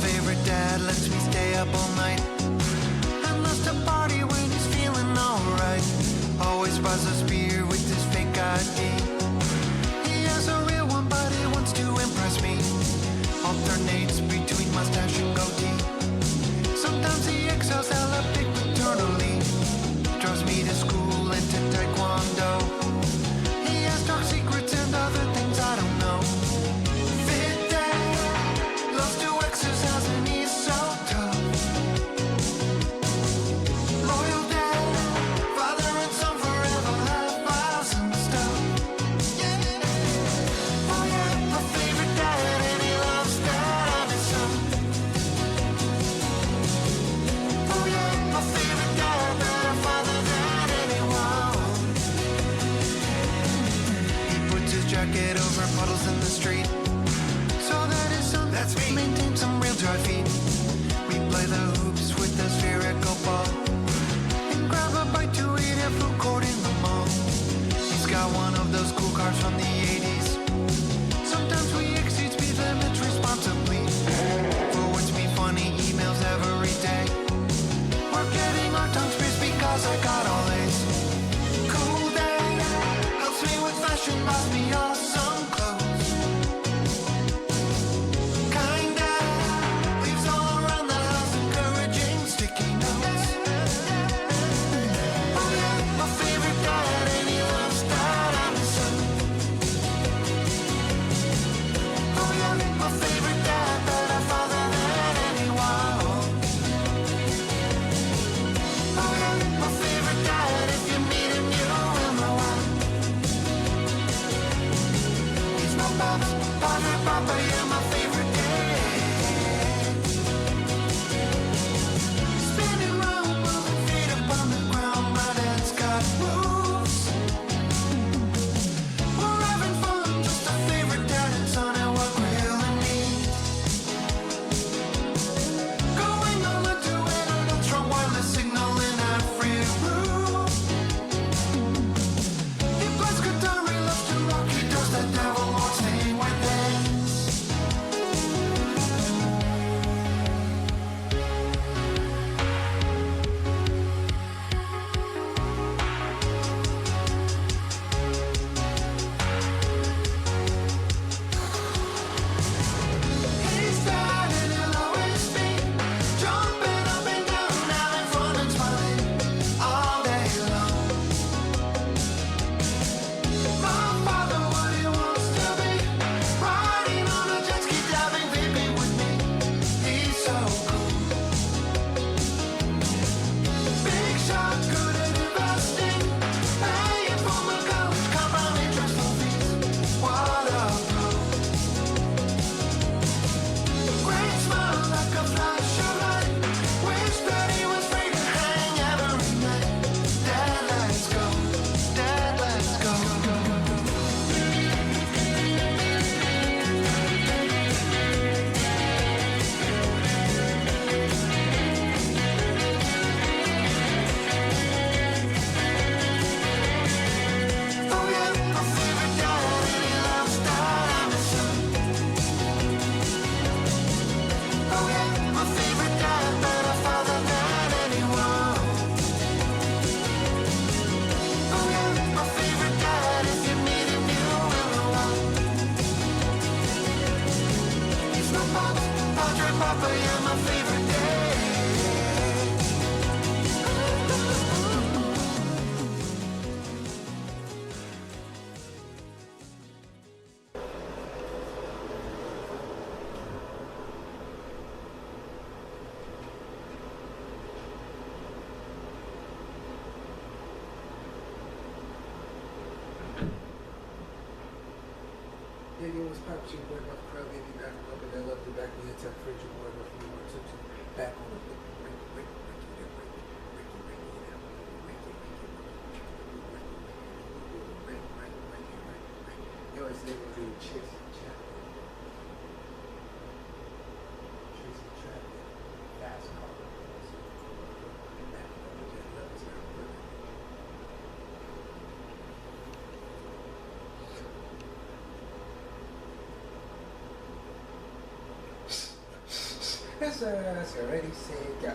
favorite dad lets me stay up all night and loves to party when he's feeling alright. Always buys us beer with his fake ID. He has a real one, but he wants to impress me. Alternates between mustache and goatee. Sometimes he excels hella big paternally. Draws me to school and to taekwondo. He has dark secrets and other things I don't know. Fit dad, loves to exercise and he's so tough. Loyal dad, father and son forever, have files and stuff. Oh yeah, my favorite dad, and he loves that I'm his son. Oh yeah, my favorite dad, better father than anyone. He puts his jacket over puddles in the street so that his son maintains some real dry feet. We play the hoops with the spherical ball and grab a bite to eat at food court in the mall. He's got one of those cool cars from the 80s. Sometimes we exceed speed limits responsibly. Forwards me funny emails every day. We're getting our tongues pierced because I got all A's. Cool day, helps me with fashion, buys me awesome clothes. Kind dad, leaves all around the house encouraging sticky notes. Oh yeah, my favorite dad, and he loves that I'm his son. Oh yeah, my favorite dad, better father than anyone. Oh yeah, my favorite dad, if you meet him you will know why. He's my pops, Padre Papa, you're my favorite dad. Spinning round, moving feet up on the ground, my dad's got moves. We're having fun, just a favorite dad and son, and we're grilling meat. Going on a duet and ultra wireless signal in our free room. He plays guitar, he loves to rock, he does that devil walks thing with hands. He's dad and he'll always be jumping up and down, having fun and smiling all day long. My father, what he wants to be, riding on a jet ski, diving, vaping with me. He's so cool. Big shot, good at investing, paying for my college, compound interest on fees. What a pro. Great smile like a flash of light. Wish that he was free to hang every night. Dad, let's go. Dad, let's go. Oh yeah, my favorite dad, and he loves that I'm his son. Oh yeah, my favorite dad, better father than anyone. Oh yeah, my favorite dad, if you meet him you will know why. He's my pops, Padre Papa, you're my favorite dad. Yeah, you was pop shit, boy, my crowd, baby, back up and then left the back of the attack, fridge, boy, my feet, my tips, back on the Yo, it's nigga do chicks and chat. Chicks and chat. Fast car. That's already said. Yeah.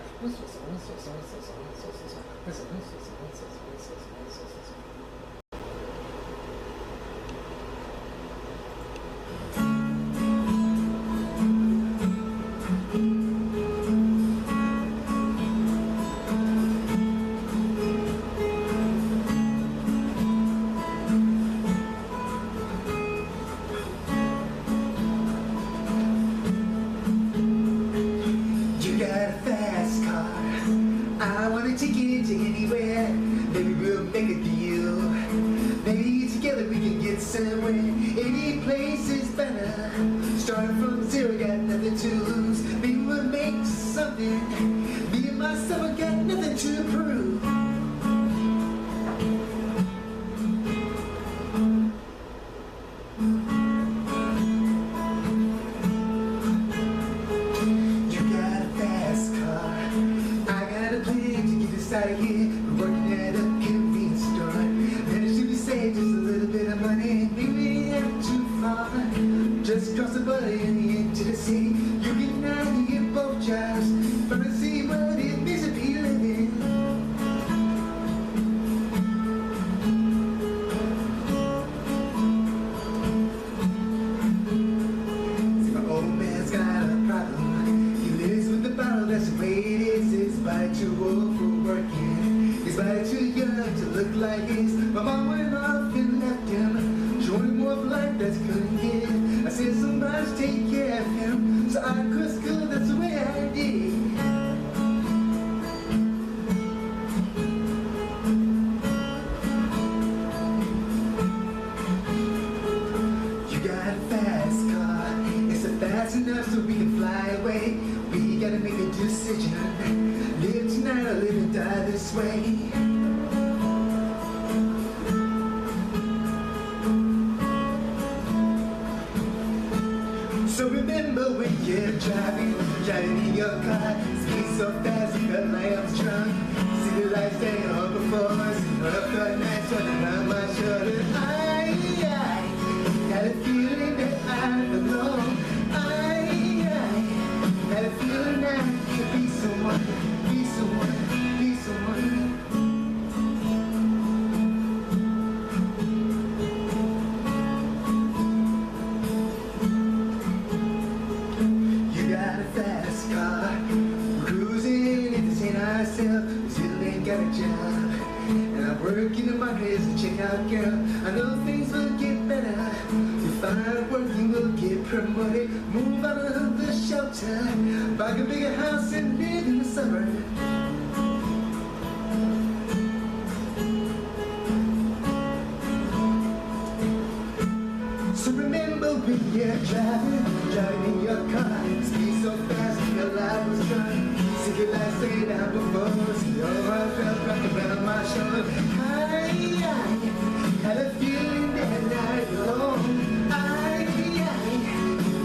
You got a fast car. I wanna take you to anywhere. Maybe we'll make a deal. Maybe together we can get somewhere. Any place is better. Starting from zero, got nothing to lose. Maybe we'll make something. Me and myself got nothing to prove. You got a fast car. I got a plan to get us out of here. We're working at a convenience store. Managed to save just a little bit of money. Maybe we ain't too far. Just cross the border and into the city. You can now get both jobs. Trying to see what it means to be living. See, my old man's got a problem. He lives with the bottle, that's the way it is. His body too old for working. His body too young to look like his. My mom went off and left him. Showing him more of life that's couldn't give. I said somebody take care of him. So I quit school, that's the way I did. You got a fast car. It's a fast enough so we can fly away. We gotta make a decision. Live tonight or live and die this way. So remember when you're driving in your car. Speed so fast you felt like I was drunk. See the lights staying on before us. Run up the night running around my shoulder. I had a feeling that I belong. I had a feeling that I could be someone, be someone, be someone. You got a fast car. We're cruising, entertain ourselves. We still ain't got a job. And I'm working in my head to check out, girl. I know things will get better. We find work and we'll get promoted. Move out of the shelter. Buy a bigger house and live in the suburbs. So remember when you're driving in your car. Speed so fast, your life was done. See the lights stay down before us. Your heart felt wrapped around my shoulder. I had a feeling that I belong. I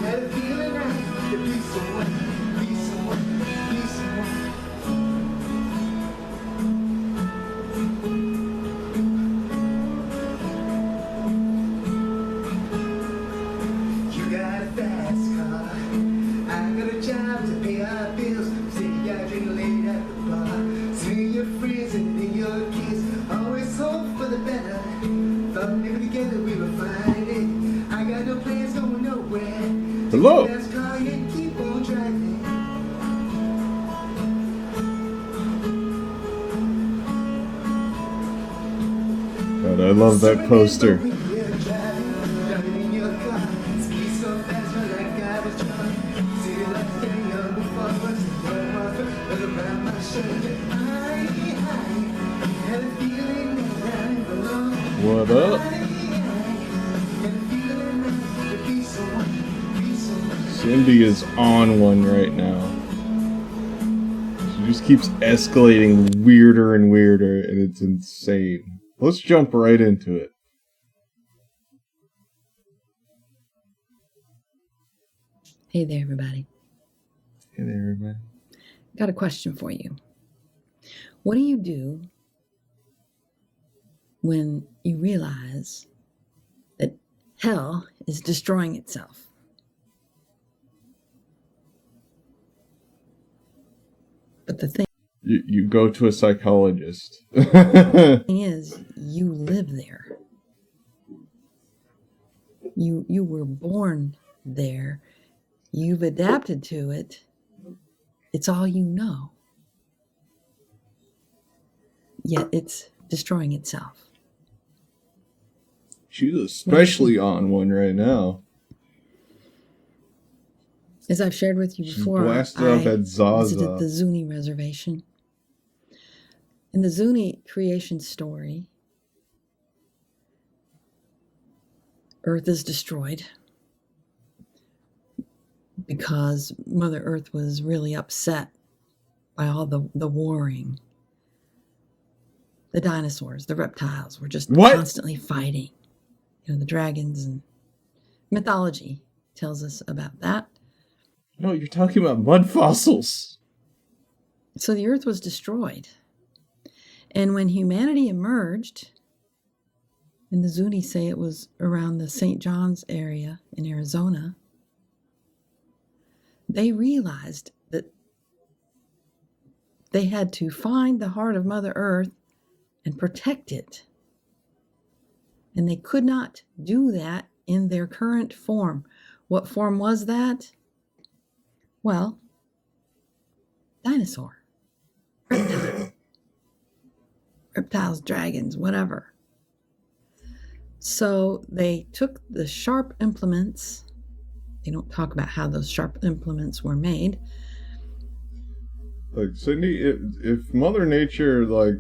had a feeling I could be someone, be someone, be someone. You got a fast car. I got a job to pay our bills. Say you got drinking late at the bar. Seeing your friends and then your kids. Always hope for the better. Thought maybe together we would find it. I got no plans going nowhere. Hello. Take the fast car and keep on driving. God, I love that poster. What up? Cindy is on one right now. She just keeps escalating weirder and weirder, and it's insane. Let's jump right into it. Hey there, everybody. Hey there, everybody. Got a question for you. What do you do when you realize that hell is destroying itself? But the thing You go to a psychologist. is, you live there. You were born there. You've adapted to it. It's all you know. Yet it's destroying itself. She's especially on one right now. As I've shared with you She's before, blasted up at Zaza. visited the Zuni reservation. In the Zuni creation story, Earth is destroyed because Mother Earth was really upset by all the warring. The dinosaurs, the reptiles were just constantly fighting. You know, the dragons, and mythology tells us about that. No, you're talking about mud fossils. So the Earth was destroyed. And when humanity emerged, and the Zuni say it was around the St. John's area in Arizona, they realized that they had to find the heart of Mother Earth and protect it. And they could not do that in their current form. What form was that? Well, dinosaur, reptile. Reptiles, dragons, whatever. So they took the sharp implements. They don't talk about how those sharp implements were made. Like, Cindy, if Mother Nature, like,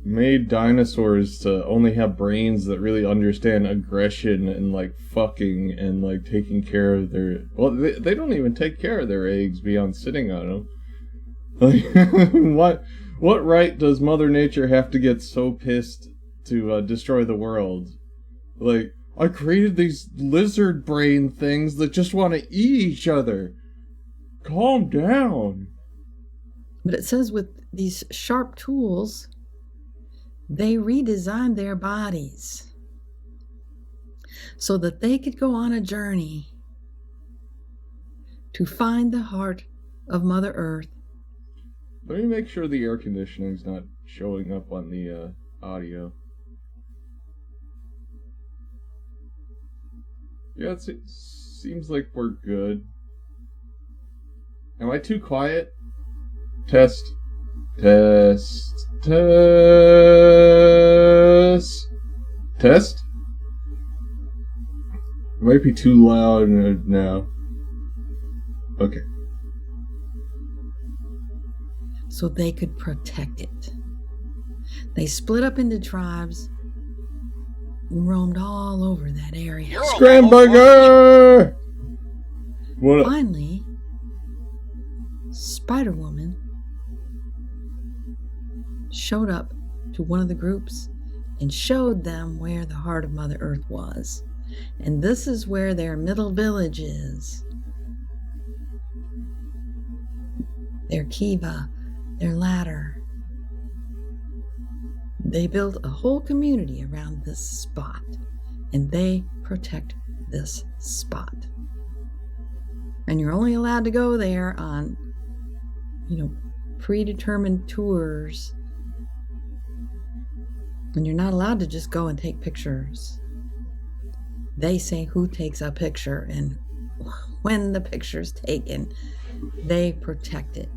made dinosaurs to only have brains that really understand aggression and, like, fucking and, like, taking care of their... Well, they don't even take care of their eggs beyond sitting on them. Like, what right does Mother Nature have to get so pissed to destroy the world? Like, I created these lizard brain things that just want to eat each other. Calm down. But it says with these sharp tools, they redesigned their bodies so that they could go on a journey to find the heart of Mother Earth. Let me make sure the air conditioning's not showing up on the audio. Yeah, it seems like we're good. Am I too quiet? Test. Test. Test. Test? It might be too loud now. Okay. So they could protect it. They split up into tribes and roamed all over that area. Scramburger! What? Finally, Spider-Woman showed up to one of the groups and showed them where the heart of Mother Earth was. And this is where their middle village is. Their kiva, their ladder. They built a whole community around this spot, and they protect this spot. And you're only allowed to go there on, predetermined tours. And you're not allowed to just go and take pictures. They say who takes a picture, and when the picture's taken, they protect it.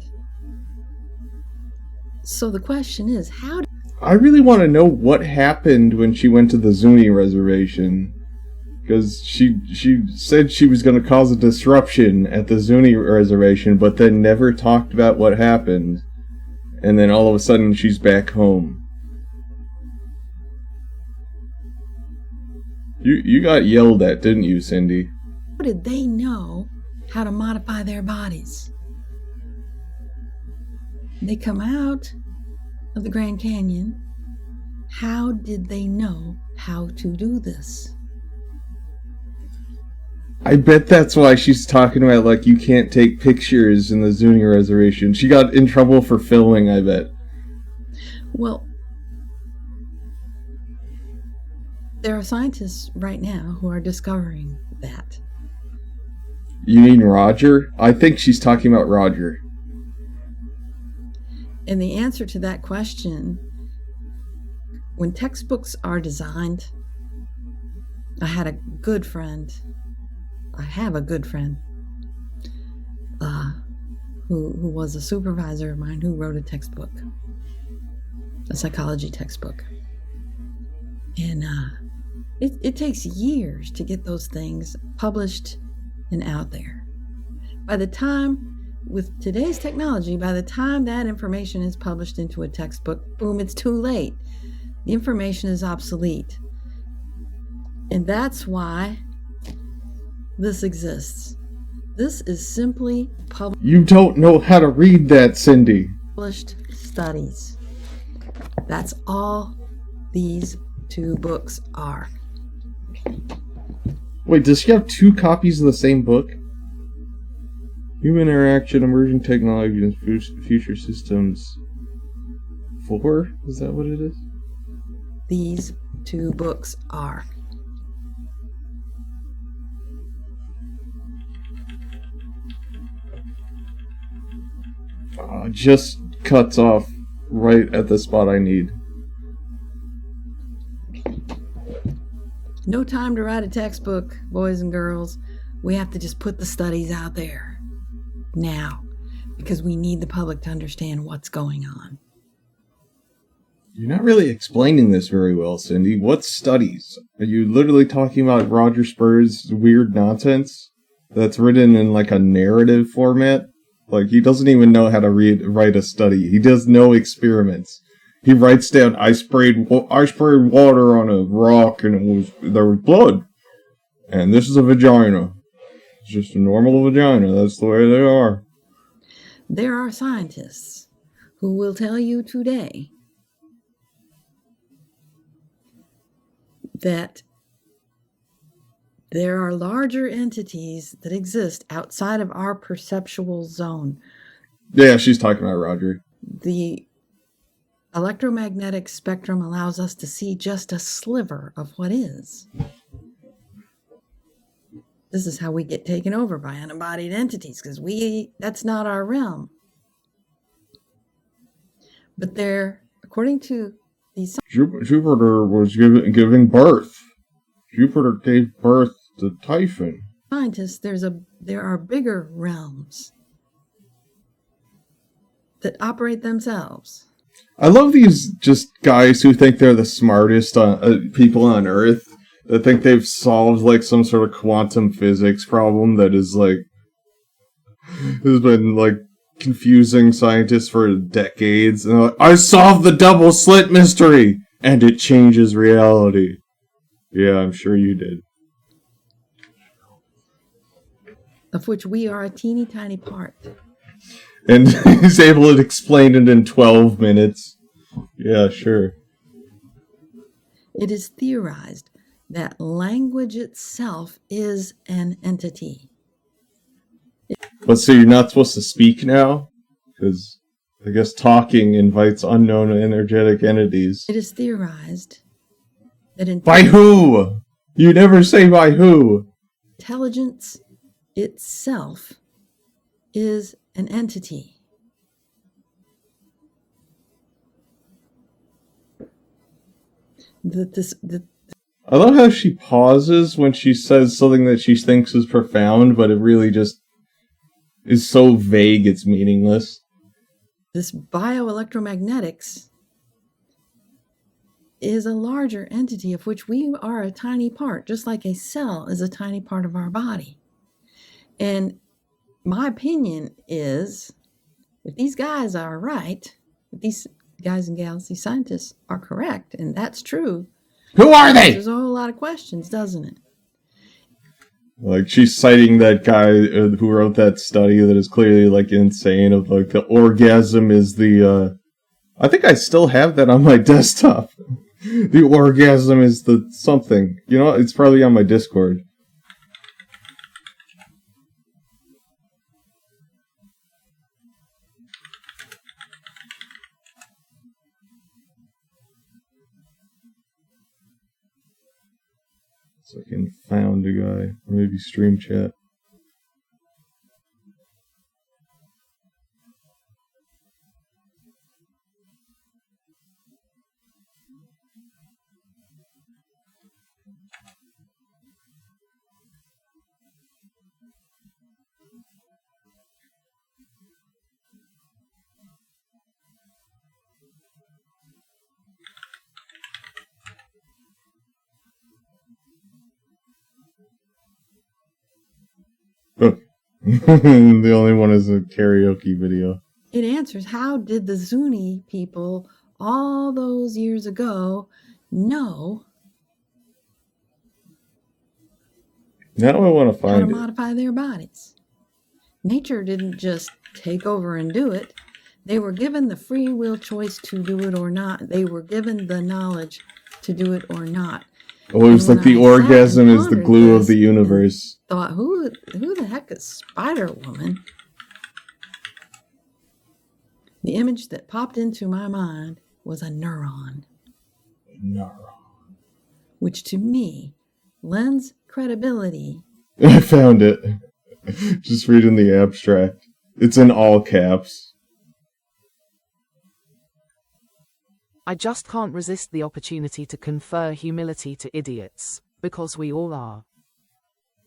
So the question is, how do I really want to know what happened when she went to the Zuni reservation. Because she said she was going to cause a disruption at the Zuni reservation, but then never talked about what happened. And then all of a sudden she's back home. You got yelled at, didn't you, Cindy? How did they know how to modify their bodies? They come out of the Grand Canyon. How did they know how to do this? I bet that's why she's talking about, like, you can't take pictures in the Zuni reservation. She got in trouble for filming, I bet. Well, there are scientists right now who are discovering that. You mean Roger? I think she's talking about Roger. And the answer to that question, when textbooks are designed, I have a good friend who was a supervisor of mine who wrote a textbook, a psychology textbook. And it takes years to get those things published and out there. By the time, with today's technology, by the time that information is published into a textbook, boom, it's too late. The information is obsolete. And that's why this exists. This is simply You don't know how to read that, Cindy. published studies. That's all these 2 books are. Wait, does she have 2 copies of the same book? Human Interaction, Emerging Technology, and Future Systems 4? Is that what it is? These 2 books are. Just cuts off right at the spot I need. No time to write a textbook, boys and girls. We have to just put the studies out there now, because we need the public to understand what's going on. You're not really explaining this very well, Cindy. What studies? Are you literally talking about Roger Spur's weird nonsense that's written in like a narrative format? Like, he doesn't even know how to write a study. He does no experiments. He writes down, I sprayed water on a rock and there was blood. And this is a vagina. It's just a normal vagina. That's the way they are. There are scientists who will tell you today that there are larger entities that exist outside of our perceptual zone. Yeah, she's talking about Roger. The electromagnetic spectrum allows us to see just a sliver of what is. This is how we get taken over by unembodied entities, because that's not our realm. But they're, according to these Jupiter was giving birth. Jupiter gave birth to Typhon. scientists, there are bigger realms that operate themselves. I love these just guys who think they're the smartest people on Earth, that think they've solved like some sort of quantum physics problem that is like has been like confusing scientists for decades. And they're like, I solved the double slit mystery, and it changes reality. Yeah, I'm sure you did. Of which we are a teeny tiny part. And he's able to explain it in 12 minutes. Yeah, sure. It is theorized that language itself is an entity. But so you're not supposed to speak now? Because I guess talking invites unknown energetic entities. It is theorized that By who? You never say by who. intelligence itself is an entity. I love how she pauses when she says something that she thinks is profound, but it really just is so vague it's meaningless. This bioelectromagnetics is a larger entity of which we are a tiny part, just like a cell is a tiny part of our body. And my opinion is, if these guys are right, if these guys and gals, these scientists are correct, and that's true, Who are they? there's a whole lot of questions, doesn't it? Like, she's citing that guy who wrote that study that is clearly, like, insane, of, like, the orgasm is the, I think I still have that on my desktop. The orgasm is the something. You know, it's probably on my Discord. So I can found a guy, or maybe stream chat. The only one is a karaoke video. It answers, how did the Zuni people all those years ago know Now I want to how to find it. modify their bodies? Nature didn't just take over and do it. They were given the free will choice to do it or not. They were given the knowledge to do it or not. Oh, it was And like when the I sat and orgasm is the pondered glue of this the universe. Thought, who the heck is Spider Woman? The image that popped into my mind was a neuron, which to me lends credibility. I found it. Just reading the abstract. It's in all caps. I just can't resist the opportunity to confer humility to idiots, because we all are.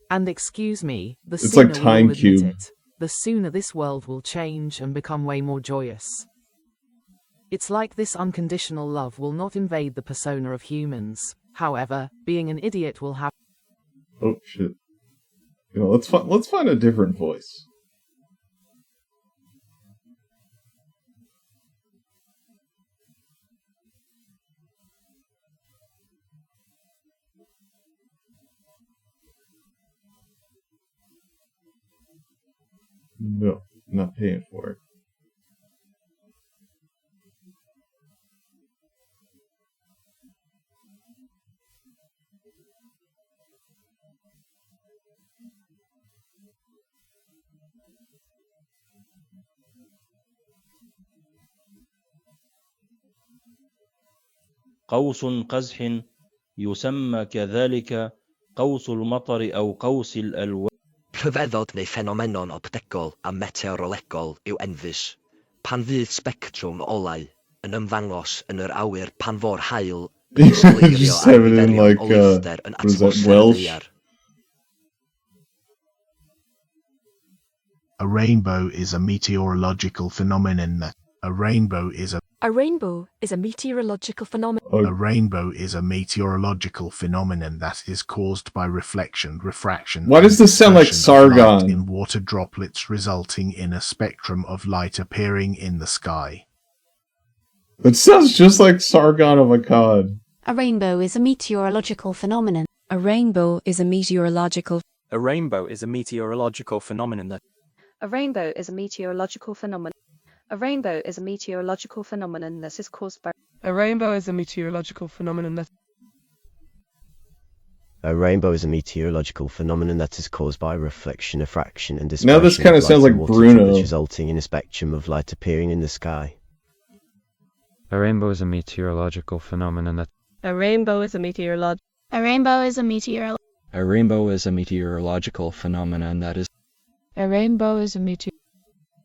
And excuse me, the It's sooner like we Time all admit Cube. it, the sooner this world will change and become way more joyous. It's like this unconditional love will not invade the persona of humans. However, being an idiot will have. Oh shit. You know, let's find a different voice. No, not paying for it. قوس قزح يسمى كذلك قوس المطر أو قوس الألوان. Rhyfeddod neu ffenomenon optegol a meteorolegol yw enfys, pan fydd sbectrwm olau yn ymddangos yn yr awyr pan fo'r haul yn sglirio Just ar have it in niferion like, o leithder yn what is that, atmosffer Welsh? ddaear. A rainbow is a meteorological phenomenon that a rainbow is a meteorological phenomenon. Oh, rainbow is a meteorological phenomenon that is caused by reflection, refraction. Why does and this sound like dispersion of light Sargon? in water droplets, resulting in a spectrum of light appearing in the sky. it sounds just like Sargon of Akkad. A rainbow is a meteorological phenomenon. A rainbow is a meteorological. A rainbow is a meteorological phenomenon that. A rainbow is a meteorological phenomenon. A rainbow is a meteorological phenomenon that is caused by. A rainbow is a meteorological phenomenon that. A rainbow is a meteorological phenomenon that is caused by reflection, diffraction, and dispersion. Now this kind of of sounds light like in water Bruno. droplets, resulting in a spectrum of light appearing in the sky. A rainbow is a meteorological phenomenon that. A rainbow is a meteorological. A rainbow is a meteor. A rainbow is a meteorological phenomenon that is. A rainbow is a meteor.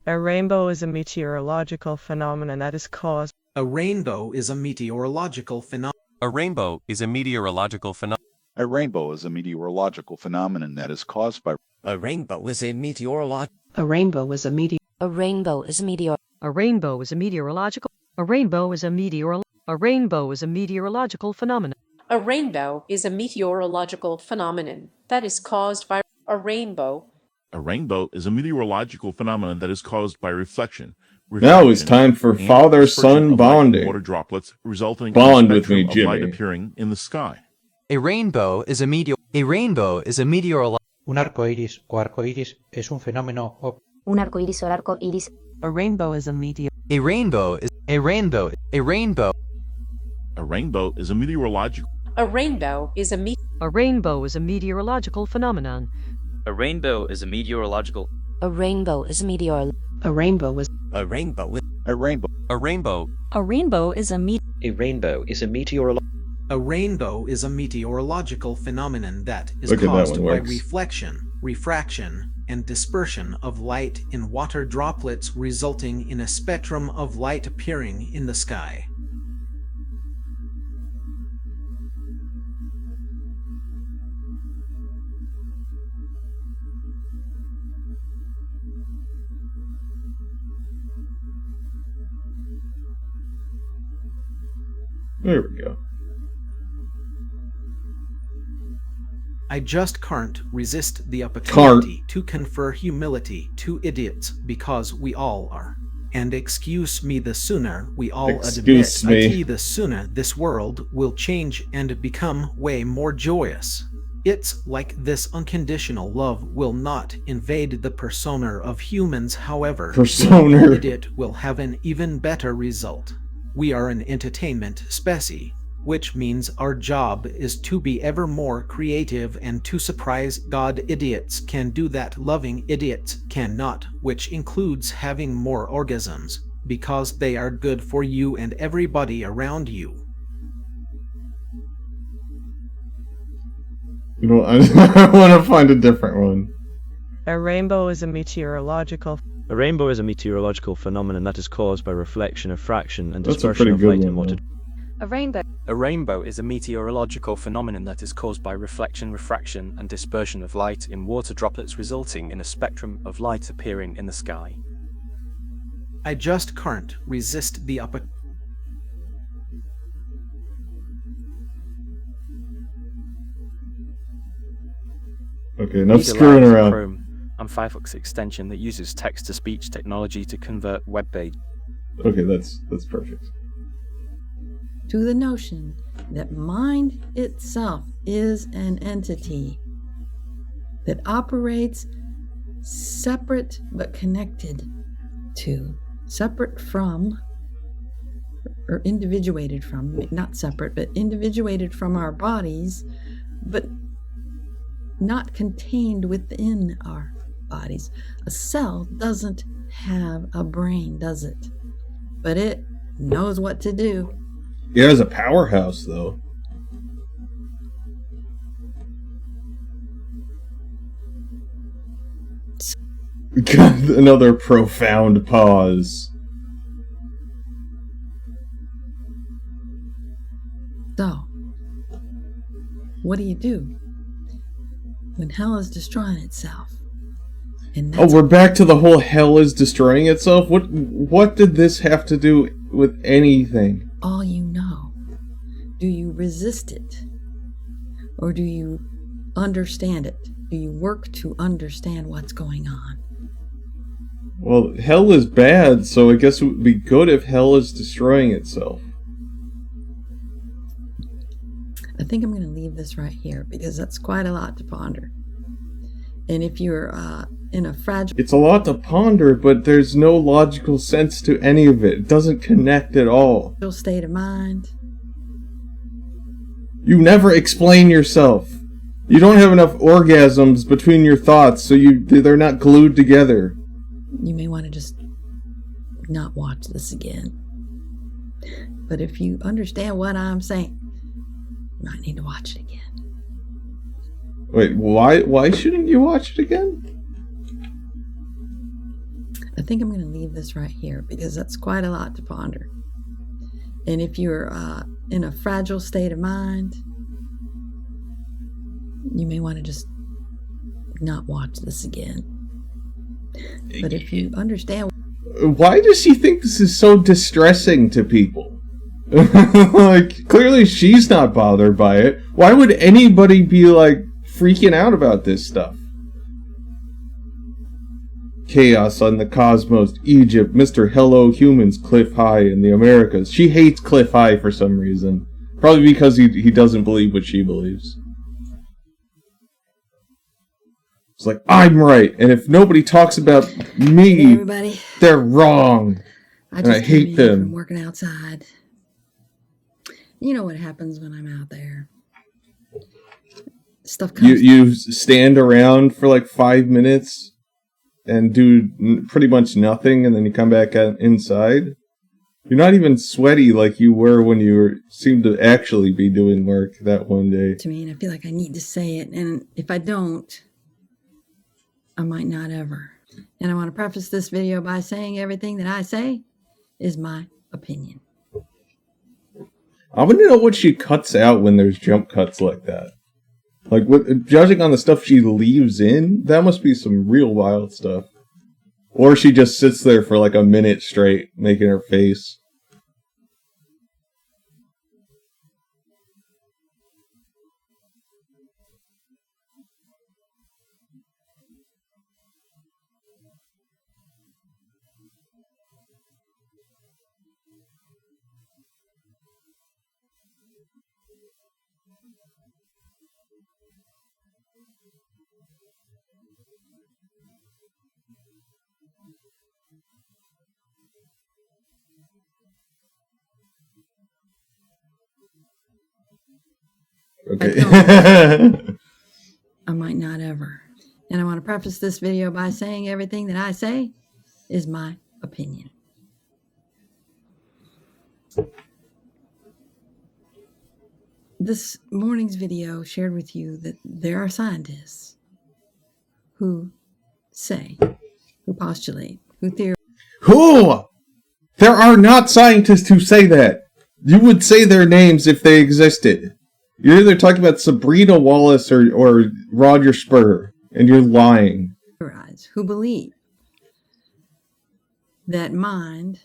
A rainbow is a meteorological phenomenon that is caused. A rainbow is a meteorological phenomenon. A rainbow is a meteorological phenomenon. A rainbow is a meteorological phenomenon that is caused by. A rainbow is a meteorological. A rainbow is a meteor. A rainbow is a meteor. A rainbow is a meteorological. A rainbow is a meteor. A rainbow is a meteorological phenomenon. A rainbow is a meteorological phenomenon that is caused by a rainbow. A rainbow is a meteorological phenomenon that is caused by reflection. Now it's time for father-son bonding. Water droplets resulting Bond in a with me, spectrum of light Jimmy. appearing in the sky. A rainbow is a meteorological. Un arco iris o arco iris es un fenómeno óptico. Un arco iris o arco iris. A rainbow is a meteor. A rainbow is a rainbow. A rainbow. A rainbow is a meteorological. A rainbow is a A rainbow is a meteorological phenomenon. A rainbow is a meteorological. A rainbow is a meteor. A rainbow is. A rainbow is. A rainbow. A rainbow. A rainbow is a A rainbow is a meteorological. A rainbow is a meteorological phenomenon that is Look at that caused one by works. reflection, refraction, and dispersion of light in water droplets, resulting in a spectrum of light appearing in the sky. There we go. I just can't resist the opportunity to confer humility to idiots because we all are. And excuse me, the sooner we all admit it, the sooner this world will change and become way more joyous. It's like this unconditional love will not invade the persona of humans, however, it will have an even better result. We are an entertainment species, which means our job is to be ever more creative and to surprise God. Idiots can do that, loving idiots cannot, which includes having more orgasms, because they are good for you and everybody around you. You know, I want to find a different one. A rainbow is a meteorological phenomenon that is caused by reflection, refraction, and That's a dispersion pretty of good light one, in water. though. A rainbow. A rainbow is a meteorological phenomenon that is caused by reflection, refraction, and dispersion of light in water droplets, resulting in a spectrum of light appearing in the sky. I just can't resist the opportunity. Okay, enough screwing around. And Firefox extension that uses text-to-speech technology to convert web page. Okay, that's perfect. To the notion that mind itself is an entity that operates separate but connected to, separate from, or individuated from, not separate, but individuated from our bodies, but not contained within our bodies. A cell doesn't have a brain, does it? But it knows what to do. Yeah, it's a powerhouse, though. Another profound pause. So, what do you do when hell is destroying itself? And Oh, we're back to the whole hell is destroying itself? What did this have to do with anything? all you know. Do you resist it? Or do you understand it? Do you work to understand what's going on? Well, hell is bad, so I guess it would be good if hell is destroying itself. I think I'm going to leave this right here because that's quite a lot to ponder. And if you're in a fragile... It's a lot to ponder, but there's no logical sense to any of it. It doesn't connect at all. state of mind. You never explain yourself. You don't have enough orgasms between your thoughts, so they're not glued together. You may want to just not watch this again. But if you understand what I'm saying, you might need to watch it again. Wait, why shouldn't you watch it again? I think I'm going to leave this right here because that's quite a lot to ponder. And if you're in a fragile state of mind, you may want to just not watch this again. But if you understand... Why does she think this is so distressing to people? Like, clearly she's not bothered by it. Why would anybody be, like, freaking out about this stuff? Chaos on the cosmos, Egypt, Mr. Hello Humans, Cliff High in the Americas. She hates Cliff High for some reason. Probably because he doesn't believe what she believes. It's like, I'm right, and if nobody talks about me, hey everybody. They're wrong. And I hate them. From working outside. You know what happens when I'm out there. Stuff comes. You stand around for like 5 minutes and do pretty much nothing, and then you come back inside. You're not even sweaty like you were when you seemed to actually be doing work that one day. To me, and I feel like I need to say it, and if I don't, I might not ever. And I want to preface this video by saying everything that I say is my opinion. I want to know what she cuts out when there's jump cuts like that. Like, judging on the stuff she leaves in, that must be some real wild stuff. Or she just sits there for like a minute straight, making her face. Okay. I might not ever. And I want to preface this video by saying everything that I say is my opinion. This morning's video shared with you that there are scientists who say, who postulate, who theorize. Who? There are not scientists who say that. You would say their names if they existed. You're either talking about Sabrina Wallace or Roger Spur, and you're lying. Who believe that mind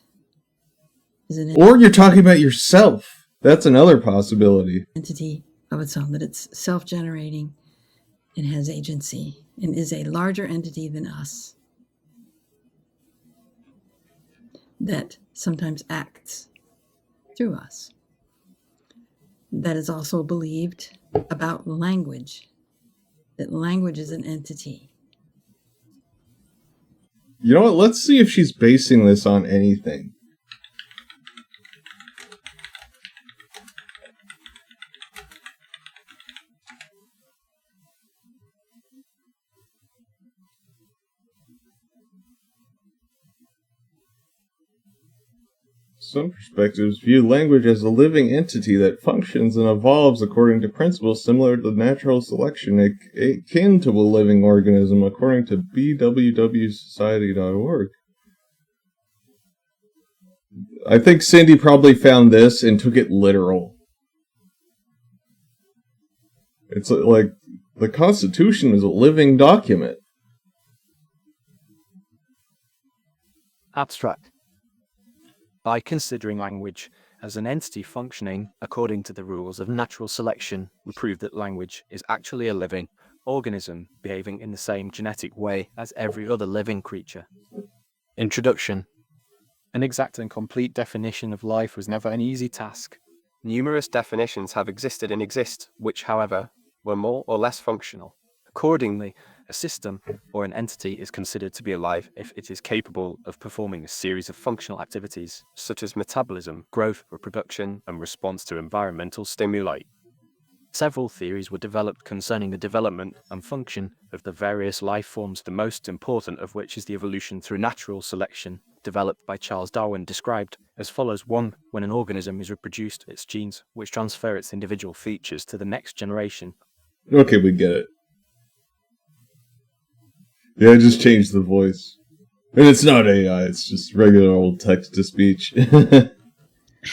is an Or you're talking about yourself. That's another possibility. entity of its own, that it's self-generating and has agency and is a larger entity than us that sometimes acts through us. That is also believed about language, that language is an entity. You know what? Let's see if she's basing this on anything. Some perspectives view language as a living entity that functions and evolves according to principles similar to natural selection, akin to a living organism, according to bwwsociety.org. I think Cindy probably found this and took it literal. It's like the Constitution is a living document. Abstract. By considering language as an entity functioning according to the rules of natural selection, we prove that language is actually a living organism behaving in the same genetic way as every other living creature. Introduction. An exact and complete definition of life was never an easy task. Numerous definitions have existed and exist, which, however, were more or less functional. Accordingly, a system or an entity is considered to be alive if it is capable of performing a series of functional activities, such as metabolism, growth, reproduction, and response to environmental stimuli. Several theories were developed concerning the development and function of the various life forms, the most important of which is the evolution through natural selection, developed by Charles Darwin, described as follows. 1. When an organism is reproduced, its genes, which transfer its individual features to the next generation. Okay, we get it. Yeah, I just changed the voice. And it's not AI, it's just regular old text-to-speech.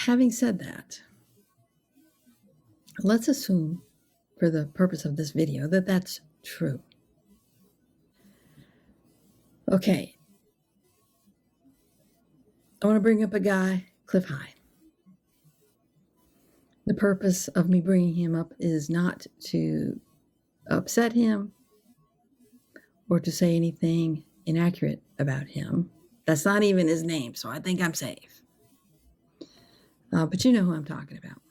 Having said that, let's assume, for the purpose of this video, that that's true. Okay. I want to bring up a guy, Cliff High. The purpose of me bringing him up is not to upset him or to say anything inaccurate about him. That's not even his name, so I think I'm safe. But you know who I'm talking about.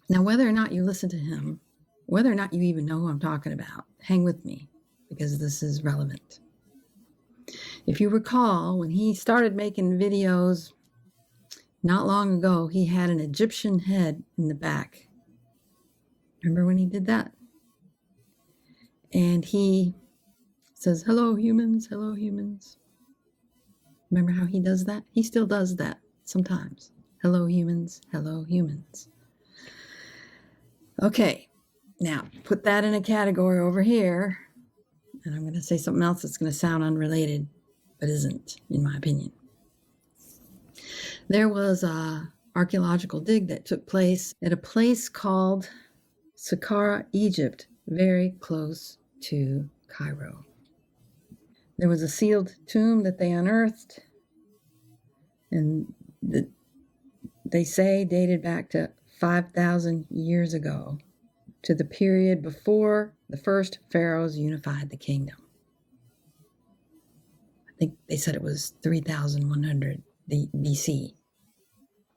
Now, whether or not you listen to him, whether or not you even know who I'm talking about, hang with me, because this is relevant. If you recall, when he started making videos not long ago, he had an Egyptian head in the back. Remember when he did that? And he says, hello, humans, hello, humans. Remember how he does that? He still does that sometimes. Hello, humans, hello, humans. Okay, now put that in a category over here, and I'm going to say something else that's going to sound unrelated, but isn't, in my opinion. There was an archaeological dig that took place at a place called Saqqara, Egypt, very close to Cairo. There was a sealed tomb that they unearthed, and they say dated back to 5,000 years ago, to the period before the first pharaohs unified the kingdom. I think they said it was 3,100 BC.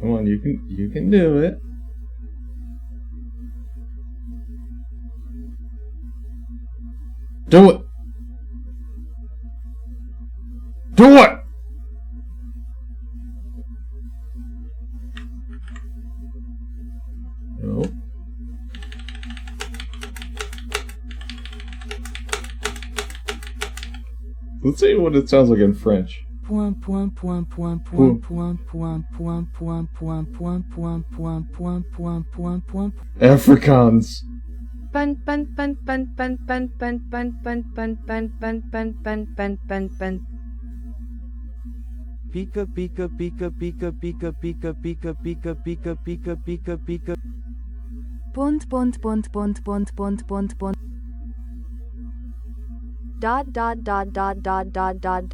Come on, you can do it. Do it! Do it! No. Let's see what it sounds like in French. Afrikaans. Bun bun bun bun bun bun bun bun bun bun bun bun bun bun bun bun bun. Pika pika pika pika pika pika pika pika pika pika pika pika. Bunt bunt bunt bunt bunt bunt bunt bunt. Dot dot dot dot dot dot dot.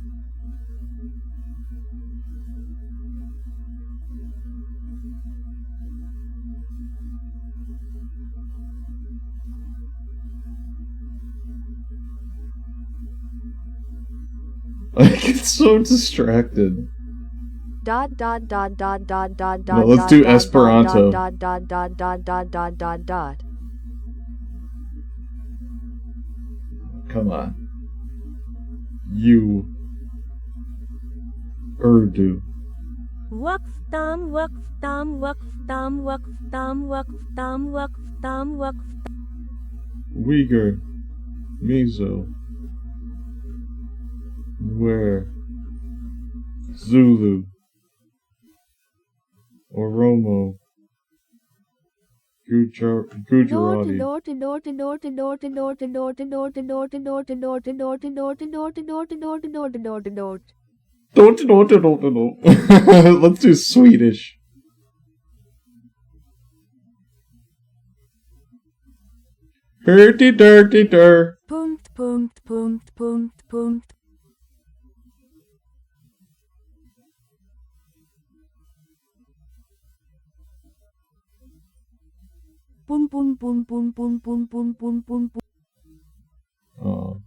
I get so distracted. Dot dot dot dot dot dot dot. No, let's do Esperanto. Dot dot dot dot dot dot dot dot. Come on. You. Urdu. Waqftam waqftam waqftam waqftam waqftam waqftam waqftam. Uyghur. Mizo. Where? Zulu. Oromo. Gujarati. Let's do Swedish. Hurty dirty dir. Punkt punkt punkt punkt punkt. Bun bun bun bun bun bun bun bun bun bun. Oh.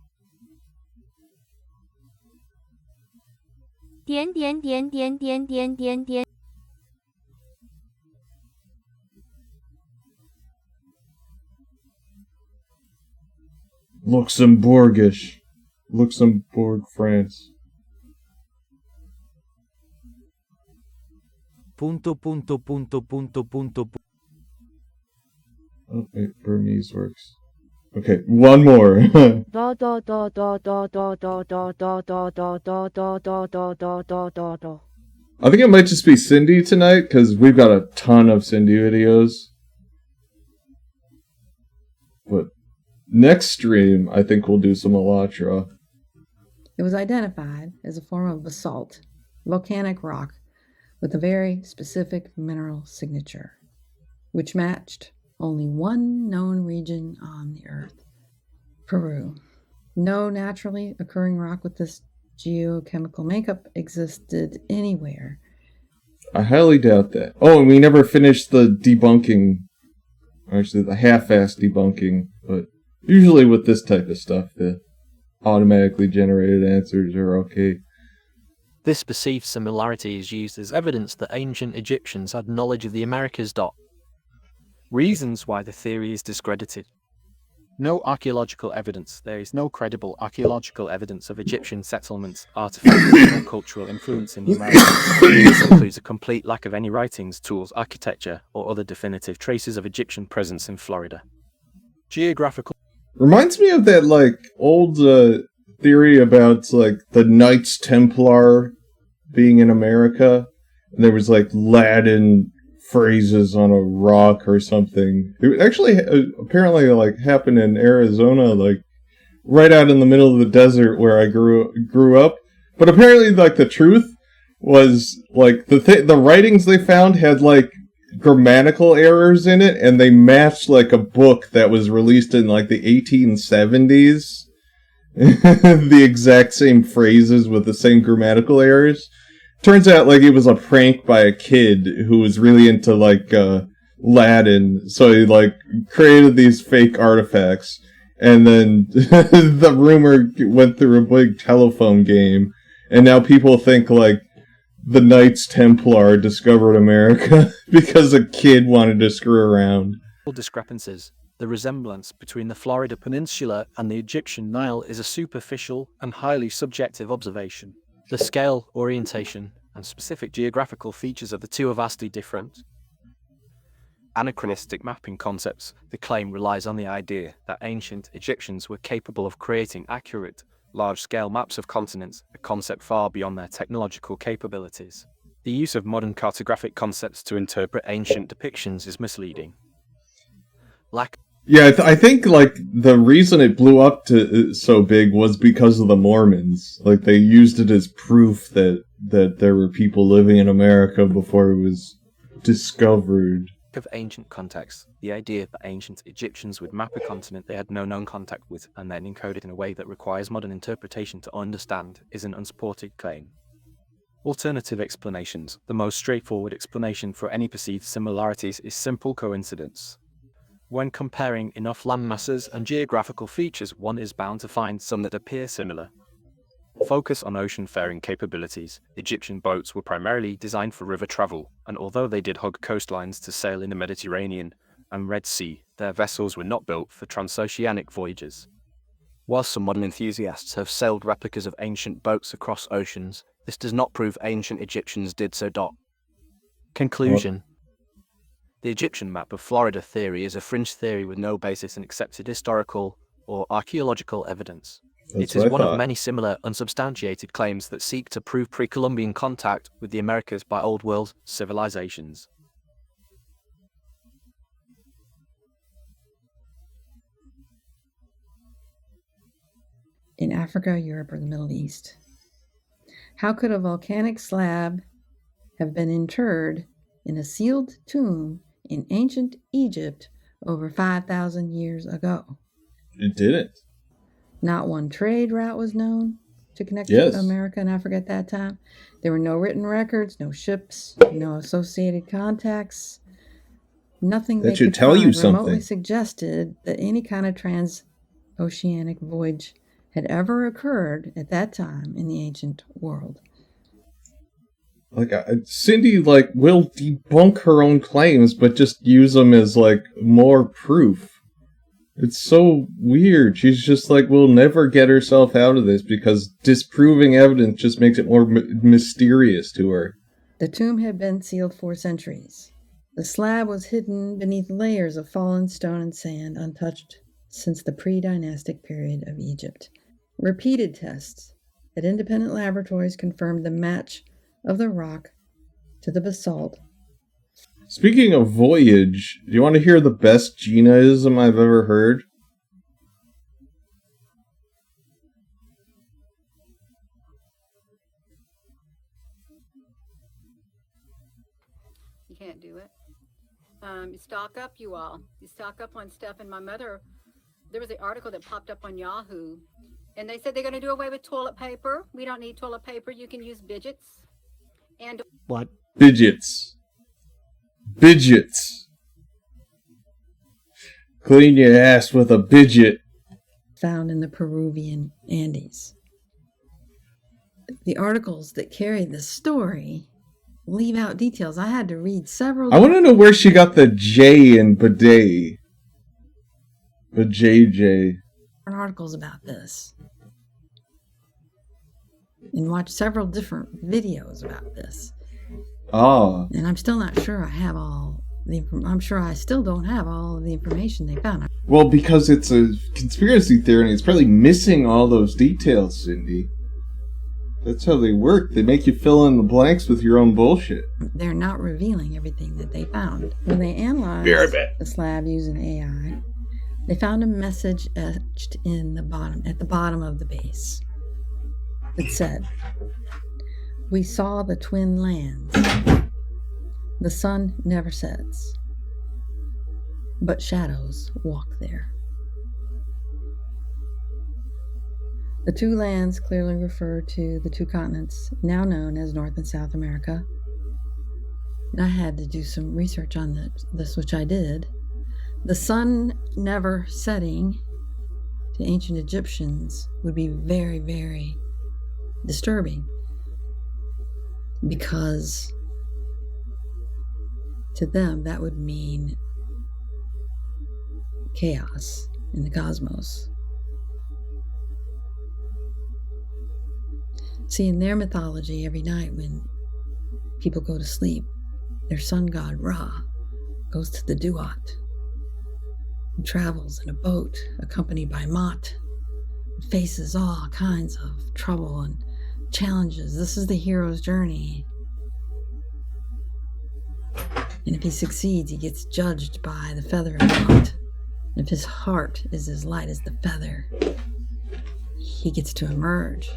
点点点点点点点点。 Luxembourgish. Luxembourg, France. Punto punto punto punto punto. Oh, wait, Burmese works. Okay, one more. Da da da da da da da da da da da da da da da da da da. I think it might just be Cindy tonight, because we've got a ton of Cindy videos. But next stream, I think we'll do some Alatra. It was identified as a form of basalt, volcanic rock, with a very specific mineral signature, which matched only one known region on the Earth, Peru. No naturally occurring rock with this geochemical makeup existed anywhere. I highly doubt that. Oh, and we never finished the debunking, actually the half-assed debunking, but usually with this type of stuff, the automatically generated answers are okay. This perceived similarity is used as evidence that ancient Egyptians had knowledge of the Americas. Reasons why the theory is discredited. No archaeological evidence. There is no credible archaeological evidence of Egyptian settlements, artifacts, or cultural influence in the Americas. This includes a complete lack of any writings, tools, architecture, or other definitive traces of Egyptian presence in Florida. Geographical. Reminds me of that, like, old theory about, like, the Knights Templar being in America. And there was, like, Latin phrases on a rock or something. It actually apparently like happened in Arizona, like right out in the middle of the desert where I grew up. But apparently, like, the truth was like the writings they found had like grammatical errors in it, and they matched like a book that was released in like the 1870s. The exact same phrases with the same grammatical errors. Turns out, like, it was a prank by a kid who was really into, like, Latin, so he, like, created these fake artifacts, and then the rumor went through a big telephone game, and now people think, like, the Knights Templar discovered America because a kid wanted to screw around. Discrepancies. The resemblance between the Florida Peninsula and the Egyptian Nile is a superficial and highly subjective observation. The scale, orientation, and specific geographical features of the two are vastly different. Anachronistic mapping concepts. The claim relies on the idea that ancient Egyptians were capable of creating accurate, large-scale maps of continents, a concept far beyond their technological capabilities. The use of modern cartographic concepts to interpret ancient depictions is misleading. Yeah, I think, like, the reason it blew up to so big was because of the Mormons. Like, they used it as proof that there were people living in America before it was discovered. Of ancient context, the idea that ancient Egyptians would map a continent they had no known contact with and then encode it in a way that requires modern interpretation to understand is an unsupported claim. Alternative explanations. The most straightforward explanation for any perceived similarities is simple coincidence. When comparing enough landmasses and geographical features, one is bound to find some that appear similar. Focus on ocean-faring capabilities. Egyptian boats were primarily designed for river travel, and although they did hug coastlines to sail in the Mediterranean and Red Sea, their vessels were not built for transoceanic voyages. While some modern enthusiasts have sailed replicas of ancient boats across oceans, this does not prove ancient Egyptians did so. Conclusion. The Egyptian map of Florida theory is a fringe theory with no basis in accepted historical or archaeological evidence. It is one of many similar unsubstantiated claims that seek to prove pre-Columbian contact with the Americas by Old World civilizations. In Africa, Europe, or the Middle East. How could a volcanic slab have been interred in a sealed tomb in ancient Egypt over 5,000 years ago? It didn't. Not one trade route was known to connect America and Africa at that time. There were no written records, no ships, no associated contacts. Nothing that should tell you something remotely suggested that any kind of transoceanic voyage had ever occurred at that time in the ancient world. Like, Cindy, like, will debunk her own claims, but just use them as, like, more proof. It's so weird. She's just like, will never get herself out of this because disproving evidence just makes it more mysterious to her. The tomb had been sealed for centuries. The slab was hidden beneath layers of fallen stone and sand, untouched since the pre-dynastic period of Egypt. Repeated tests at independent laboratories confirmed the match of the rock to the basalt. Speaking of voyage, do you want to hear the best Ginaism I've ever heard? You can't do it. You stock up, you all. You stock up on stuff. And my mother, there was an article that popped up on Yahoo, and they said they're going to do away with toilet paper. We don't need toilet paper. You can use Bidgets. And what? Bidgets. Bidgets. Clean your ass with a bidget. Found in the Peruvian Andes. The articles that carry this story leave out details. I had to read several. I want to know where she got the J in bidet. The JJ. Articles about this. And watch several different videos about this. Ah. And I'm still not sure I have all the I'm sure I still don't have all of the information they found. Well, because it's a conspiracy theory and it's probably missing all those details, Cindy. That's how they work. They make you fill in the blanks with your own bullshit. They're not revealing everything that they found. When they analyzed the slab using AI, they found a message etched in at the bottom of the base. It said, "We saw the twin lands. The sun never sets, but shadows walk there." The two lands clearly refer to the two continents now known as North and South America. And I had to do some research on this, which I did. The sun never setting to ancient Egyptians would be very, very disturbing. because to them that would mean chaos in the cosmos. See, in their mythology, every night when people go to sleep, their sun god Ra goes to the Duat and travels in a boat accompanied by Mot, and faces all kinds of trouble and challenges. This is the hero's journey. And if he succeeds, he gets judged by the feather of Mot. And if his heart is as light as the feather, he gets to emerge,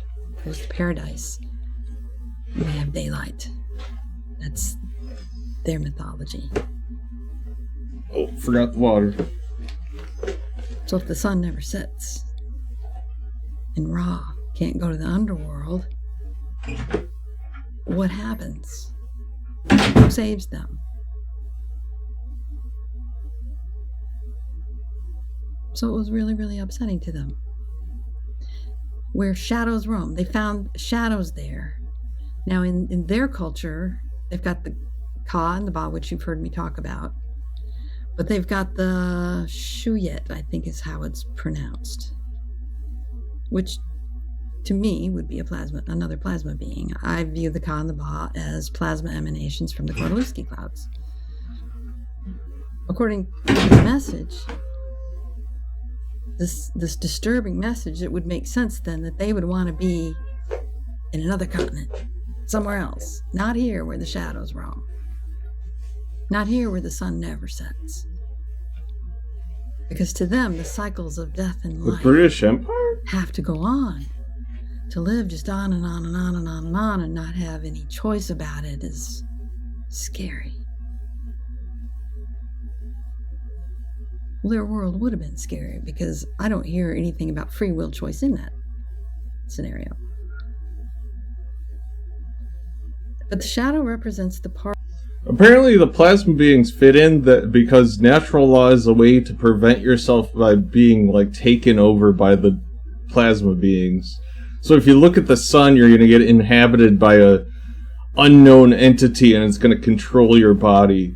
goes to paradise. And we have daylight. That's their mythology. Oh, forgot the water. So if the sun never sets and Ra can't go to the underworld, what happens? Who saves them? So it was really, really upsetting to them. Where shadows roam, they found shadows there. Now in their culture, they've got the Ka and the Ba, which you've heard me talk about. But they've got the Shuyet, I think is how it's pronounced. Which to me would be another plasma being. I view the Ka and the Ba as plasma emanations from the Kordylewski clouds. According to this message, this disturbing message, it would make sense then that they would want to be in another continent, somewhere else, not here where the shadows roam, not here where the sun never sets. Because to them, the cycles of death and life, the British Empire, have to go on. To live just on and on and on and on and on and not have any choice about it is scary. Well, their world would have been scary because I don't hear anything about free will choice in that scenario. But the shadow represents the part. Apparently the plasma beings fit in that because natural law is a way to prevent yourself by being like taken over by the plasma beings. So if you look at the sun, you're going to get inhabited by a unknown entity and it's going to control your body.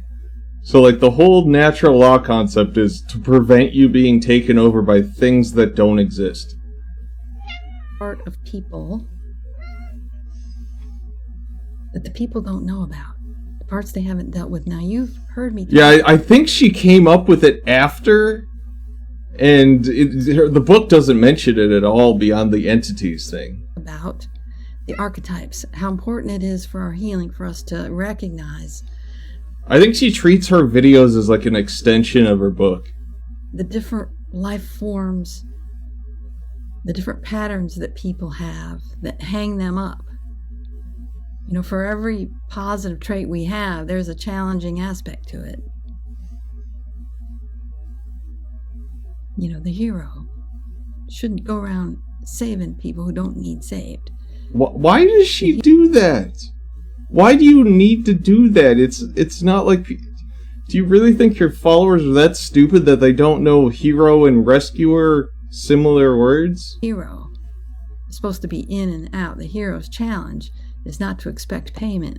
So like the whole natural law concept is to prevent you being taken over by things that don't exist. Part of people that the people don't know about. The parts they haven't dealt with. Now you've heard me talk. Yeah, I think she came up with it after, and the book doesn't mention it at all beyond the entities thing. About the archetypes, how important it is for our healing for us to recognize I think she treats her videos as like an extension of her book. the different life forms, the different patterns that people have that hang them up. You know, for every positive trait we have, there's a challenging aspect to it. You know, the hero shouldn't go around saving people who don't need saved. Why does she do that? Why do you need to do that? It's not like... Do you really think your followers are that stupid that they don't know hero and rescuer similar words? Hero is supposed to be in and out. The hero's challenge is not to expect payment.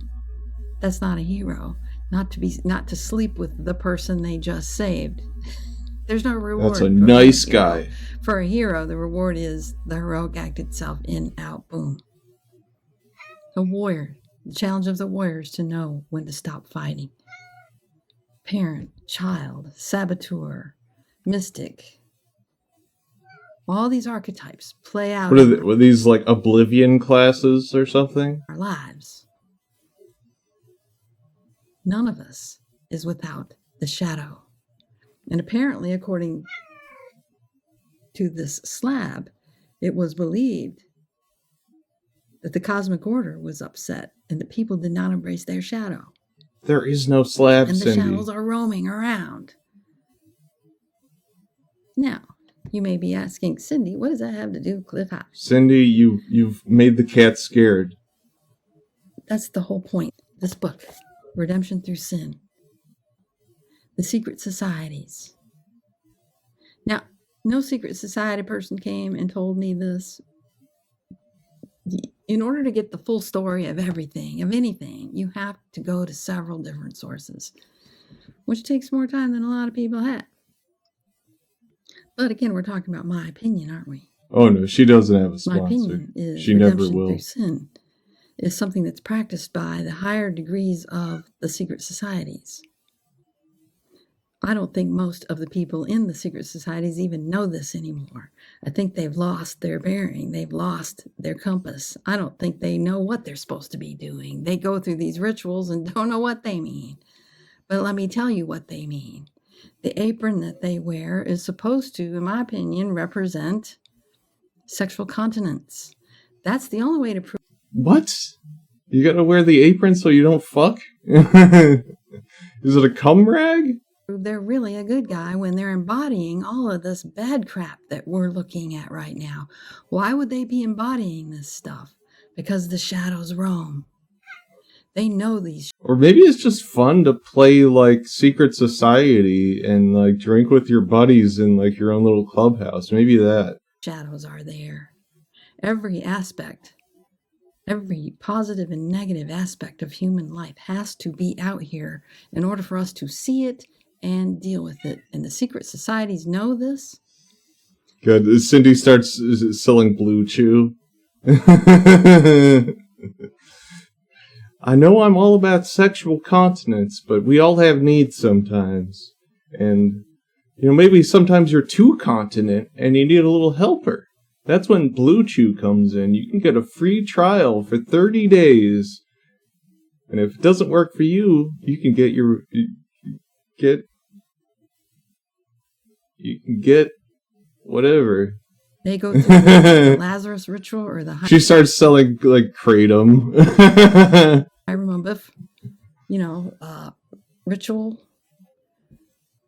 That's not a hero. Not to sleep with the person they just saved. There's no reward. That's a nice guy. For a hero, the reward is the heroic act itself. In, out, boom. A warrior. The challenge of the warrior is to know when to stop fighting. Parent, child, saboteur, mystic. All these archetypes play out. Were these like Oblivion classes or something? Our lives. None of us is without the shadow. And apparently, according to this slab, it was believed that the cosmic order was upset and that people did not embrace their shadow. There is no slab, And the Cindy. shadows are roaming around. Now, you may be asking, Cindy, what does that have to do with Cliff House? Cindy, you've made the cat scared. That's the whole point. This book, Redemption Through Sin. The secret societies. Now, no secret society person came and told me this, in order to get the full story of everything, of anything, you have to go to several different sources, which takes more time than a lot of people have. But again, we're talking about my opinion, aren't we? Oh no, she doesn't have a My sponsor. opinion is She never redemption will. through sin is something that's practiced by the higher degrees of the secret societies. I don't think most of the people in the secret societies even know this anymore. I think they've lost their bearing. They've lost their compass. I don't think they know what they're supposed to be doing. They go through these rituals and don't know what they mean. But let me tell you what they mean. The apron that they wear is supposed to, in my opinion, represent sexual continence. That's the only way to prove. What? You gotta wear the apron so you don't fuck? Is it a cum rag? They're really a good guy when they're embodying all of this bad crap that we're looking at right now. Why would they be embodying this stuff? Because the shadows roam. They know these Or maybe it's just fun to play like secret society and like drink with your buddies in like your own little clubhouse. Maybe that. shadows are there. Every aspect, every positive and negative aspect of human life has to be out here in order for us to see it and deal with it. And the secret societies know this. Good. Cindy starts selling Blue Chew. I know I'm all about sexual continence, but we all have needs sometimes. And, you know, maybe sometimes you're too continent and you need a little helper. That's when Blue Chew comes in. You can get a free trial for 30 days. And if it doesn't work for you, you can get whatever. They go through the Lazarus ritual or the... She starts selling, like, Kratom. Hiram Abiff, ritual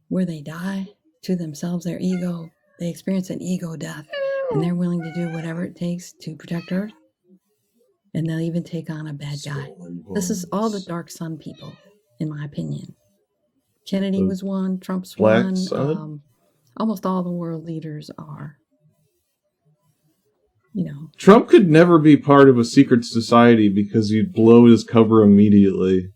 where they die to themselves, their ego. They experience an ego death, and they're willing to do whatever it takes to protect Earth. And they'll even take on a bad guy. This is all the Dark Sun people, in my opinion. Kennedy was one, Trump's Black one. Sun? Almost all the world leaders are. Trump could never be part of a secret society because he'd blow his cover immediately.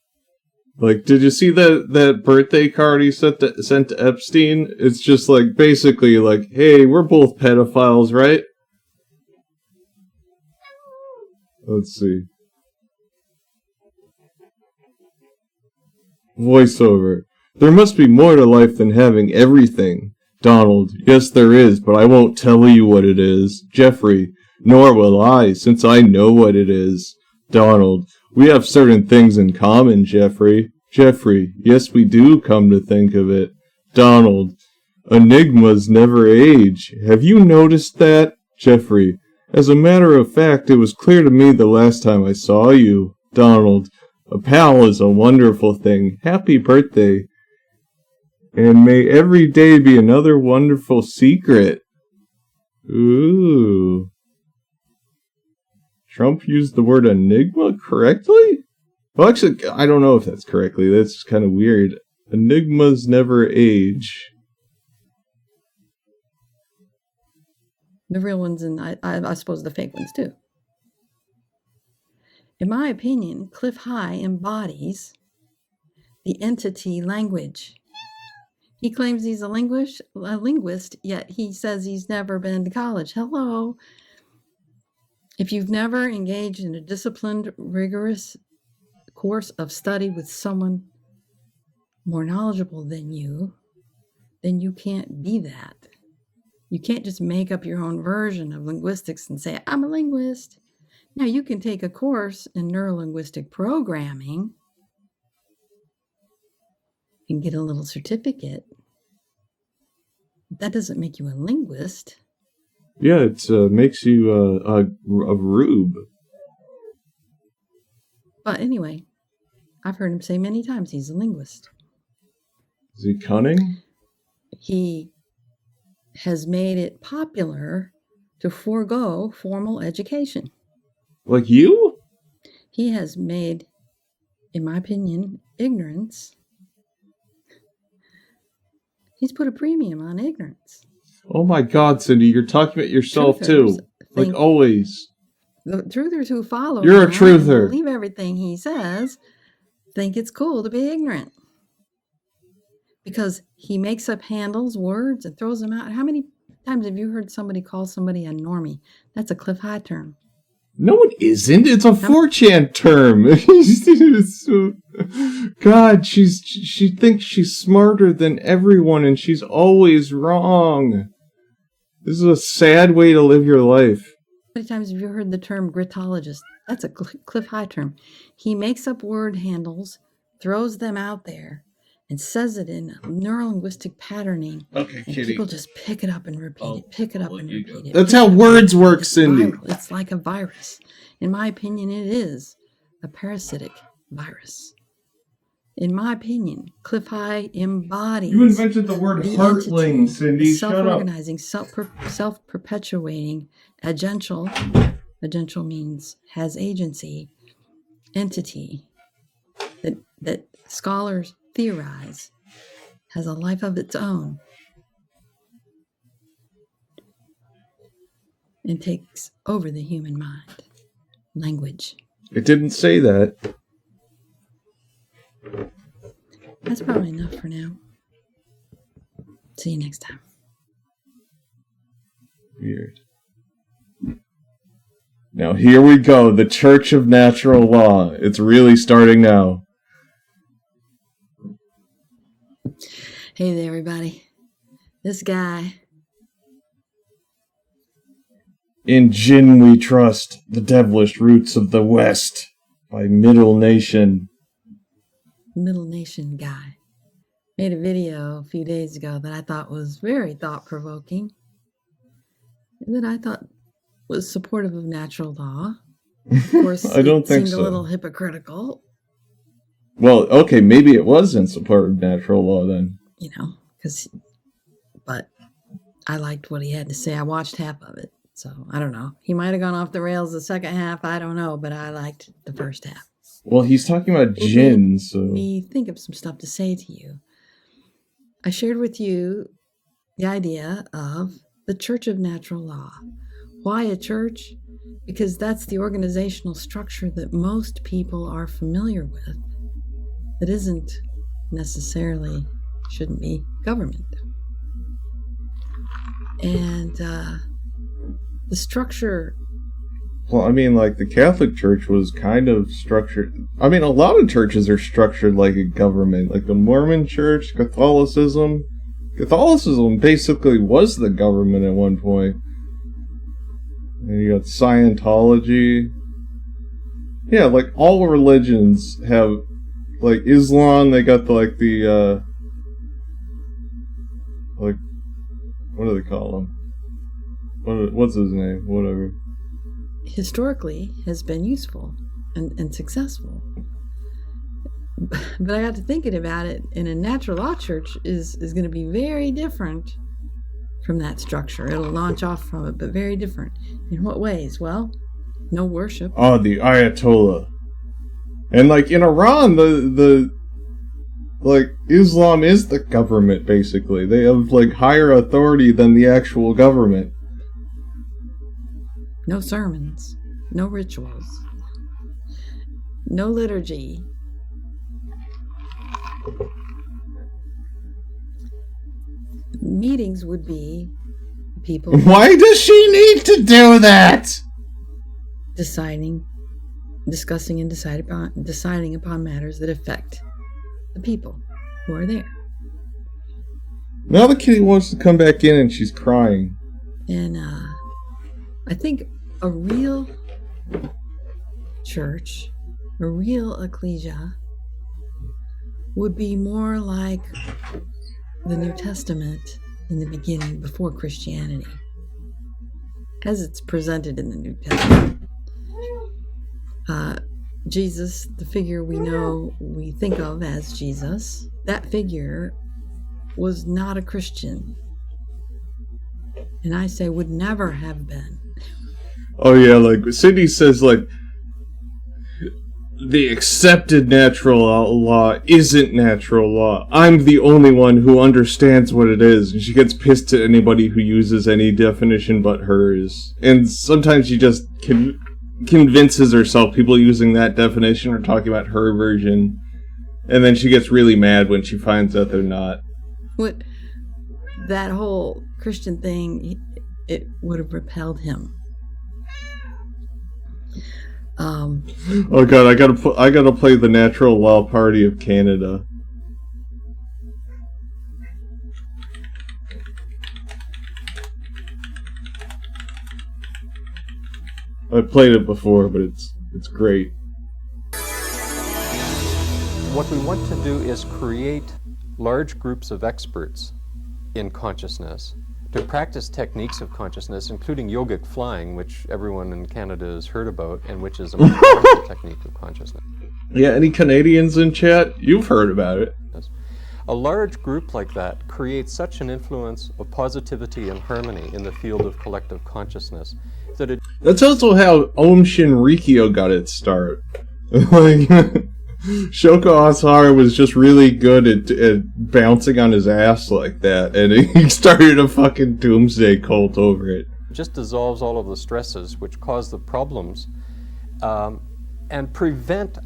Like, did you see that birthday card he sent to Epstein? It's just like, basically like, hey, we're both pedophiles, right? Let's see. Voiceover. There must be more to life than having everything. Donald. Yes, there is, but I won't tell you what it is. Jeffrey. Nor will I, since I know what it is. Donald. We have certain things in common, Jeffrey. Jeffrey. Yes, we do, come to think of it. Donald. Enigmas never age. Have you noticed that? Jeffrey. As a matter of fact, it was clear to me the last time I saw you. Donald. A pal is a wonderful thing. Happy birthday. And may every day be another wonderful secret. Ooh. Trump used the word enigma correctly? Well, actually, I don't know if that's correctly. That's kind of weird. Enigmas never age. The real ones and I suppose the fake ones too. In my opinion, Cliff High embodies the entity language. He claims he's a linguist, yet he says he's never been to college. Hello. If you've never engaged in a disciplined, rigorous course of study with someone more knowledgeable than you, then you can't be that. You can't just make up your own version of linguistics and say, I'm a linguist. Now, you can take a course in neurolinguistic programming and get a little certificate. That doesn't make you a linguist. Yeah, it makes you a rube. But anyway, I've heard him say many times he's a linguist. Is he cunning? He has made it popular to forego formal education. Like you? He has made, in my opinion, ignorance. He's put a premium on ignorance. Oh my God, Cindy, you're talking about yourself too. Like always. the truthers who follow You're a him truther. and believe everything he says think it's cool to be ignorant. Because he makes up handles, words, and throws them out. How many times have you heard somebody call somebody a normie? That's a Cliff High term. No, it isn't. It's a 4chan term. God, she thinks she's smarter than everyone, and she's always wrong. This is a sad way to live your life. How many times have you heard the term gritologist? That's a Cliff High term. He makes up word handles, throws them out there, and says it in neurolinguistic patterning. Okay, and Kitty. people just pick it up and repeat it, pick it up and repeat it. That's how words work, Cindy. Viral. It's like a virus. In my opinion, it is a parasitic virus. In my opinion, Cliff High embodies. You invented the word heartling, entity, Cindy. Shut up. Self-organizing, self-perpetuating, agential. Agential means has agency, entity that scholars theorize has a life of its own and takes over the human mind. Language. It didn't say that. That's probably enough for now. See you next time. Weird. Now here we go. The Church of Natural Law. It's really starting now. Hey there, everybody. This guy. In Jin we trust, the devilish roots of the West, by Middle Nation. Middle Nation guy. Made a video a few days ago that I thought was very thought-provoking. And that I thought was supportive of natural law. Of course, I don't think seemed so. a little hypocritical. Well, okay, maybe it was in support of natural law then. You know, but I liked what he had to say. I watched half of it, so I don't know. He might have gone off the rails the second half, I don't know, but I liked the first half. Well, he's talking about Jin, so... Me think of some stuff to say to you. I shared with you the idea of the Church of Natural Law. Why a church? Because that's the organizational structure that most people are familiar with. That isn't necessarily, shouldn't be, government. And the structure... Well, I mean, like, the Catholic Church was kind of structured... I mean, a lot of churches are structured like a government. Like the Mormon Church, Catholicism. Catholicism basically was the government at one point. And you got Scientology. Yeah, like, all religions have... Like, Islam, they got, like, what do they call them? What's his name? Whatever. Historically has been useful and successful. But I got to thinking about it, and a natural law church is going to be very different from that structure. It'll launch off from it, but very different. In what ways? Well, no worship. Oh, the Ayatollah. And, like, in Iran, like, Islam is the government, basically. They have, like, higher authority than the actual government. No sermons, no rituals, no liturgy. Meetings would be people... Why does she need to do that? Discussing and deciding upon matters that affect the people who are there. Now the kitty wants to come back in and she's crying. And I think a real church, a real ecclesia, would be more like the New Testament in the beginning, before Christianity, as it's presented in the New Testament. Jesus, the figure we think of as Jesus, that figure was not a Christian. And I say would never have been. Oh yeah, like Cindy says, like, the accepted natural law isn't natural law. I'm the only one who understands what it is. And she gets pissed at anybody who uses any definition but hers. And sometimes she just convinces herself people using that definition are talking about her version, and then she gets really mad when she finds that they're not. What that whole Christian thing, it would have repelled him. Oh god, I gotta play the Natural Law Party of Canada. I've played it before, but it's great. What we want to do is create large groups of experts in consciousness to practice techniques of consciousness, including yogic flying, which everyone in Canada has heard about, and which is a more powerful technique of consciousness. Yeah, any Canadians in chat? You've heard about it. A large group like that creates such an influence of positivity and harmony in the field of collective consciousness that it... That's also how Om Shinrikyo got its start. Like, Shoko Asahara was just really good at bouncing on his ass like that, and he started a fucking doomsday cult over it. just dissolves all of the stresses which cause the problems and prevent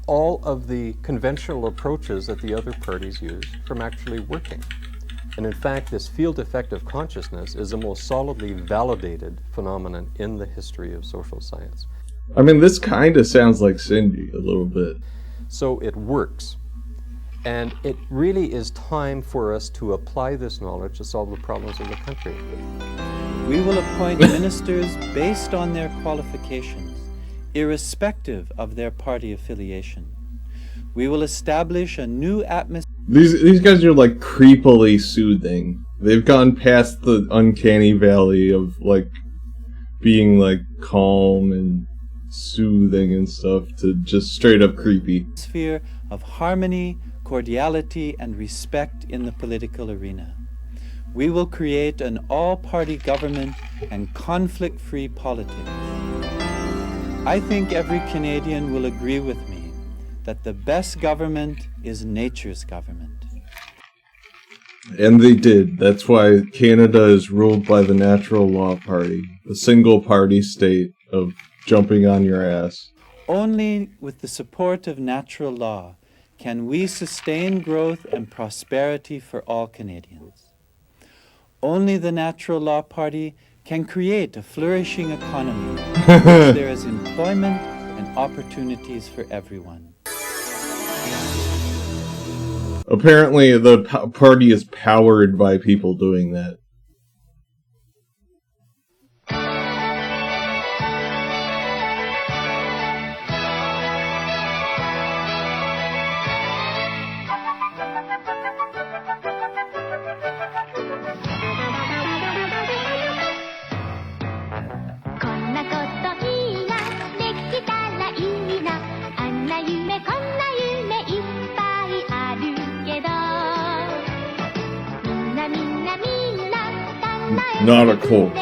all of the conventional approaches that the other parties use from actually working. And in fact, this field effect of consciousness is the most solidly validated phenomenon in the history of social science. I mean, this kind of sounds like Cindy a little bit. So it works. And it really is time for us to apply this knowledge to solve the problems of the country. We will appoint ministers based on their qualifications, irrespective of their party affiliation. We will establish a new atmosphere. These guys are like creepily soothing. They've gone past the uncanny valley of like being like calm and soothing and stuff to just straight up creepy. Sphere of harmony, cordiality, and respect in the political arena. We will create an all-party government and conflict-free politics. I think every Canadian will agree with me that the best government is nature's government. And they did. That's why Canada is ruled by the Natural Law Party, a single-party state of jumping on your ass. Only with the support of natural law can we sustain growth and prosperity for all Canadians. Only the Natural Law Party can create a flourishing economy in which there is employment and opportunities for everyone. Apparently, the party is powered by people doing that. Not a cult.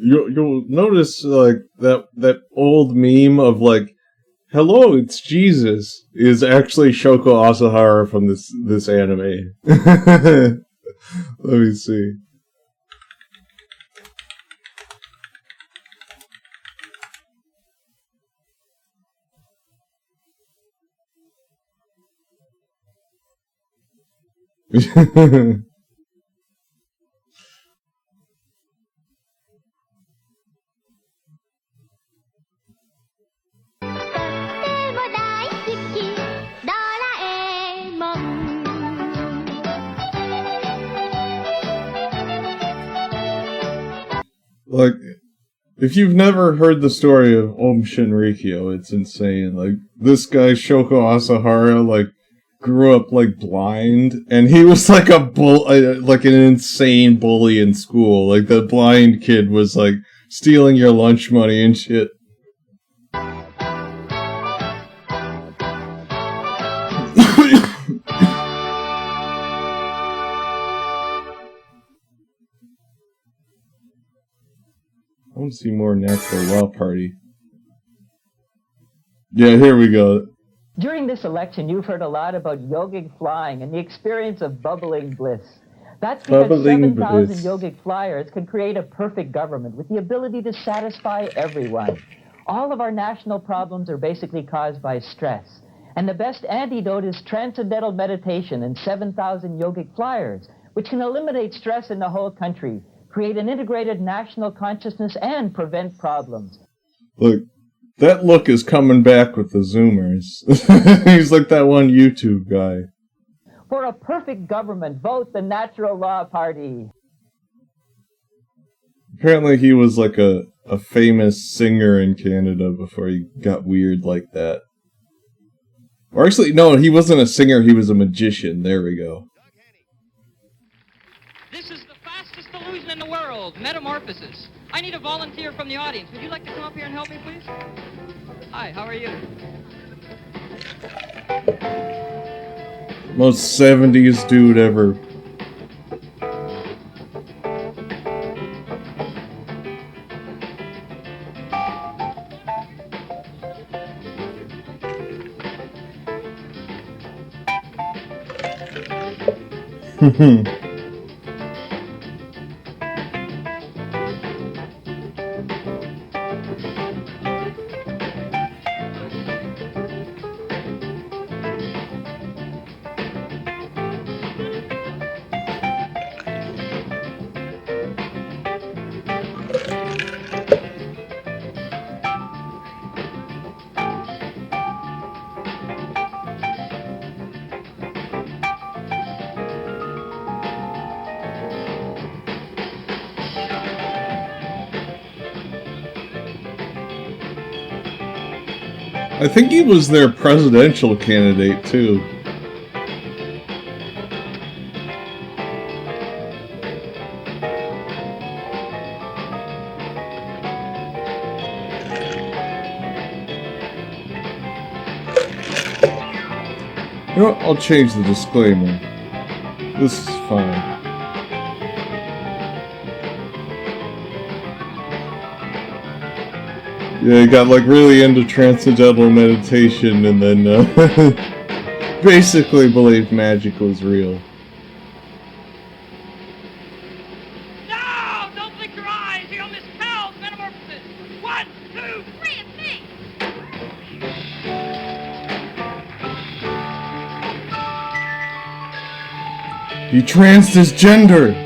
You'll notice like that old meme of like, "Hello, it's Jesus," is actually Shoko Asahara from this anime. Let me see. Like, if you've never heard the story of Om Shinrikyo, it's insane. Like, this guy, Shoko Asahara, like, grew up, like, blind, and he was, like, like an insane bully in school. Like, the blind kid was, like, stealing your lunch money and shit. I want to see more Natural Law Party. Yeah, here we go. During this election, you've heard a lot about yogic flying and the experience of bubbling bliss. That's because Bubbling 7,000 bliss. yogic flyers can create a perfect government with the ability to satisfy everyone. All of our national problems are basically caused by stress. And the best antidote is transcendental meditation and 7,000 yogic flyers, which can eliminate stress in the whole country, create an integrated national consciousness, and prevent problems. Look, that look is coming back with the Zoomers. He's like that one YouTube guy. For a perfect government, vote the Natural Law Party. Apparently he was like a famous singer in Canada before he got weird like that. Or actually, no, he wasn't a singer, he was a magician. There we go. This is the fastest illusion in the world, metamorphosis. I need a volunteer from the audience. Would you like to come up here and help me, please? Hi, how are you? Most 70s dude ever. I think he was their presidential candidate, too. You know what? I'll change the disclaimer. This is fine. Yeah, he got like really into transcendental meditation and then basically believed magic was real. No! Don't blink your eyes! You'll miss Cal's metamorphosis! 1, 2, 3, and me! He transed his gender!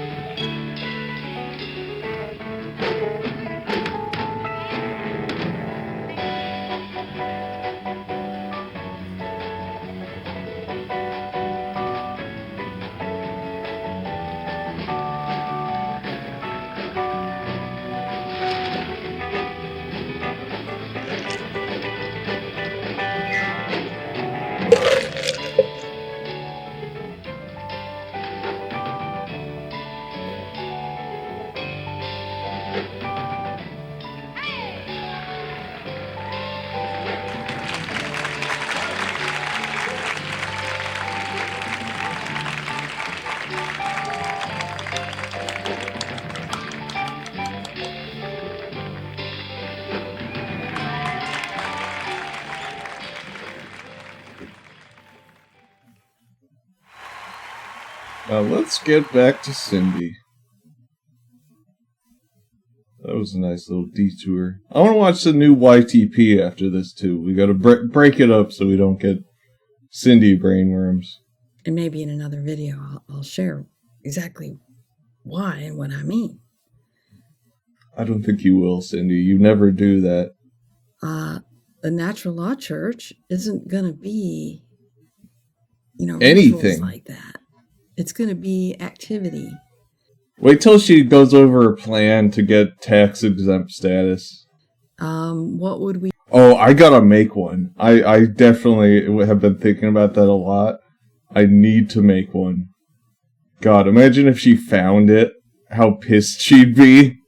Let's get back to Cindy. That was a nice little detour. I want to watch the new YTP after this, too. We gotta break it up so we don't get Cindy brainworms. And maybe in another video I'll share exactly why and what I mean. I don't think you will, Cindy. You never do that. The Natural Law Church isn't going to be, anything rituals like that. It's going to be activity. Wait till she goes over her plan to get tax-exempt status. What would we... Oh, I gotta make one. I definitely have been thinking about that a lot. I need to make one. God, imagine if she found it. How pissed she'd be.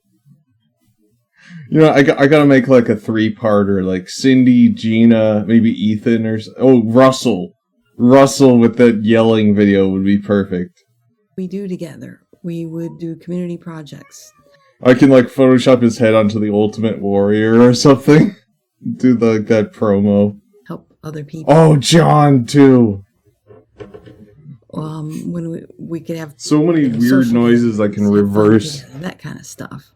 I gotta make like a 3-parter, like Cindy, Gina, maybe Ethan, or Russell. Russell with that yelling video would be perfect. We do together. We would do community projects. I can like Photoshop his head onto the Ultimate Warrior or something. Do that promo. Help other people. Oh, John too. When we could have so many weird noises I can reverse. That kind of stuff.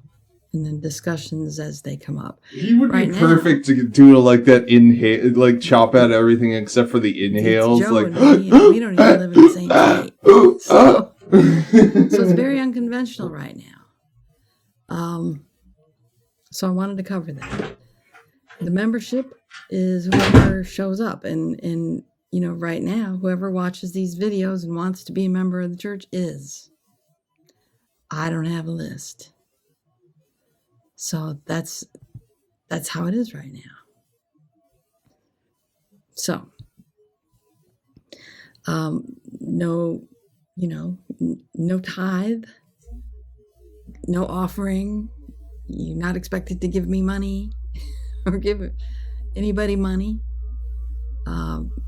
And then discussions as they come up. He would be perfect to do like that inhale, like chop out everything except for the inhales. Joe Like and me, and we don't even live in the same state. So it's very unconventional right now. So I wanted to cover that. The membership is whoever shows up, and you know, right now, whoever watches these videos and wants to be a member of the church is. I don't have a list. So that's how it is right now. So, no tithe, no offering. You're not expected to give me money or give anybody money.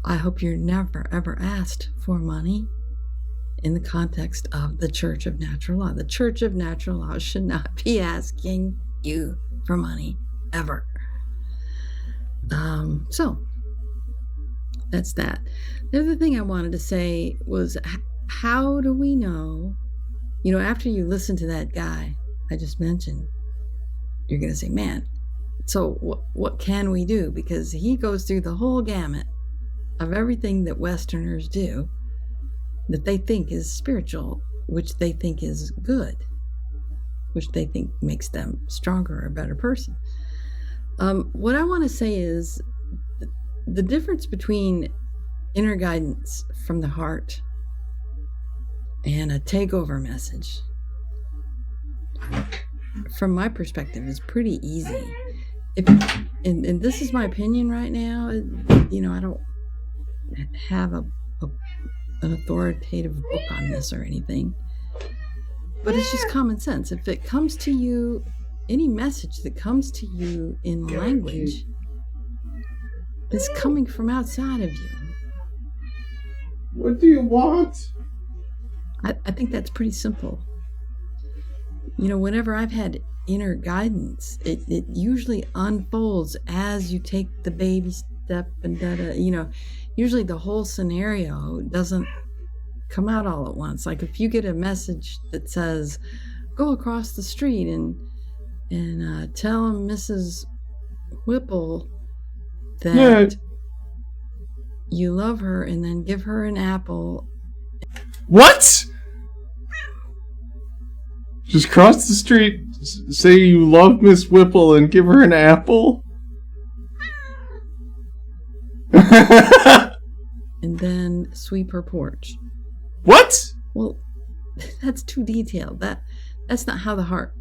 I hope you're never, ever asked for money in the context of the Church of Natural Law. The Church of Natural Law should not be asking you for money, ever. So, that's that. The other thing I wanted to say was, how do we know, you know, after you listen to that guy I just mentioned, you're going to say, man, so what can we do? Because he goes through the whole gamut of everything that Westerners do that they think is spiritual, which they think is good, which they think makes them stronger or a better person. What I want to say is the difference between inner guidance from the heart and a takeover message, from my perspective, is pretty easy. And this is my opinion right now. You know, I don't have an authoritative book on this or anything, but it's just common sense. If it comes to you, any message that comes to you in language is coming from outside of you. What do you want? I think that's pretty simple. You know, whenever I've had inner guidance, it usually unfolds as you take the baby step and you know, usually the whole scenario doesn't come out all at once. Like if you get a message that says, go across the street and tell Mrs. Whipple that you love her and then give her an apple. What? Just cross the street, say you love Miss Whipple, and give her an apple? And then sweep her porch. What? Well, that's too detailed. That's not how the heart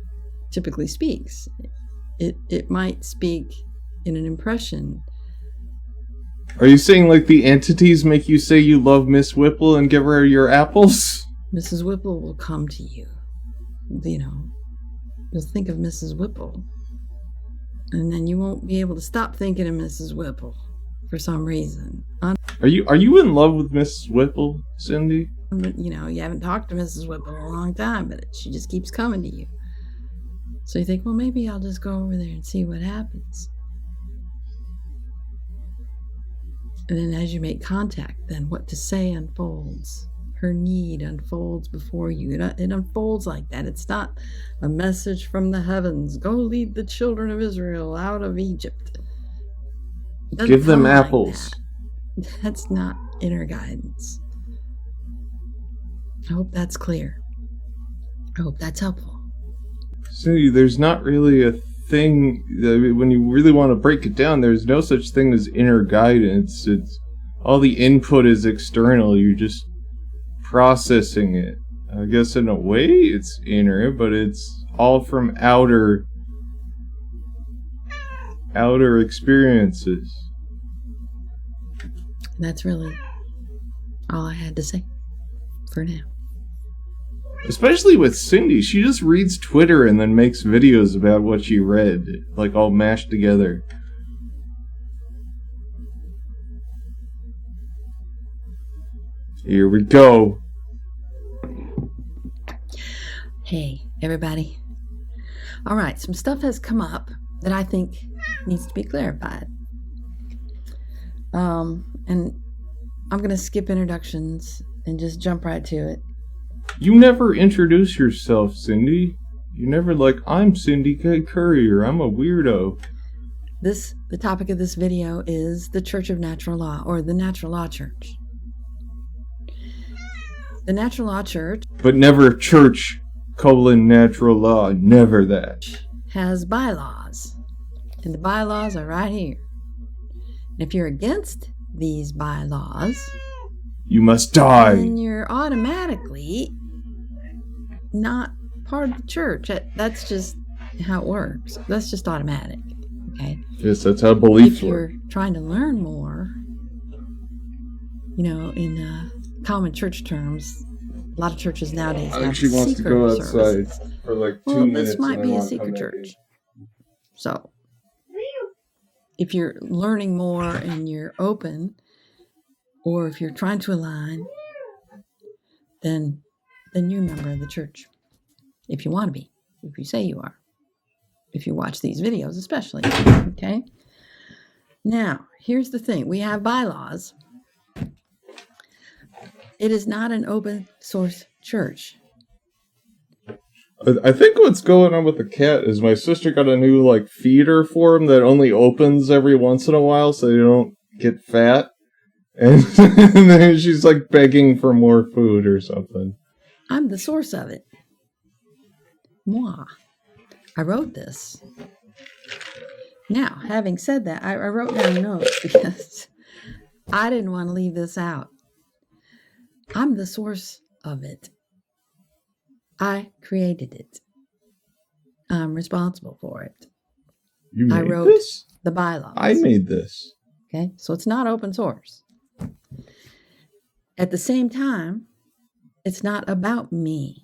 typically speaks. It might speak in an impression. Are you saying like the entities make you say you love Miss Whipple and give her your apples? Mrs. Whipple will come to you. You know, just think of Mrs. Whipple, and then you won't be able to stop thinking of Mrs. Whipple for some reason. Are you in love with Mrs. Whipple, Cindy? You know, you haven't talked to Mrs. Whipple in a long time, but she just keeps coming to you. So you think, well, maybe I'll just go over there and see what happens. And then as you make contact, then what to say unfolds. Her need unfolds before you. It unfolds like that. It's not a message from the heavens. Go lead the children of Israel out of Egypt. Give them apples. That's not inner guidance. I hope that's clear. I hope that's helpful. See, there's not really a thing, when you really want to break it down, there's no such thing as inner guidance. It's all the input is external. You're just processing it. I guess in a way it's inner, but it's all from outer experiences. And that's really all I had to say for now. Especially with Cindy, she just reads Twitter and then makes videos about what she read, like all mashed together. Here we go. Hey, everybody. All right, some stuff has come up that I think needs to be clarified. And I'm going to skip introductions and just jump right to it. You never introduce yourself, Cindy. You never I'm Cindy K. Courier. I'm a weirdo. The topic of this video is the Church of Natural Law, or the Natural Law Church. The Natural Law Church, but never church, natural law, never that. Has bylaws. And the bylaws are right here. And if you're against these bylaws, you must die. Then you're automatically not part of the church. That's just how it works. That's just automatic. Okay? Yes, that's how beliefs if you're trying to learn more, in common church terms, a lot of churches nowadays have actually wants to go outside services. For 2 minutes. This might be a secret church. So, if you're learning more and you're open, or if you're trying to align, then you're a member of the church. If you want to be, if you say you are. If you watch these videos, especially. Okay? Now, here's the thing. We have bylaws. It is not an open source church. I think what's going on with the cat is my sister got a new feeder for him that only opens every once in a while so they don't get fat. And then she's begging for more food or something. I'm the source of it. Moi. I wrote this. Now, having said that, I wrote down notes because I didn't want to leave this out. I'm the source of it. I created it. I'm responsible for it. You made I wrote this? the bylaws. I made this. Okay, so it's not open source. At the same time, it's not about me.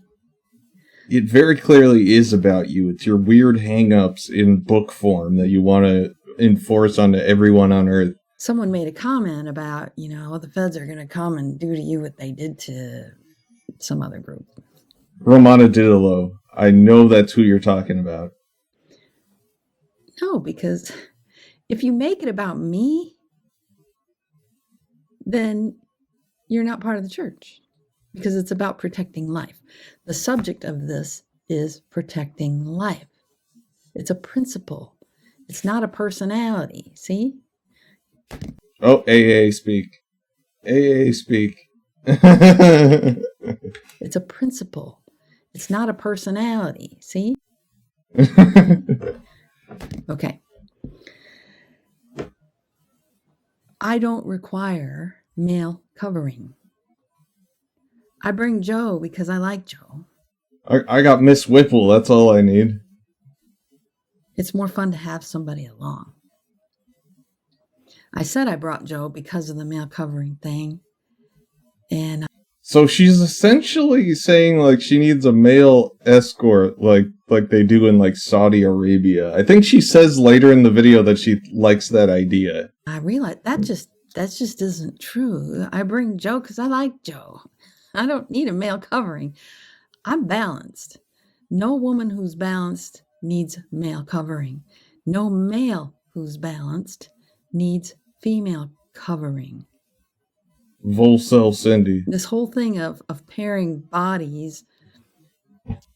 It very clearly is about you. It's your weird hang-ups in book form that you want to enforce onto everyone on Earth. Someone made a comment about, the feds are going to come and do to you what they did to some other group. Romana Didello. I know that's who you're talking about. No, because if you make it about me, then you're not part of the church. Because it's about protecting life. The subject of this is protecting life. It's a principle. It's not a personality. See? Oh, AA speak. AA speak. It's a principle. It's not a personality. See? Okay. I don't require male covering. I bring Joe because I like Joe. I got Miss Whipple. That's all I need. It's more fun to have somebody along. I said I brought Joe because of the male covering thing. And so she's essentially saying she needs a male escort like they do in Saudi Arabia. I think she says later in the video that she likes that idea. I realize that just isn't true. I bring Joe because I like Joe. I don't need a male covering. I'm balanced. No woman who's balanced needs male covering. No male who's balanced needs female covering. Volcel Cindy. This whole thing of pairing bodies.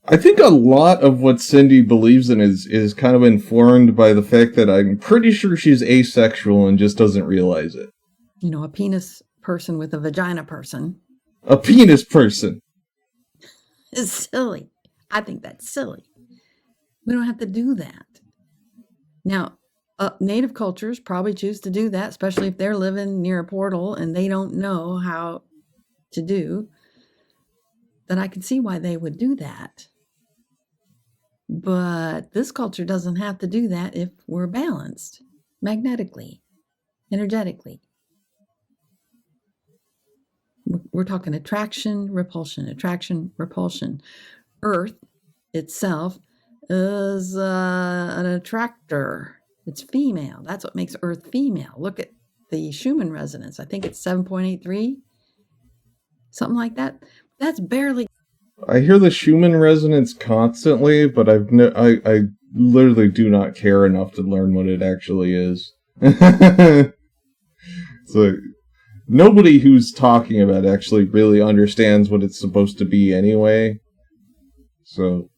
I think a lot of what Cindy believes in is kind of informed by the fact that I'm pretty sure she's asexual and just doesn't realize it. A penis person with a vagina person. A penis person. Is silly. I think that's silly. We don't have to do that. Now, native cultures probably choose to do that, especially if they're living near a portal and they don't know how to do. Then I can see why they would do that. But this culture doesn't have to do that if we're balanced magnetically, energetically. We're talking attraction, repulsion, attraction, repulsion. Earth itself is an attractor. It's female. That's what makes Earth female. Look at the Schumann resonance. I think it's 7.83, something like that. That's barely. I hear the Schumann resonance constantly, but I literally do not care enough to learn what it actually is. So nobody who's talking about it actually really understands what it's supposed to be anyway. So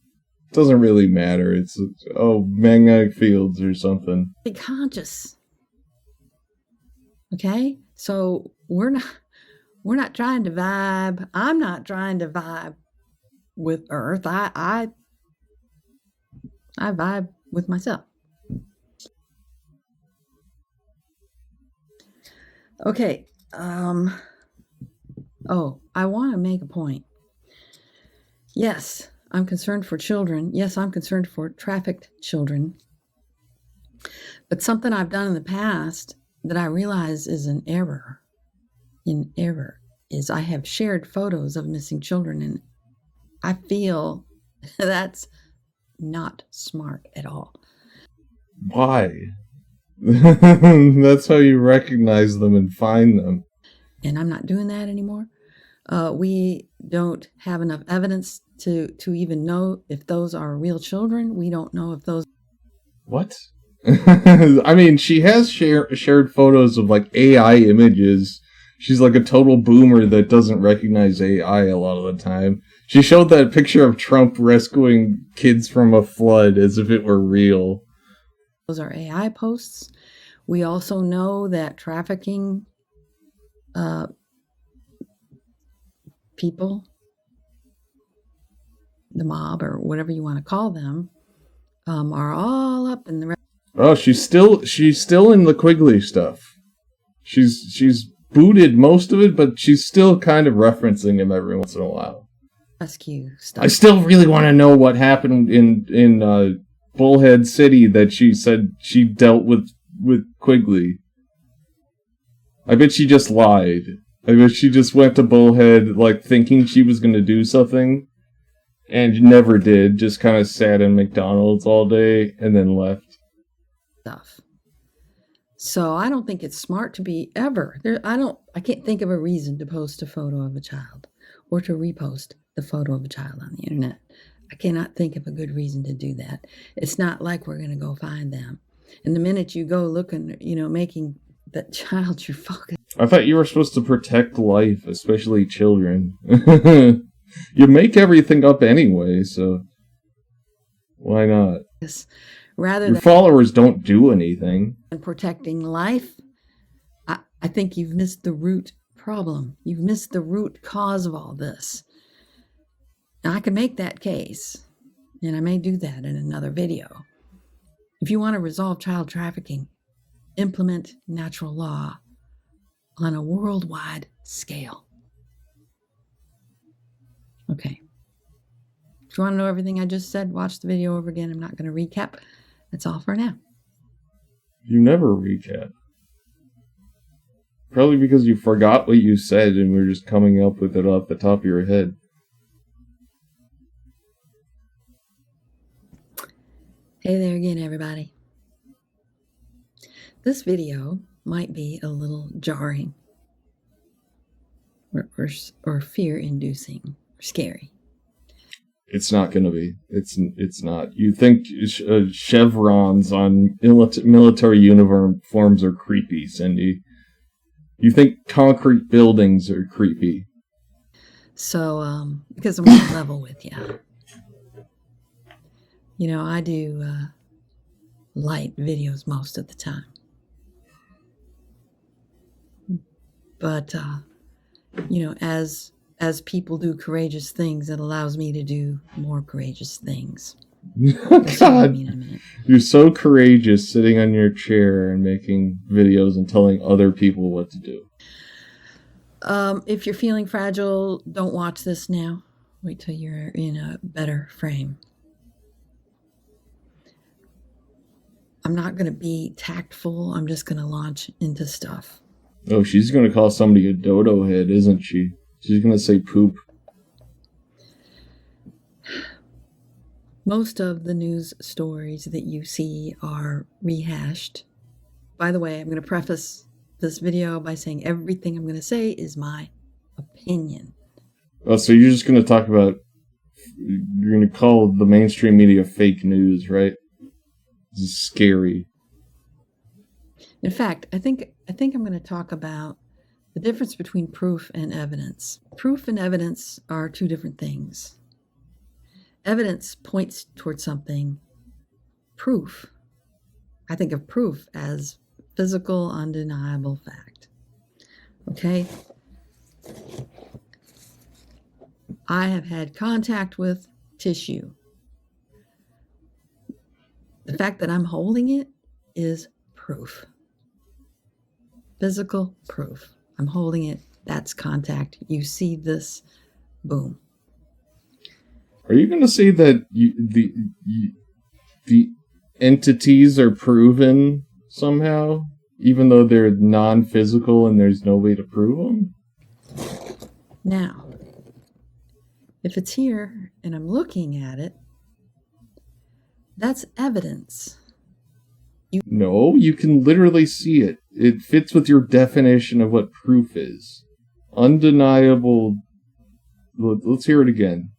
it doesn't really matter. It's magnetic fields or something. Be conscious. Okay? So we're not trying to vibe. I'm not trying to vibe with Earth. I vibe with myself. Okay. I want to make a point. Yes, I'm concerned for children. Yes, I'm concerned for trafficked children. But something I've done in the past that I realize is an error. Is I have shared photos of missing children, and I feel that's not smart at all. Why? That's how you recognize them and find them. And I'm not doing that anymore. We don't have enough evidence to even know if those are real children. We don't know if those... What? I mean, she has shared photos of like AI images. She's like a total boomer that doesn't recognize AI a lot of the time. She showed that picture of Trump rescuing kids from a flood as if it were real. Those are AI posts. We also know that trafficking people, the mob or whatever you want to call them, are all up in the... Oh, she's still in the Quigley stuff. She's booted most of it, but she's still kind of referencing him every once in a while. Rescue stuff. I still really want to know what happened in Bullhead City that she said she dealt with Quigley. I bet she just lied. I bet she just went to Bullhead like thinking she was going to do something and never did. Just kind of sat in McDonald's all day and then left. Stuff. So I don't think it's smart to be ever there. I can't think of a reason to post a photo of a child or to repost the photo of a child on the internet. I cannot think of a good reason to do that. It's not like we're going to go find them. And the minute you go looking, making that child your focus. I thought you were supposed to protect life, especially children. You make everything up anyway, so why not? Rather Your than followers don't do anything. protecting life, I think you've missed the root problem. You've missed the root cause of all this. Now, I can make that case, and I may do that in another video. If you want to resolve child trafficking, implement natural law on a worldwide scale. Okay. If you want to know everything I just said, watch the video over again. I'm not going to recap. That's all for now. You never recap. Probably because you forgot what you said and we're just coming up with it off the top of your head. Hey there again, everybody. This video might be a little jarring or fear-inducing or scary. It's not going to be. It's not. You think chevrons on military uniforms are creepy, Cindy. You think concrete buildings are creepy. So, because I'm on level with you. I do light videos most of the time. But, as people do courageous things, it allows me to do more courageous things. God, you're so courageous sitting on your chair and making videos and telling other people what to do. If you're feeling fragile, don't watch this now. Wait till you're in a better frame. I'm not going to be tactful. I'm just going to launch into stuff. Oh, she's going to call somebody a dodo head, isn't she? She's going to say poop. Most of the news stories that you see are rehashed. By the way, I'm going to preface this video by saying everything I'm going to say is my opinion. Oh, so you're just going to talk about you're gonna call the mainstream media fake news, right? This is scary. In fact, I think I'm going to talk about the difference between proof and evidence. Proof and evidence are two different things. Evidence points towards something. Proof, I think of proof as physical, undeniable fact. Okay? I have had contact with tissue. The fact that I'm holding it is proof. Physical proof. I'm holding it. That's contact. You see this. Boom. Are you going to say that the entities are proven somehow, even though they're non-physical and there's no way to prove them? Now, if it's here and I'm looking at it, that's evidence. No, you can literally see it. It fits with your definition of what proof is. Undeniable. Let's hear it again.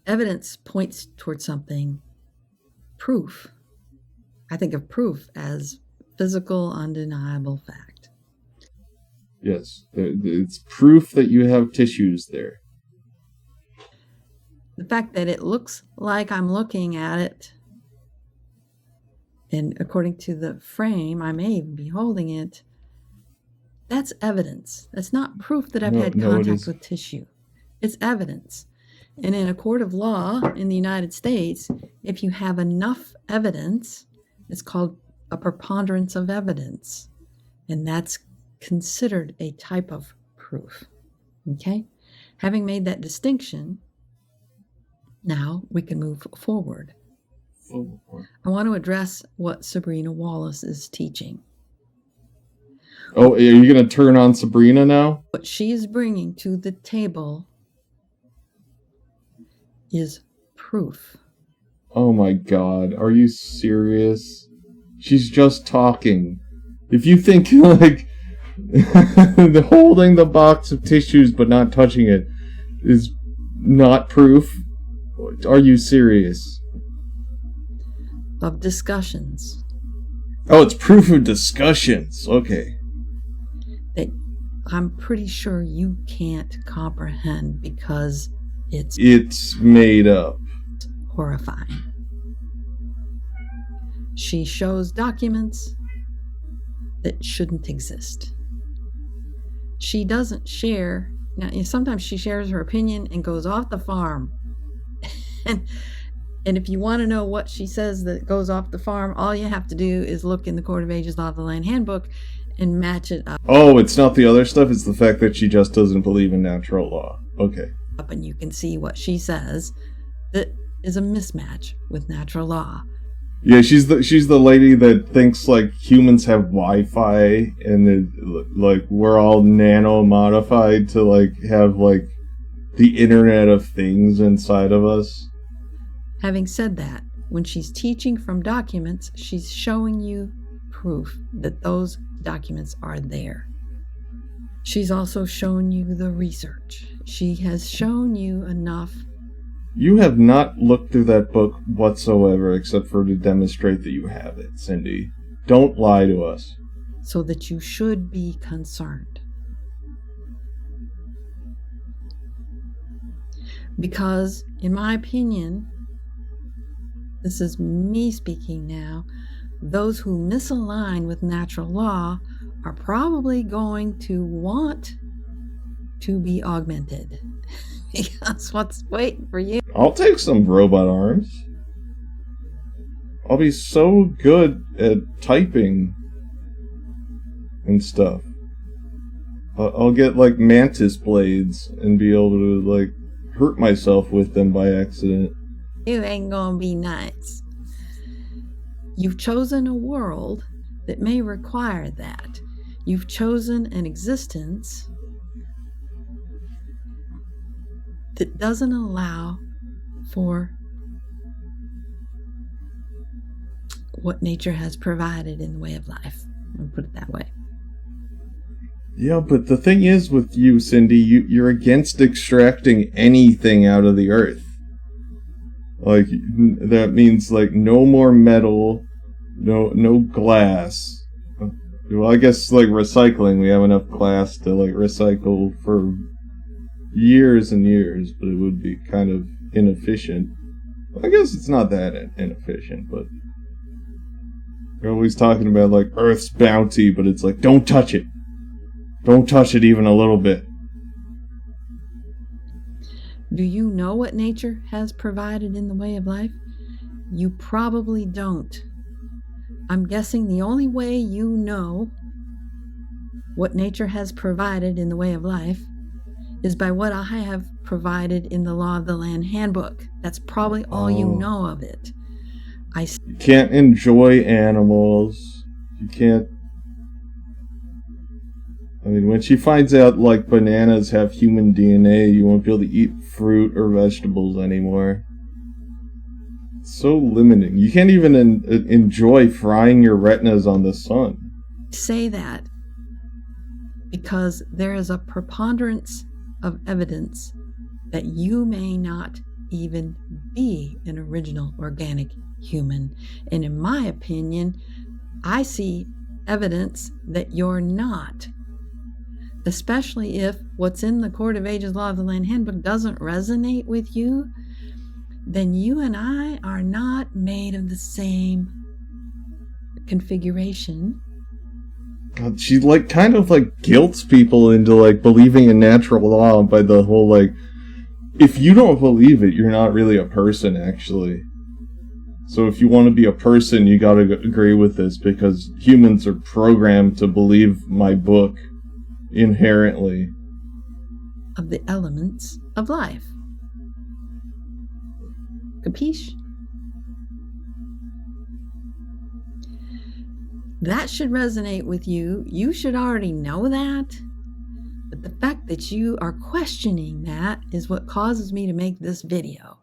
Evidence points towards something. Proof. I think of proof as physical, undeniable fact. Yes, it's proof that you have tissues there. The fact that it looks like I'm looking at it, and according to the frame, I may even be holding it, that's evidence. That's not proof that I've had contact with tissue. It's evidence. And in a court of law in the United States, if you have enough evidence, it's called a preponderance of evidence. And that's considered a type of proof. Okay? Having made that distinction, now we can move forward. I want to address what Sabrina Wallace is teaching. Oh, are you going to turn on Sabrina now? What she is bringing to the table is proof. Oh my God, are you serious? She's just talking. If you think, like, holding the box of tissues but not touching it is not proof, are you serious? Of discussions. Oh, it's proof of discussions. Okay. That I'm pretty sure you can't comprehend because it's made up. Horrifying. She shows documents that shouldn't exist. She doesn't share. Now, sometimes she shares her opinion and goes off the farm. And if you want to know what she says that goes off the farm, all you have to do is look in the Court of Ages Law of the Land Handbook and match it up. Oh, it's not the other stuff, it's the fact that she just doesn't believe in natural law. Okay. And you can see what she says that is a mismatch with natural law. Yeah, she's the lady that thinks like humans have Wi-Fi and like we're all nano modified to like have like the Internet of Things inside of us. Having said that, when she's teaching from documents, she's showing you proof that those documents are there. She's also shown you the research. She has shown you enough. You have not looked through that book whatsoever except for to demonstrate that you have it, Cindy. Don't lie to us. So that you should be concerned. Because, in my opinion, this is me speaking now, those who misalign with natural law are probably going to want to be augmented. Because what's waiting for you? I'll take some robot arms. I'll be so good at typing and stuff. I'll get like mantis blades and be able to like hurt myself with them by accident. You ain't gonna be nice. You've chosen a world that may require that. You've chosen an existence that doesn't allow for what nature has provided in the way of life. I'll put it that way. Yeah, but the thing is with you, Cindy, you're against extracting anything out of the earth. Like, that means, like, no more metal, no glass. Well, I guess, like, recycling, we have enough glass to, like, recycle for years and years, but it would be kind of inefficient. I guess it's not that inefficient, but they're always talking about, like, Earth's bounty, but it's like, don't touch it. Don't touch it even a little bit. Do you know what nature has provided in the way of life? You probably don't. I'm guessing the only way you know what nature has provided in the way of life is by what I have provided in the Law of the Land Handbook. That's probably all you know of it. You can't enjoy animals. You can't... I mean, when she finds out, like, bananas have human DNA, you won't be able to eat fruit or vegetables anymore. It's so limiting. You can't even enjoy frying your retinas on the sun. Say that because there is a preponderance of evidence that you may not even be an original organic human. And in my opinion, I see evidence that you're not. Especially if what's in the Court of Ages Law of the Land Handbook doesn't resonate with you, then you and I are not made of the same configuration. God, she, like, kind of, like, guilts people into, like, believing in natural law by the whole, like, if you don't believe it, you're not really a person, actually. So if you want to be a person, you gotta agree with this, because humans are programmed to believe my book. Inherently. Of the elements of life. Capiche? That should resonate with you. You should already know that. But the fact that you are questioning that is what causes me to make this video.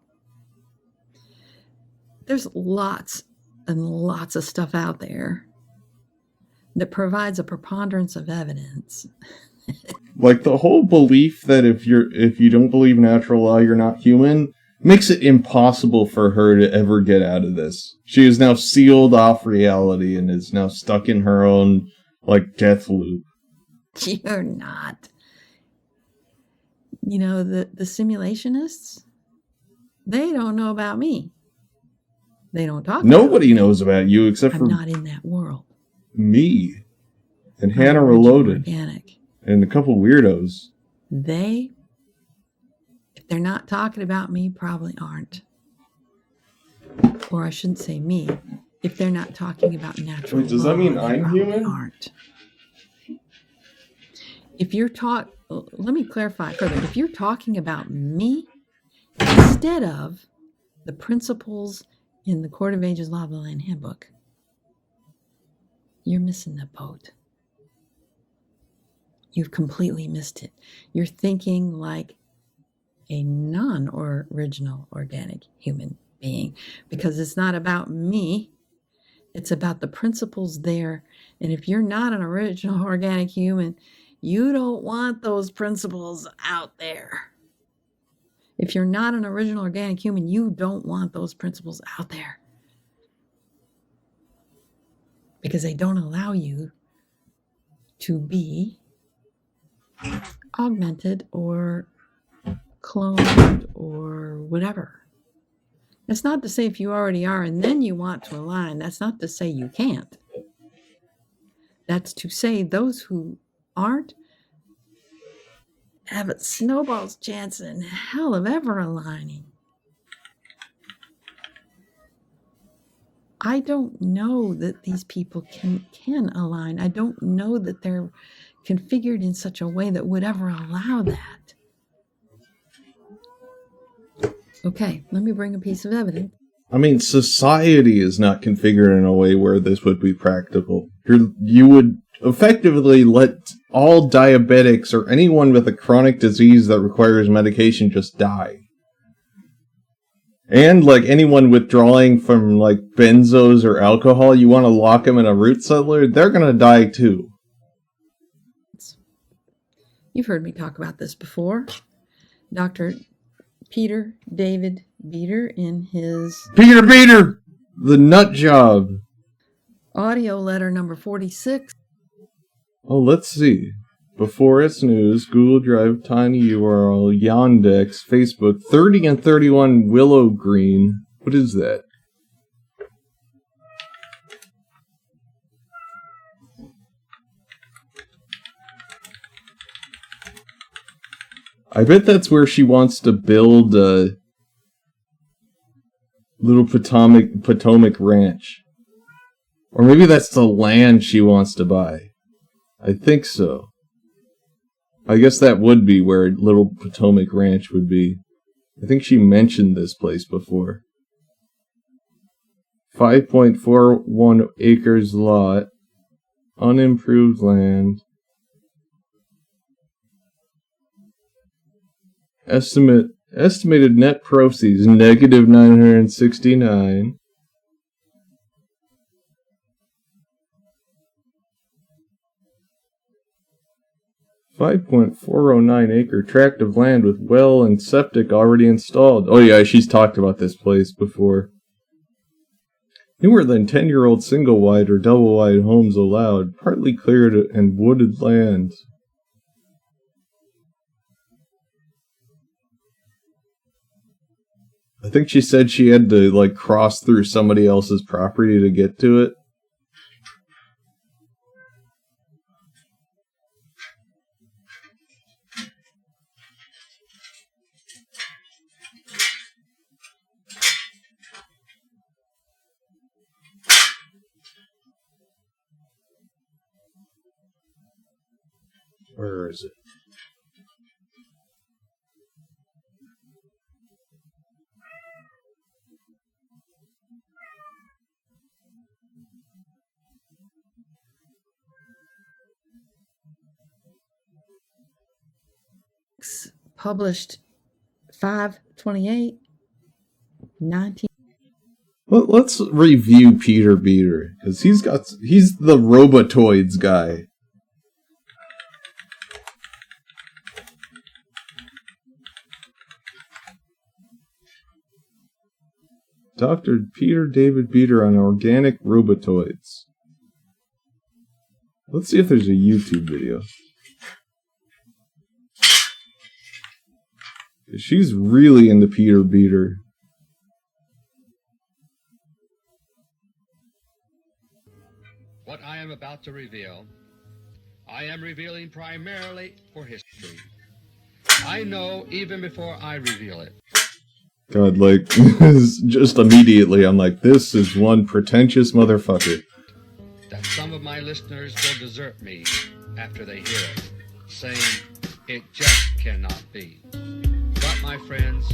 There's lots and lots of stuff out there that provides a preponderance of evidence. Like, the whole belief that if you don't believe natural law, you're not human, makes it impossible for her to ever get out of this. She is now sealed off reality and is now stuck in her own, like, death loop. You're not. You know, the simulationists, they don't know about me. They don't talk Nobody knows about you except for... I'm not in that world. Me and Hannah Reloaded organic. And a couple weirdos. They, if they're not talking about me, probably aren't. Or I shouldn't say me. If they're not talking about natural Wait, does that mean I'm human? Aren't. If you're let me clarify further. If you're talking about me instead of the principles in the Court of Ages Law of the Land Handbook, you're missing the boat. You've completely missed it. You're thinking like a non-original organic human being because it's not about me. It's about the principles there. And if you're not an original organic human, you don't want those principles out there. If you're not an original organic human, you don't want those principles out there. Because they don't allow you to be augmented or cloned or whatever. That's not to say if you already are and then you want to align, that's not to say you can't. That's to say those who aren't have a snowball's chance in hell of ever aligning. I don't know that these people can align. I don't know that they're configured in such a way that would ever allow that. Okay, let me bring a piece of evidence. I mean, society is not configured in a way where this would be practical. You would effectively let all diabetics or anyone with a chronic disease that requires medication just die. And, like, anyone withdrawing from, like, benzos or alcohol, you want to lock them in a root cellar, they're going to die too. You've heard me talk about this before. Dr. Peter David Beater in his Peter Beater! The nut job. Audio letter number 46. Oh, let's see. Before it's news, Google Drive, Tiny URL, Yandex, Facebook, 30 and 31 Willow Green. What is that? I bet that's where she wants to build a little Potomac Ranch. Or maybe that's the land she wants to buy. I think so. I guess that would be where Little Potomac Ranch would be. I think she mentioned this place before. 5.41 acres lot. Unimproved land. Estimated net proceeds, negative 969. .409 acre tract of land with well and septic already installed. Oh yeah, she's talked about this place before. Newer than 10-year-old single-wide or double-wide homes allowed, partly cleared and wooded land. I think she said she had to, like, cross through somebody else's property to get to it. Where is it? Published 5/28/19. Let's review Peter Beater, because he's the Robotoids guy. Dr. Peter David Beater on organic robotoids. Let's see if there's a YouTube video. She's really into Peter Beater. What I am about to reveal, I am revealing primarily for history. I know even before I reveal it. God, like, just immediately, I'm like, this is one pretentious motherfucker. That some of my listeners will desert me after they hear it, saying it just cannot be. But, my friends,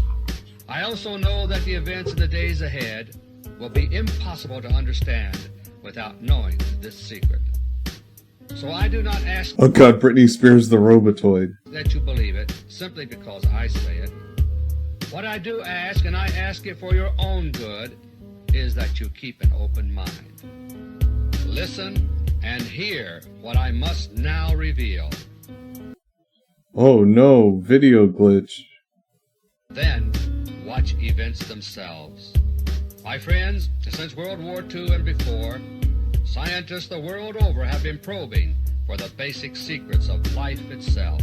I also know that the events in the days ahead will be impossible to understand without knowing this secret. So I do not ask... Oh God, Britney Spears the Robotoid. ...that you believe it, simply because I say it. What I do ask, and I ask it for your own good, is that you keep an open mind. Listen and hear what I must now reveal. Oh no, video glitch. Then, watch events themselves. My friends, since World War II and before, scientists the world over have been probing for the basic secrets of life itself.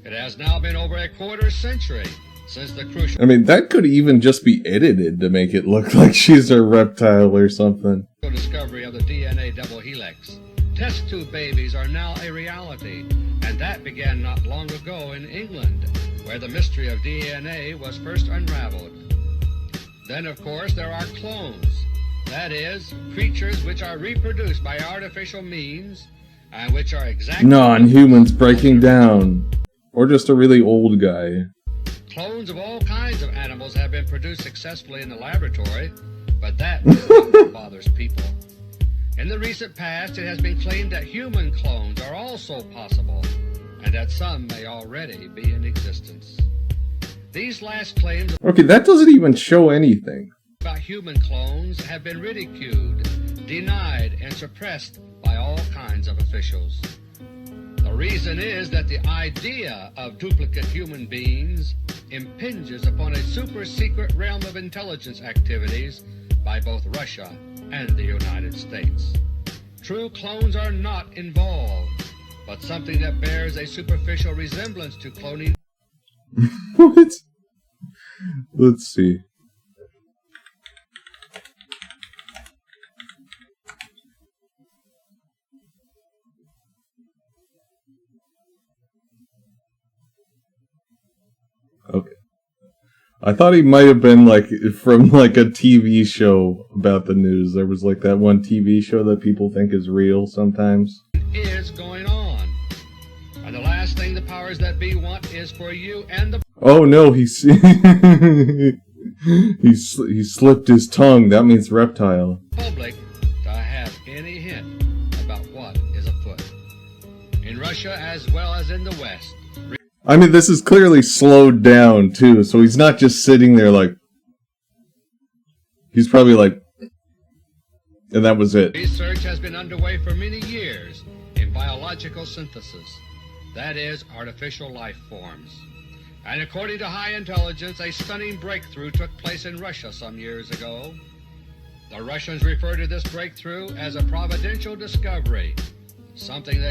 It has now been over a quarter century since the crucial... I mean, that could even just be edited to make it look like she's a reptile or something. ...discovery of the DNA double helix. Test tube babies are now a reality, and that began not long ago in England, where the mystery of DNA was first unraveled. Then, of course, there are clones. That is, creatures which are reproduced by artificial means, and which are exactly... Non-humans breaking down. Or just a really old guy. Clones of all kinds of animals have been produced successfully in the laboratory, but that is not what bothers people. In the recent past, it has been claimed that human clones are also possible, and that some may already be in existence. These last claims... Okay, that doesn't even show anything. ...about human clones have been ridiculed, denied, and suppressed by all kinds of officials. The reason is that the idea of duplicate human beings impinges upon a super-secret realm of intelligence activities by both Russia and the United States. True clones are not involved, but something that bears a superficial resemblance to cloning. What? Let's see. Okay. I thought he might have been like from like a TV show about the news. There was like that one TV show that people think is real sometimes. Is going on. And the last thing the powers that be want is for you and the Oh no, he slipped his tongue. That means reptile. public to have any hint about what is afoot. In Russia as well as in the West. I mean, this is clearly slowed down too, so he's not just sitting there like... He's probably like... And that was it. Research has been underway for many years in biological synthesis, that is, artificial life forms. And according to high intelligence, a stunning breakthrough took place in Russia some years ago. The Russians refer to this breakthrough as a providential discovery, something that...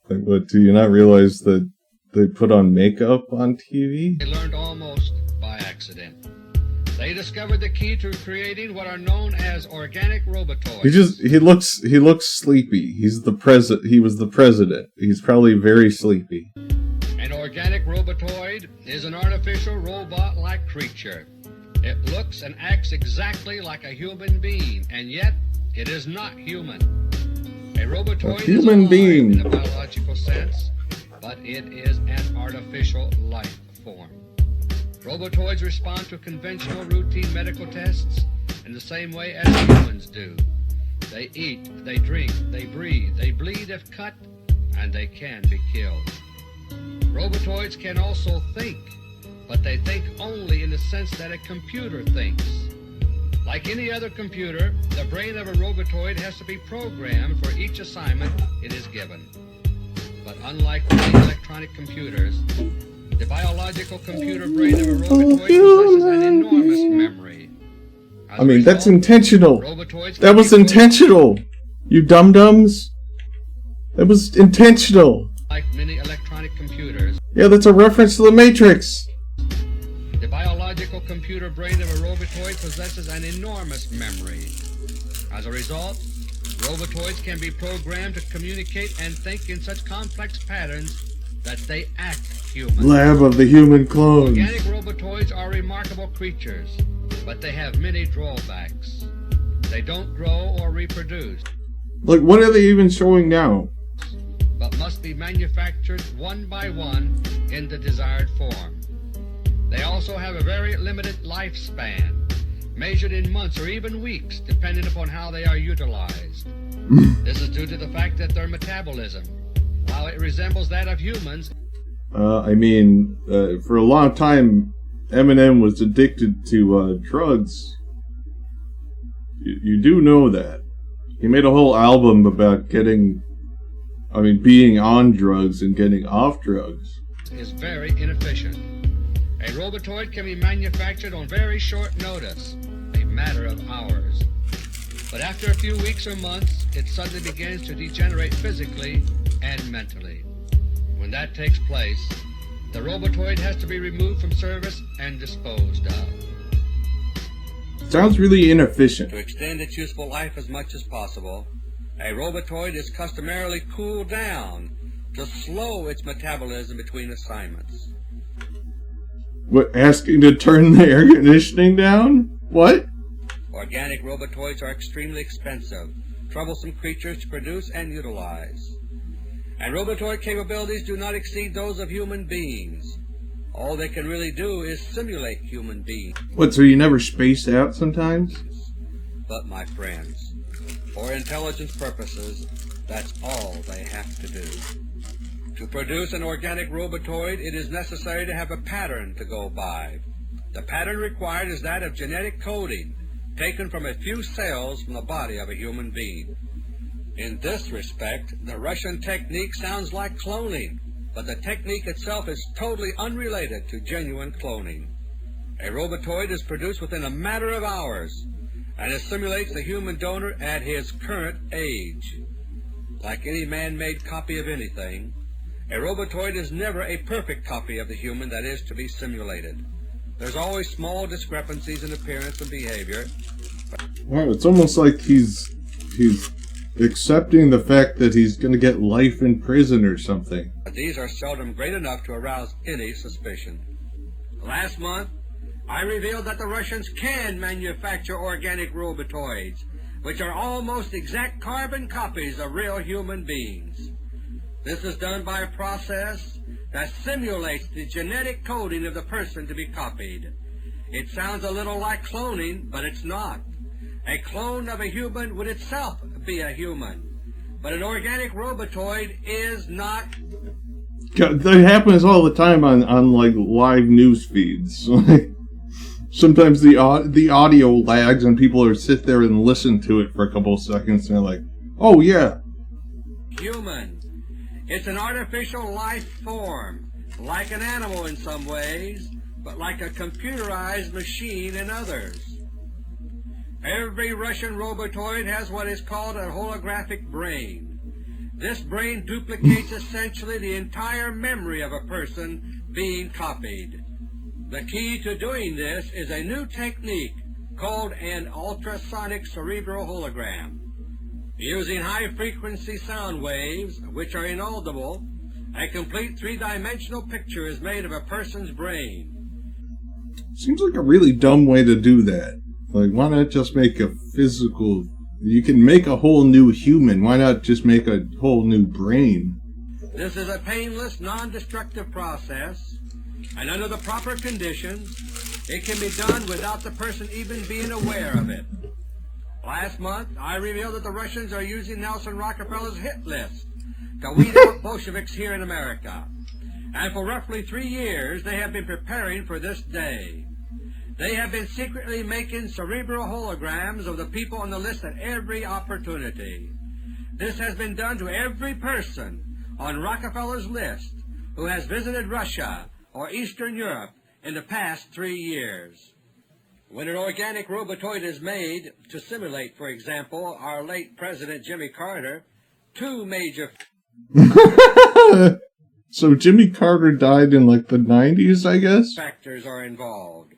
Like, what, do you not realize that they put on makeup on TV? they learned almost by accident. They discovered the key to creating what are known as organic robotoids. He looks sleepy. He was the president. He's probably very sleepy. An organic robotoid is an artificial robot-like creature. It looks and acts exactly like a human being, and yet it is not human. A robotoid is alive in a biological sense, but it is an artificial life form. Robotoids respond to conventional routine medical tests in the same way as humans do. They eat, they drink, they breathe, they bleed if cut, and they can be killed. Robotoids can also think, but they think only in the sense that a computer thinks. Like any other computer, the brain of a robotoid has to be programmed for each assignment it is given. But unlike many electronic computers, the biological computer brain of a robotoid possesses an enormous memory. I mean, that's intentional. That was intentional. You dum-dums. That was intentional. Like many electronic computers, Yeah, that's a reference to the Matrix. the biological computer brain of a robotoid possesses an enormous memory. As a result, robotoids can be programmed to communicate and think in such complex patterns that they act human. Lab of the human clones. Organic robotoids are remarkable creatures, but they have many drawbacks. They don't grow or reproduce, Like, what are they even showing now? but must be manufactured one by one in the desired form. They also have a very limited lifespan, measured in months or even weeks, depending upon how they are utilized. This is due to the fact that their metabolism, while it resembles that of humans, For a long time, Eminem was addicted to drugs. You do know that. He made a whole album about being on drugs and getting off drugs. is very inefficient. A robotoid can be manufactured on very short notice, a matter of hours. But after a few weeks or months, it suddenly begins to degenerate physically and mentally. When that takes place, the robotoid has to be removed from service and disposed of. Sounds really inefficient. To extend its useful life as much as possible, a robotoid is customarily cooled down to slow its metabolism between assignments. What, asking to turn the air conditioning down? What? Organic robotoids are extremely expensive, troublesome creatures to produce and utilize. And robotoid capabilities do not exceed those of human beings. All they can really do is simulate human beings. What, so you never space out sometimes? But my friends, for intelligence purposes, that's all they have to do. To produce an organic robotoid, it is necessary to have a pattern to go by. The pattern required is that of genetic coding, taken from a few cells from the body of a human being. In this respect, the Russian technique sounds like cloning, but the technique itself is totally unrelated to genuine cloning. A robotoid is produced within a matter of hours, and it simulates the human donor at his current age. Like any man-made copy of anything, a robotoid is never a perfect copy of the human that is to be simulated. There's always small discrepancies in appearance and behavior. Wow, it's almost like he's accepting the fact that he's going to get life in prison or something. But these are seldom great enough to arouse any suspicion. Last month, I revealed that the Russians can manufacture organic robotoids, which are almost exact carbon copies of real human beings. This is done by a process that simulates the genetic coding of the person to be copied. It sounds a little like cloning, but it's not. A clone of a human would itself be a human, but an organic robotoid is not. God, that happens all the time on like live news feeds. Sometimes the audio lags and people sit there and listen to it for a couple of seconds and they're like, oh yeah. Human. It's an artificial life form, like an animal in some ways, but like a computerized machine in others. Every Russian robotoid has what is called a holographic brain. This brain duplicates essentially the entire memory of a person being copied. The key to doing this is a new technique called an ultrasonic cerebral hologram. Using high-frequency sound waves, which are inaudible, a complete three-dimensional picture is made of a person's brain. Seems like a really dumb way to do that. Like, why not just make a physical... You can make a whole new human. Why not just make a whole new brain? This is a painless, non-destructive process, and under the proper conditions, it can be done without the person even being aware of it. Last month, I revealed that the Russians are using Nelson Rockefeller's hit list to weed out Bolsheviks here in America. And for roughly 3 years, they have been preparing for this day. They have been secretly making cerebral holograms of the people on the list at every opportunity. This has been done to every person on Rockefeller's list who has visited Russia or Eastern Europe in the past 3 years. When an organic robotoid is made to simulate, for example, our late President Jimmy Carter, two major... So Jimmy Carter died in like the 90s, I guess? ...factors are involved.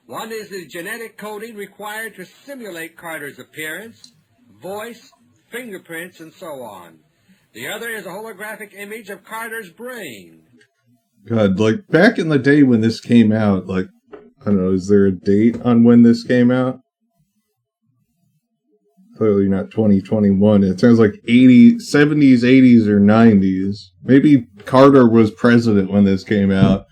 One is the genetic coding required to simulate Carter's appearance, voice, fingerprints, and so on. The other is a holographic image of Carter's brain. God, like, back in the day when this came out, like, I don't know, is there a date on when this came out? Clearly not 2021. It sounds like 70s, 80s, or 90s. Maybe Carter was president when this came out.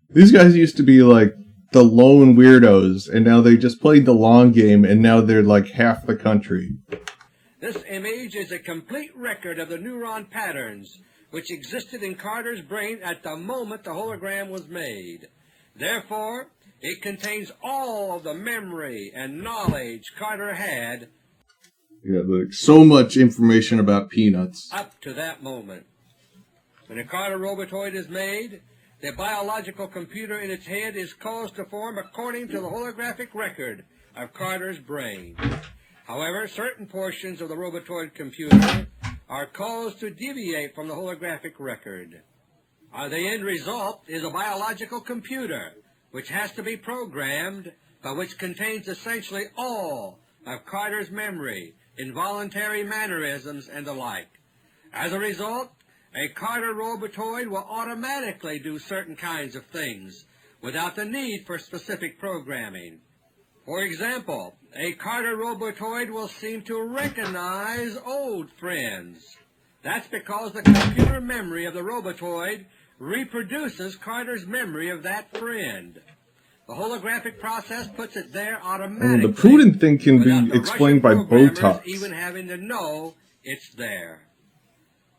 These guys used to be, like, the lone weirdos, and now they just played the long game, and now they're, like, half the country. This image is a complete record of the neuron patterns which existed in Carter's brain at the moment the hologram was made. Therefore, it contains all of the memory and knowledge Carter had. Yeah, like so much information about peanuts. Up to that moment. When a Carter robotoid is made, the biological computer in its head is caused to form according to the holographic record of Carter's brain. However, certain portions of the robotoid computer are caused to deviate from the holographic record. The end result is a biological computer, which has to be programmed, but which contains essentially all of Carter's memory, involuntary mannerisms, and the like. As a result, a Carter robotoid will automatically do certain kinds of things without the need for specific programming. For example, a Carter robotoid will seem to recognize old friends. That's because the computer memory of the robotoid reproduces Carter's memory of that friend. The holographic process puts it there automatically. The Putin thing can be explained by Botox. Even having to know it's there.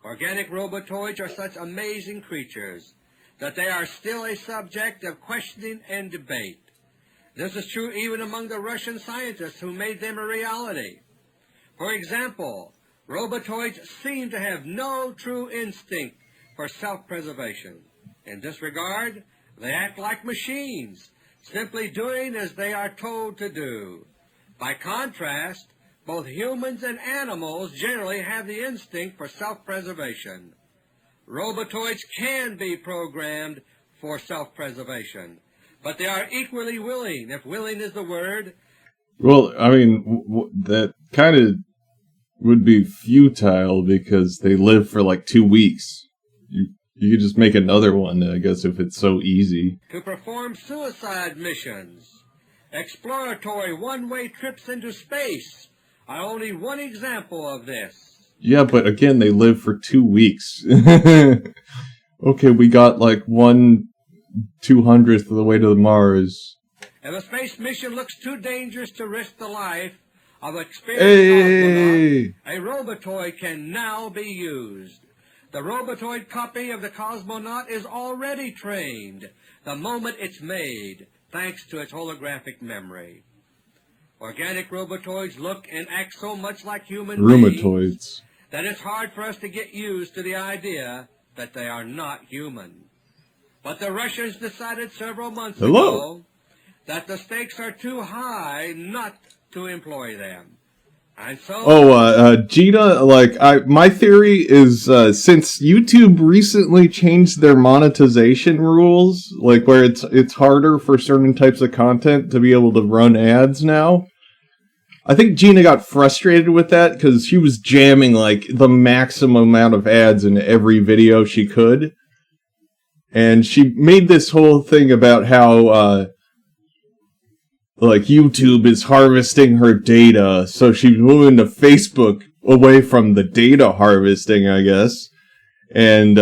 Organic robotoids are such amazing creatures that they are still a subject of questioning and debate. This is true even among the Russian scientists who made them a reality. For example, Robotoids seem to have no true instinct for self-preservation. In this regard, they act like machines, simply doing as they are told to do. By contrast, both humans and animals generally have the instinct for self-preservation. Robotoids can be programmed for self-preservation, but they are equally willing, if willing is the word. Well, I mean, that kind of would be futile because they live for like 2 weeks. You could just make another one, I guess, if it's so easy. To perform suicide missions, exploratory one-way trips into space are only one example of this. Yeah, but again, they live for 2 weeks. Okay, we got like 1/200th of the way to Mars. If a space mission looks too dangerous to risk the life of an experienced cosmonaut, a robotoid can now be used. The robotoid copy of the cosmonaut is already trained the moment it's made, thanks to its holographic memory. Organic robotoids look and act so much like human beings that it's hard for us to get used to the idea that they are not human. But the Russians decided several months ago that the stakes are too high not to employ them. And so Gina, my theory is, since YouTube recently changed their monetization rules, like where it's harder for certain types of content to be able to run ads now, I think Gina got frustrated with that because she was jamming like the maximum amount of ads in every video she could. And she made this whole thing about how, YouTube is harvesting her data, so she's moving to Facebook away from the data harvesting, I guess, and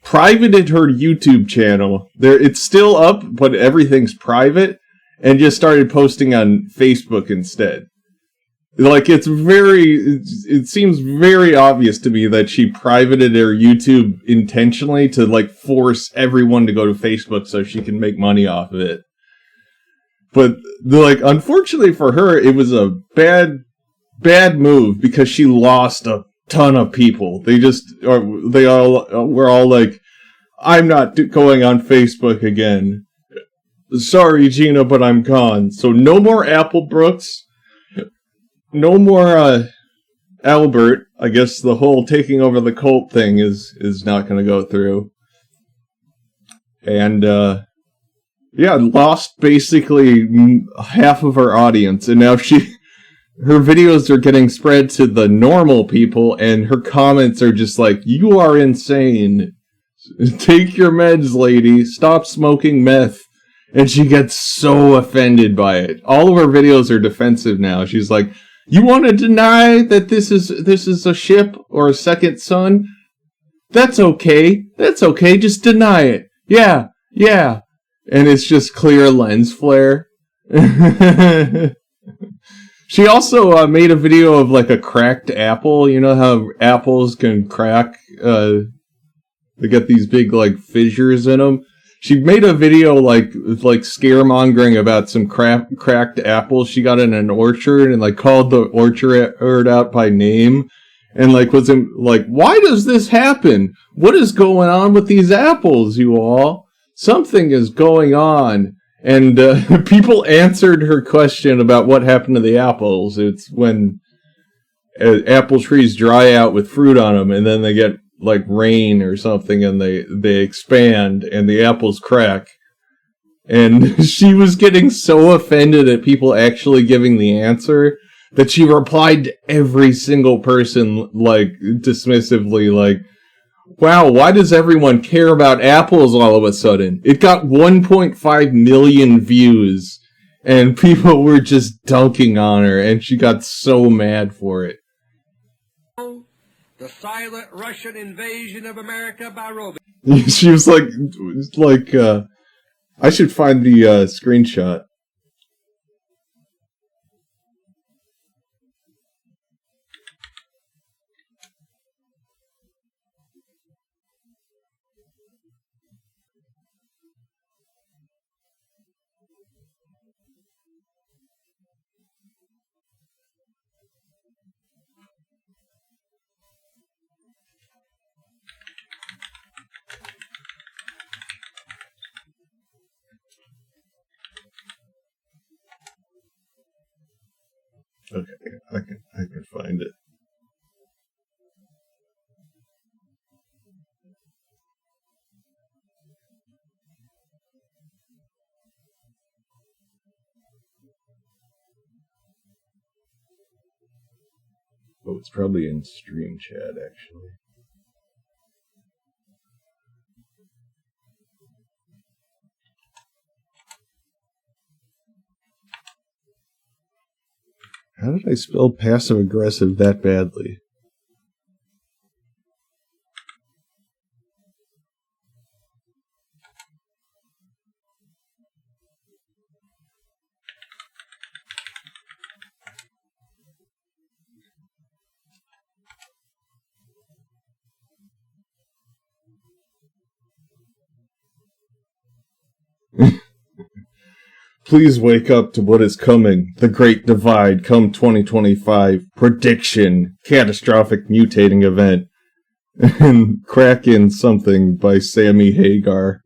privated her YouTube channel. It's still up, but everything's private, and just started posting on Facebook instead. It seems very obvious to me that she privated her YouTube intentionally to, force everyone to go to Facebook so she can make money off of it. But, unfortunately for her, it was a bad move because she lost a ton of people. They all were all like, I'm not going on Facebook again. Sorry, Gina, but I'm gone. So no more Applebrooks. No more, Albert. I guess the whole taking over the cult thing is not going to go through. And, lost basically half of her audience, and now her videos are getting spread to the normal people, and her comments are just like, you are insane. Take your meds, lady. Stop smoking meth. And she gets so offended by it. All of her videos are defensive now. She's like, you want to deny that this is a ship or a second sun? That's okay. That's okay. Just deny it. Yeah. And it's just clear lens flare. She also made a video of a cracked apple. You know how apples can crack? They get these big fissures in them. She made a video scaremongering about some cracked apples she got in an orchard and called the orchard out by name and why does this happen? What is going on with these apples, you all? Something is going on. And people answered her question about what happened to the apples. It's when apple trees dry out with fruit on them and then they get rain or something and they expand and the apples crack. And she was getting so offended at people actually giving the answer that she replied to every single person dismissively wow, why does everyone care about apples all of a sudden? It got 1.5 million views and people were just dunking on her and she got so mad for it. The silent Russian invasion of America by robots. She was I should find the screenshot. Okay, I can find it. Oh, it's probably in stream chat, actually. How did I spell passive-aggressive that badly? Please wake up to what is coming. The Great Divide come 2025. Prediction. Catastrophic mutating event. And Kraken something by Sammy Hagar.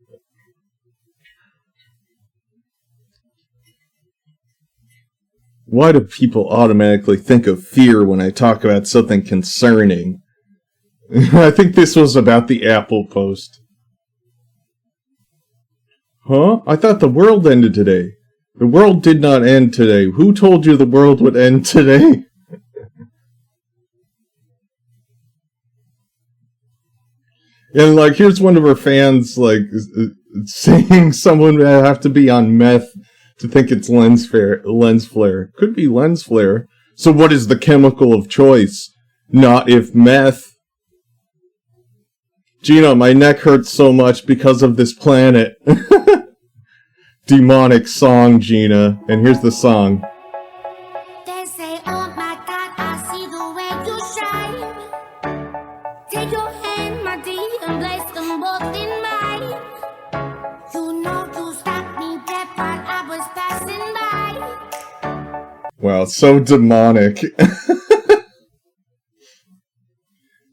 Why do people automatically think of fear when I talk about something concerning? I think this was about the Apple post. Huh? I thought the world ended today. The world did not end today. Who told you the world would end today? And, like, here's one of her fans, like, saying someone would have to be on meth to think it's lens flare. Could be lens flare. So what is the chemical of choice? Not if meth. Gina, my neck hurts so much because of this planet. Demonic song, Gina. And here's the song. They say, oh my God, I see the way you shine. Take your hand, my dear, and place them both in mine. You know you stopped me dead while I was passing by. Wow, so demonic.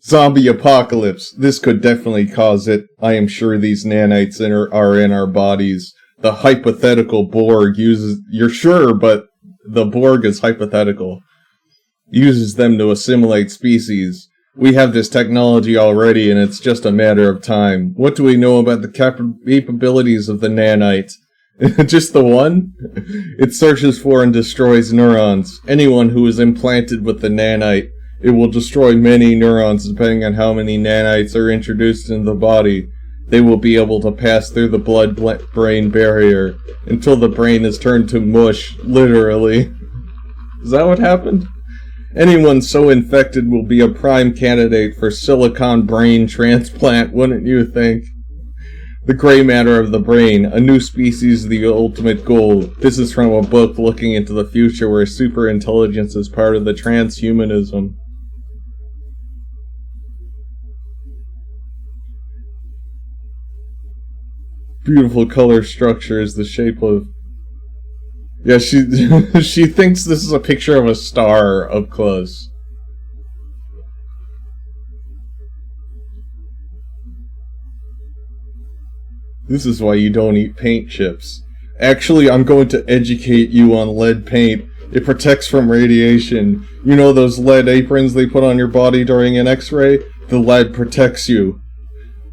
Zombie apocalypse. This could definitely cause it. I am sure these nanites are in our bodies. The hypothetical Borg uses... You're sure, but the Borg is hypothetical. Uses them to assimilate species. We have this technology already, and it's just a matter of time. What do we know about the capabilities of the nanite? Just the one? It searches for and destroys neurons. Anyone who is implanted with the nanite, it will destroy many neurons depending on how many nanites are introduced into the body. They will be able to pass through the blood-brain barrier until the brain is turned to mush, literally. Is that what happened? Anyone so infected will be a prime candidate for silicon brain transplant, wouldn't you think? The gray matter of the brain, a new species, the ultimate goal. This is from a book looking into the future where superintelligence is part of the transhumanism. Beautiful color structure is the shape of... Yeah, she thinks this is a picture of a star up close. This is why you don't eat paint chips. Actually, I'm going to educate you on lead paint. It protects from radiation. You know those lead aprons they put on your body during an X-ray? The lead protects you.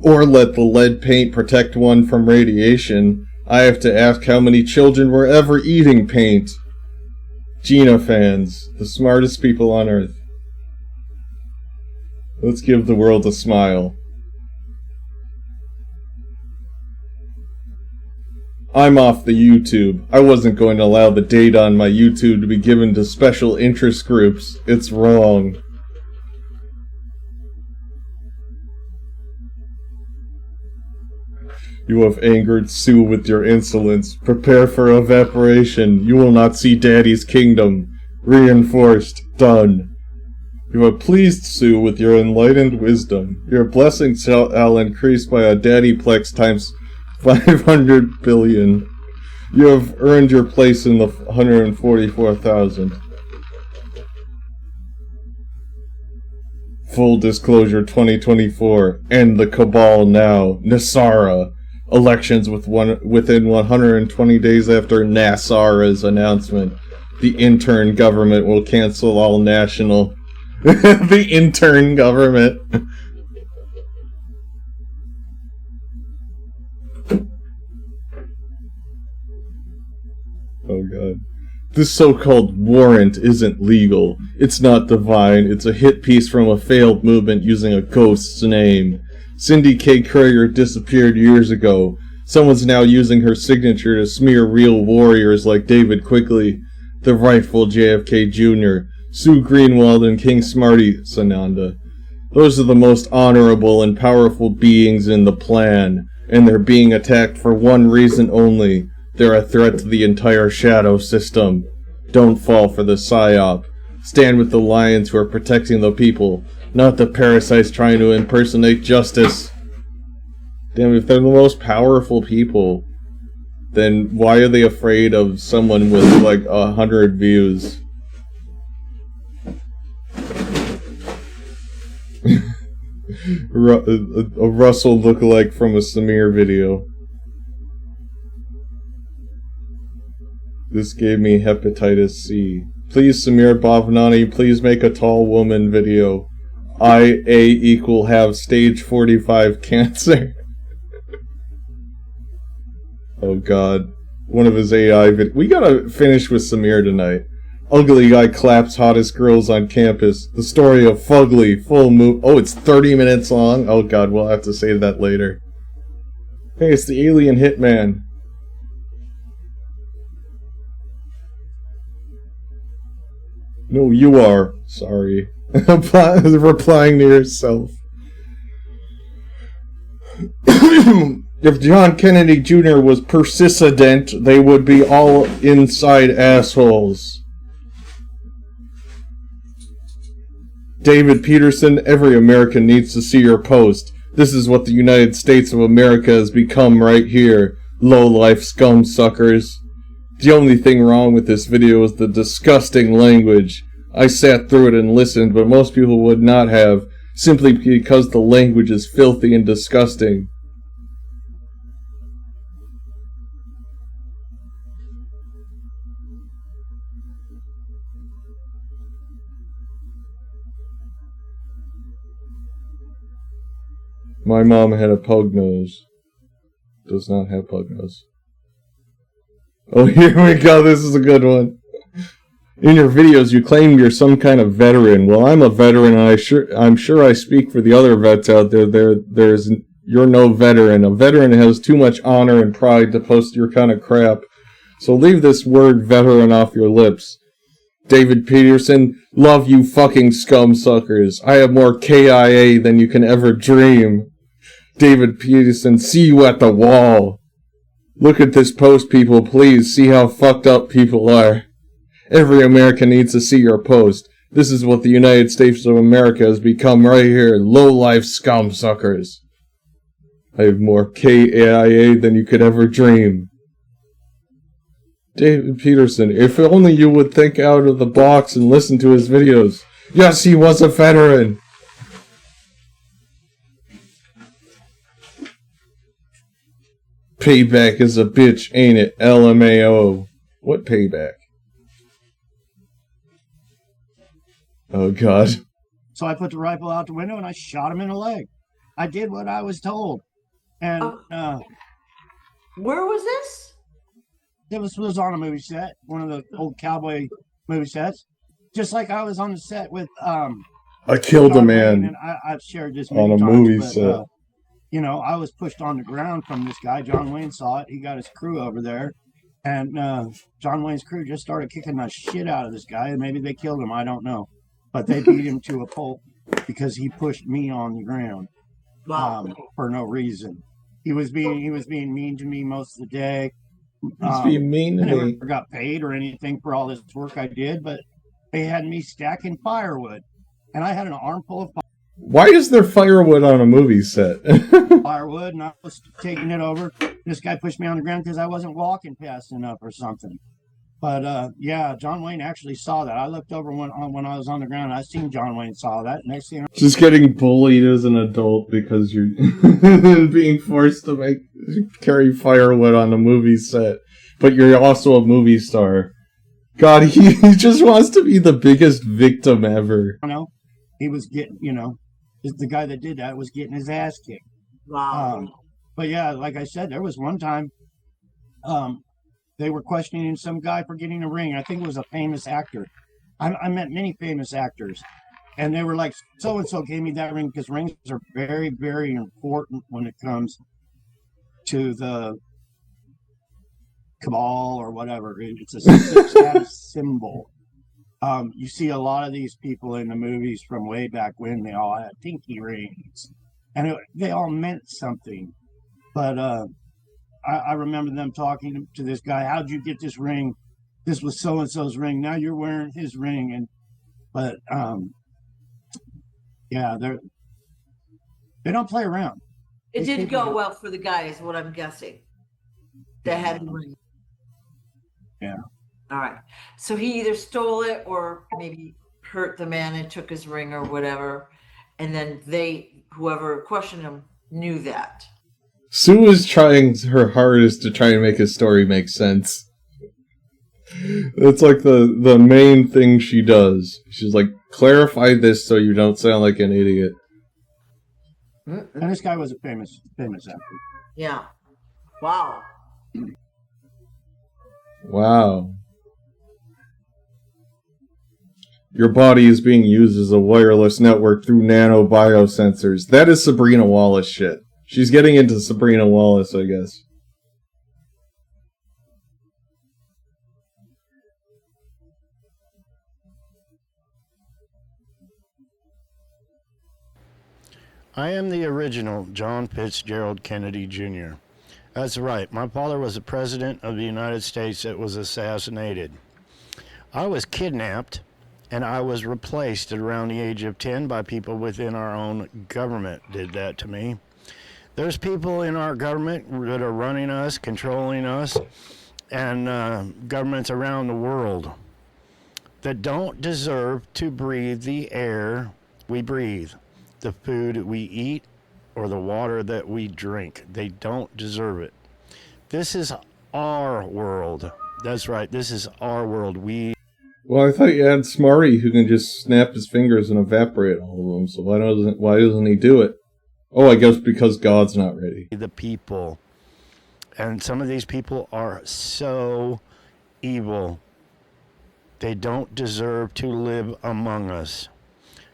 Or let the lead paint protect one from radiation. I have to ask how many children were ever eating paint. Gina fans, the smartest people on Earth. Let's give the world a smile. I'm off the YouTube. I wasn't going to allow the data on my YouTube to be given to special interest groups. It's wrong. You have angered Sue with your insolence. Prepare for evaporation. You will not see Daddy's kingdom. Reinforced. Done. You have pleased Sue with your enlightened wisdom. Your blessings shall increase by a Daddyplex times 500 billion. You have earned your place in the 144,000. Full disclosure 2024. End the cabal now. Nasara. Elections within 120 days after Nasara's announcement. The intern government will cancel all national. The intern government. Oh god. This so-called warrant isn't legal. It's not divine. It's a hit piece from a failed movement using a ghost's name. Cindy K. Krieger disappeared years ago. Someone's now using her signature to smear real warriors like David Quigley, the rightful JFK Jr., Sue Greenwald, and King Smarty Sananda. Those are the most honorable and powerful beings in the plan, and they're being attacked for one reason only. They're a threat to the entire shadow system. Don't fall for the psyop. Stand with the lions who are protecting the people, not the parasites trying to impersonate justice. Damn, if they're the most powerful people, then why are they afraid of someone with like 100 views? A Russell lookalike from a Samir video. This gave me hepatitis C. Please, Samir Bhavnani, please make a tall woman video. IA have stage 45 cancer. Oh god. One of his AI videos. We gotta finish with Samir tonight. Ugly guy claps hottest girls on campus. The story of Fugly. Full move. Oh, it's 30 minutes long? Oh god, we'll have to save that later. Hey, it's the alien hitman. No, you are. Sorry. Replying to yourself. If John Kennedy Jr. was persistent, they would be all inside assholes. David Peterson, every American needs to see your post. This is what the United States of America has become right here. Low-life scum suckers. The only thing wrong with this video is the disgusting language. I sat through it and listened, but most people would not have, simply because the language is filthy and disgusting. My mom had a pug nose. Does not have pug nose. Oh, here we go. This is a good one. In your videos, you claim you're some kind of veteran. Well, I'm a veteran, and I'm sure I speak for the other vets out there. You're no veteran. A veteran has too much honor and pride to post your kind of crap. So leave this word veteran off your lips. David Peterson, love you fucking scum suckers. I have more KIA than you can ever dream. David Peterson, see you at the wall. Look at this post, people, please. See how fucked up people are. Every American needs to see your post. This is what the United States of America has become right here. Low-life scum suckers. I have more KIA than you could ever dream. David Peterson, if only you would think out of the box and listen to his videos. Yes, he was a veteran. Payback is a bitch, ain't it? LMAO. What payback? Oh, God. So I put the rifle out the window and I shot him in the leg. I did what I was told. And, where was this? It was on a movie set, one of the old cowboy movie sets. Just like I was on the set with, I killed a man. And I've shared this many on a times, movie but, set. You know, I was pushed on the ground from this guy. John Wayne saw it. He got his crew over there. And John Wayne's crew just started kicking the shit out of this guy. And maybe they killed him. I don't know. But they beat him to a pulp because he pushed me on the ground for no reason. He was being mean to me most of the day. He's being mean to I never me. got paid or anything for all this work I did, but they had me stacking firewood. And I had an armful of Why is there firewood on a movie set? firewood, and I was taking it over. This guy pushed me on the ground because I wasn't walking fast enough or something. But yeah, John Wayne actually saw that. I looked over when I was on the ground. I seen John Wayne saw that. Next thing, Just getting bullied as an adult because you're being forced to carry firewood on a movie set, but you're also a movie star. God, he just wants to be the biggest victim ever. You know, he was getting, the guy that did that was getting his ass kicked. Wow. But yeah, like I said, there was one time they were questioning some guy for getting a ring. I think it was a famous actor. I met many famous actors. And they were like, so-and-so gave me that ring, because rings are very, very important when it comes to the cabal or whatever. It's a status symbol. You see a lot of these people in the movies from way back when, they all had pinky rings. And they all meant something. But I remember them talking to this guy, how'd you get this ring? This was so-and-so's ring. Now you're wearing his ring. But yeah, they don't play around. It didn't go well for the guy, is what I'm guessing. That had the ring. Yeah. All right. So he either stole it or maybe hurt the man and took his ring or whatever. And then whoever questioned him, knew that. Sue is trying her hardest to try and make his story make sense. It's like the main thing she does. She's like, clarify this so you don't sound like an idiot. And this guy was a famous actor. Yeah. Wow. Wow. Your body is being used as a wireless network through nanobiosensors. That is Sabrina Wallace shit. She's getting into Sabrina Wallace, I guess. I am the original John Fitzgerald Kennedy Jr. That's right, my father was the President of the United States that was assassinated. I was kidnapped, and I was replaced at around the age of 10 by people within our own government did that to me. There's people in our government that are running us, controlling us, and governments around the world that don't deserve to breathe the air we breathe, the food we eat, or the water that we drink. They don't deserve it. This is our world. That's right, this is our world. Well, I thought you had Smarty who can just snap his fingers and evaporate all of them, so why doesn't he do it? Oh, I guess because God's not ready. The people. And some of these people are so evil. They don't deserve to live among us.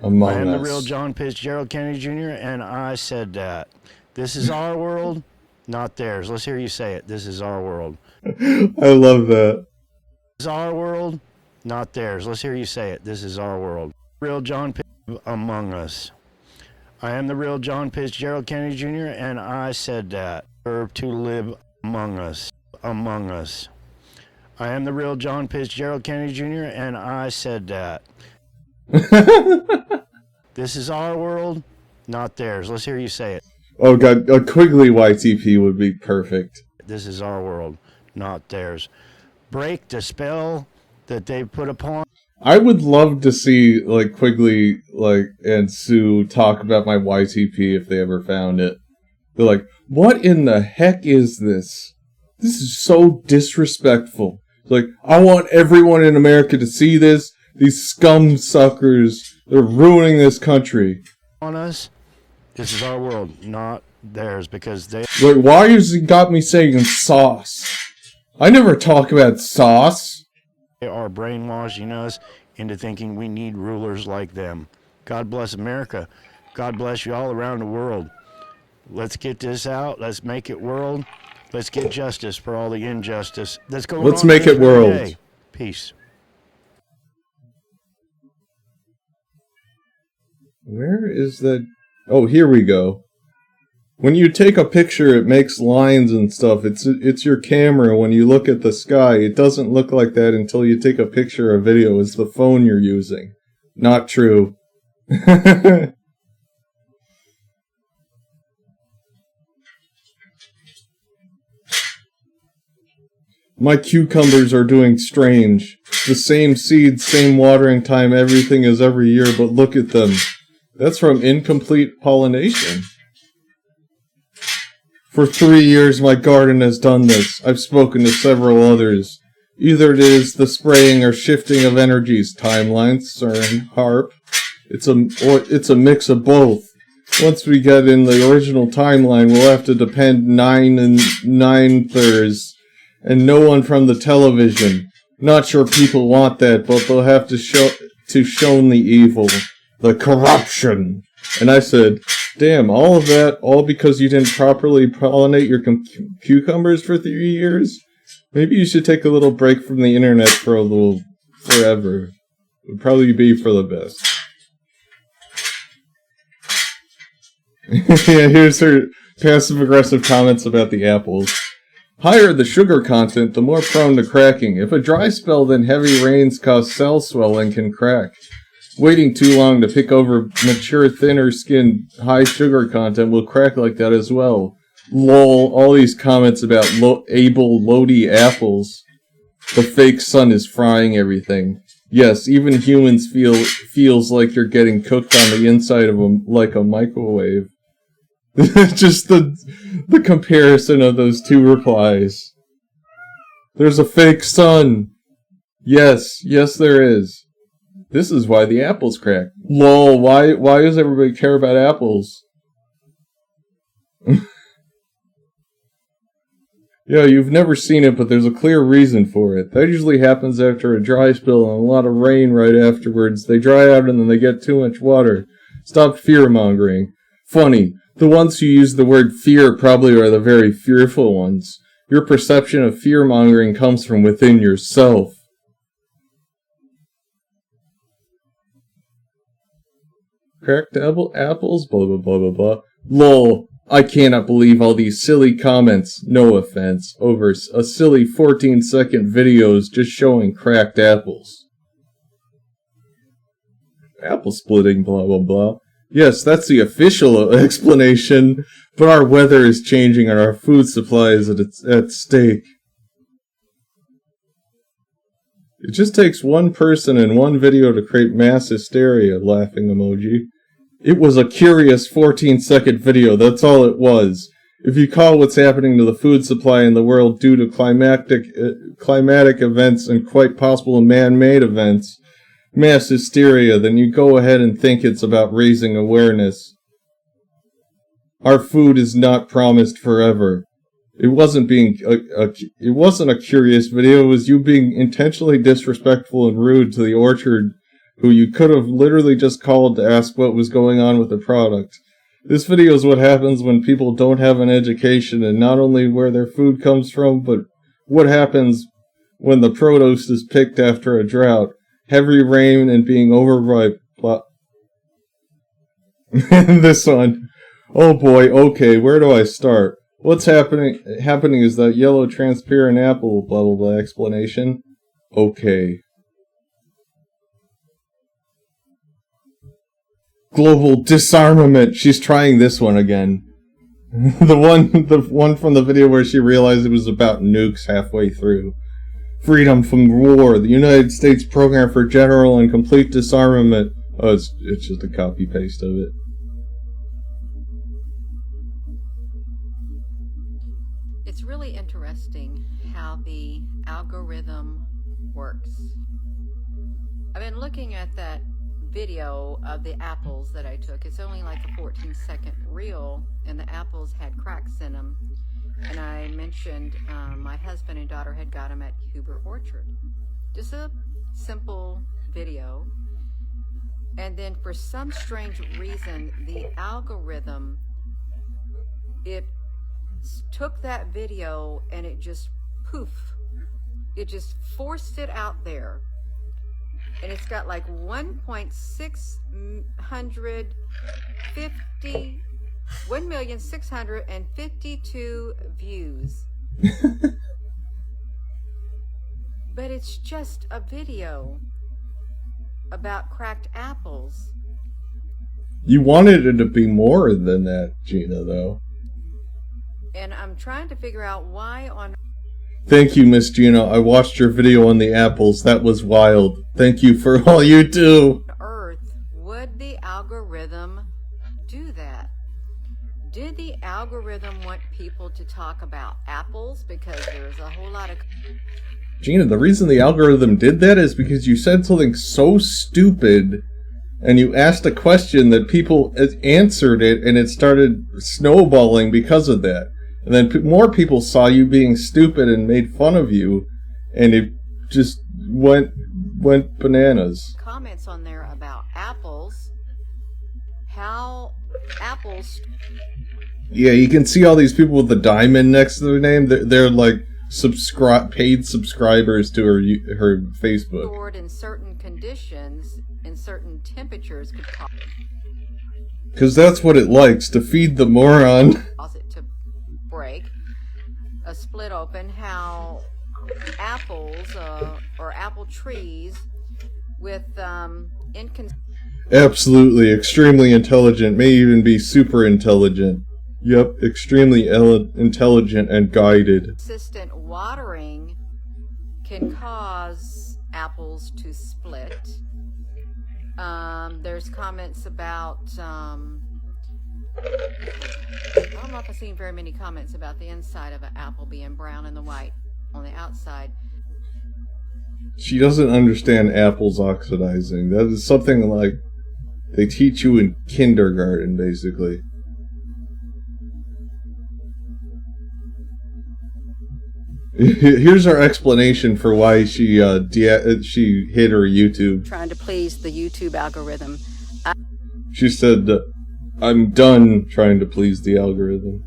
I am the real John Fitzgerald Kennedy Jr., and I said that. This is our world, not theirs. Let's hear you say it. This is our world. I love that. This is our world, not theirs. Let's hear you say it. This is our world. Real John among us. I am the real John Fitzgerald Kennedy Jr., and I said that. Deserve to live among us. Among us. I am the real John Fitzgerald Kennedy Jr., and I said that. This is our world, not theirs. Let's hear you say it. Oh god, a Quigley YTP would be perfect. This is our world, not theirs. Break the spell that they put upon. I would love to see Quigley and Sue talk about my YTP if they ever found it. They're like, what in the heck is this? This is so disrespectful. It's like, I want everyone in America to see this. These scum suckers, they're ruining this country. On us, this is our world, not theirs, because they... Like, why has he got me saying sauce? I never talk about sauce. They are brainwashing us into thinking we need rulers like them. God bless America. God bless you all around the world. Let's get this out. Let's make it world. Let's get justice for all the injustice that's going on. Let's make it world. Day. Peace. Where is that? Oh, here we go. When you take a picture, it makes lines and stuff. It's your camera. When you look at the sky, it doesn't look like that until you take a picture or video. It's the phone you're using. Not true. My cucumbers are doing strange. The same seeds, same watering time, everything as every year, but look at them. That's from incomplete pollination. For 3 years, my garden has done this. I've spoken to several others. Either it is the spraying or shifting of energies, timelines, CERN, HARP. It's a mix of both. Once we get in the original timeline, we'll have to depend 9 and 9/3, and no one from the television. Not sure people want that, but they'll have to shown the evil, the corruption. And I said, damn, all of that, all because you didn't properly pollinate your cucumbers for 3 years? Maybe you should take a little break from the internet for forever. It would probably be for the best. Yeah, here's her passive-aggressive comments about the apples. Higher the sugar content, the more prone to cracking. If a dry spell, then heavy rains cause cell swelling can crack. Waiting too long to pick over mature, thinner-skinned, high sugar content will crack like that as well. Lol, all these comments about Abel Lodi apples. The fake sun is frying everything. Yes, even humans feels like you're getting cooked on the inside of like a microwave. Just the comparison of those two replies. There's a fake sun. Yes, there is. This is why the apples crack. Lol, why does everybody care about apples? Yeah, you've never seen it, but there's a clear reason for it. That usually happens after a dry spell and a lot of rain right afterwards. They dry out and then they get too much water. Stop fear-mongering. Funny. The ones who use the word fear probably are the very fearful ones. Your perception of fear-mongering comes from within yourself. Cracked apples? Blah, blah, blah, blah, blah. Lol. I cannot believe all these silly comments, no offense, over a silly 14-second videos just showing cracked apples. Apple splitting, blah, blah, blah. Yes, that's the official explanation, but our weather is changing and our food supply is at stake. It just takes one person in one video to create mass hysteria, laughing emoji. It was a curious 14-second video, that's all it was. If you call what's happening to the food supply in the world due to climatic events and quite possible man-made events, mass hysteria, then you go ahead and think it's about raising awareness. Our food is not promised forever. It wasn't it wasn't a curious video, it was you being intentionally disrespectful and rude to the orchard, who you could have literally just called to ask what was going on with the product. This video is what happens when people don't have an education and not only where their food comes from, but what happens when the produce is picked after a drought, heavy rain, and being overripe. This one. Oh boy, okay, where do I start? What's happening is that yellow transparent apple, blah blah blah explanation. Okay. Global disarmament. She's trying this one again. the one from the video where she realized it was about nukes halfway through. Freedom from war. The United States program for general and complete disarmament. Oh, it's just a copy paste of it. It's really interesting how the algorithm works. I've been looking at that video of the apples that I took. It's only like a 14-second reel, and the apples had cracks in them. And I mentioned my husband and daughter had got them at Huber Orchard. Just a simple video. And then for some strange reason, the algorithm, it took that video and it just poof. It just forced it out there. And it's got like 1,652 views. But it's just a video about cracked apples. You wanted it to be more than that, Gina, though. And I'm trying to figure out why on... Thank you, Miss Gina. I watched your video on the apples. That was wild. Thank you for all you do. Earth would the algorithm do that? Did the algorithm want people to talk about apples? Because there's a whole lot of Gina, the reason the algorithm did that is because you said something so stupid and you asked a question that people answered it, and it started snowballing because of that. And then more people saw you being stupid and made fun of you, and it just went bananas. Comments on there about apples. How apples. Yeah, you can see all these people with the diamond next to their name. They're like paid subscribers to her Facebook. Stored in certain conditions, in certain temperatures, could Because that's what it likes, to feed the moron. cause it to break, split open. How apples or apple trees with Absolutely, extremely intelligent, may even be super intelligent. Yep, extremely intelligent and guided. consistent watering can cause apples to split. There's comments about I don't know if I've seen very many comments about the inside of an apple being brown and the white on the outside. She doesn't understand apples oxidizing. That is something like they teach you in kindergarten, basically. Here's our explanation for why she hid her YouTube. Trying to please the YouTube algorithm. She said, "I'm done trying to please the algorithm."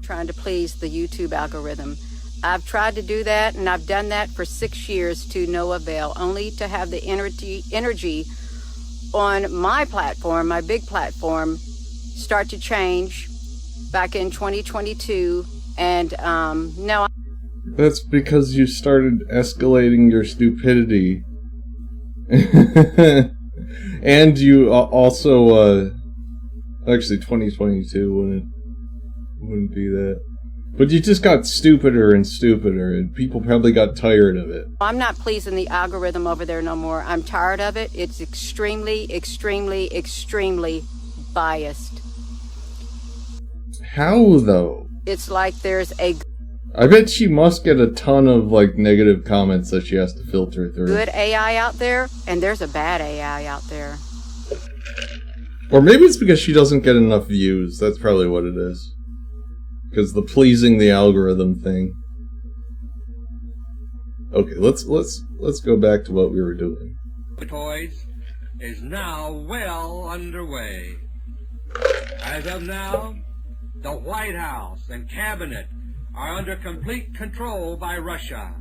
Trying to please the YouTube algorithm. I've tried to do that, and I've done that for 6 years to no avail, only to have the energy on my platform, my big platform, start to change back in 2022. And no. That's because you started escalating your stupidity. And you also, actually 2022 wouldn't be that. But you just got stupider and stupider, and people probably got tired of it. I'm not pleasing the algorithm over there no more. I'm tired of it. It's extremely, extremely, extremely biased. How, though? It's like there's a I bet she must get a ton of, like, negative comments that she has to filter through. good AI out there, and there's a bad AI out there. Or maybe it's because she doesn't get enough views. That's probably what it is. Because the pleasing the algorithm thing. Okay, let's go back to what we were doing. Toys is now well underway. As of now, the White House and Cabinet are under complete control by Russia.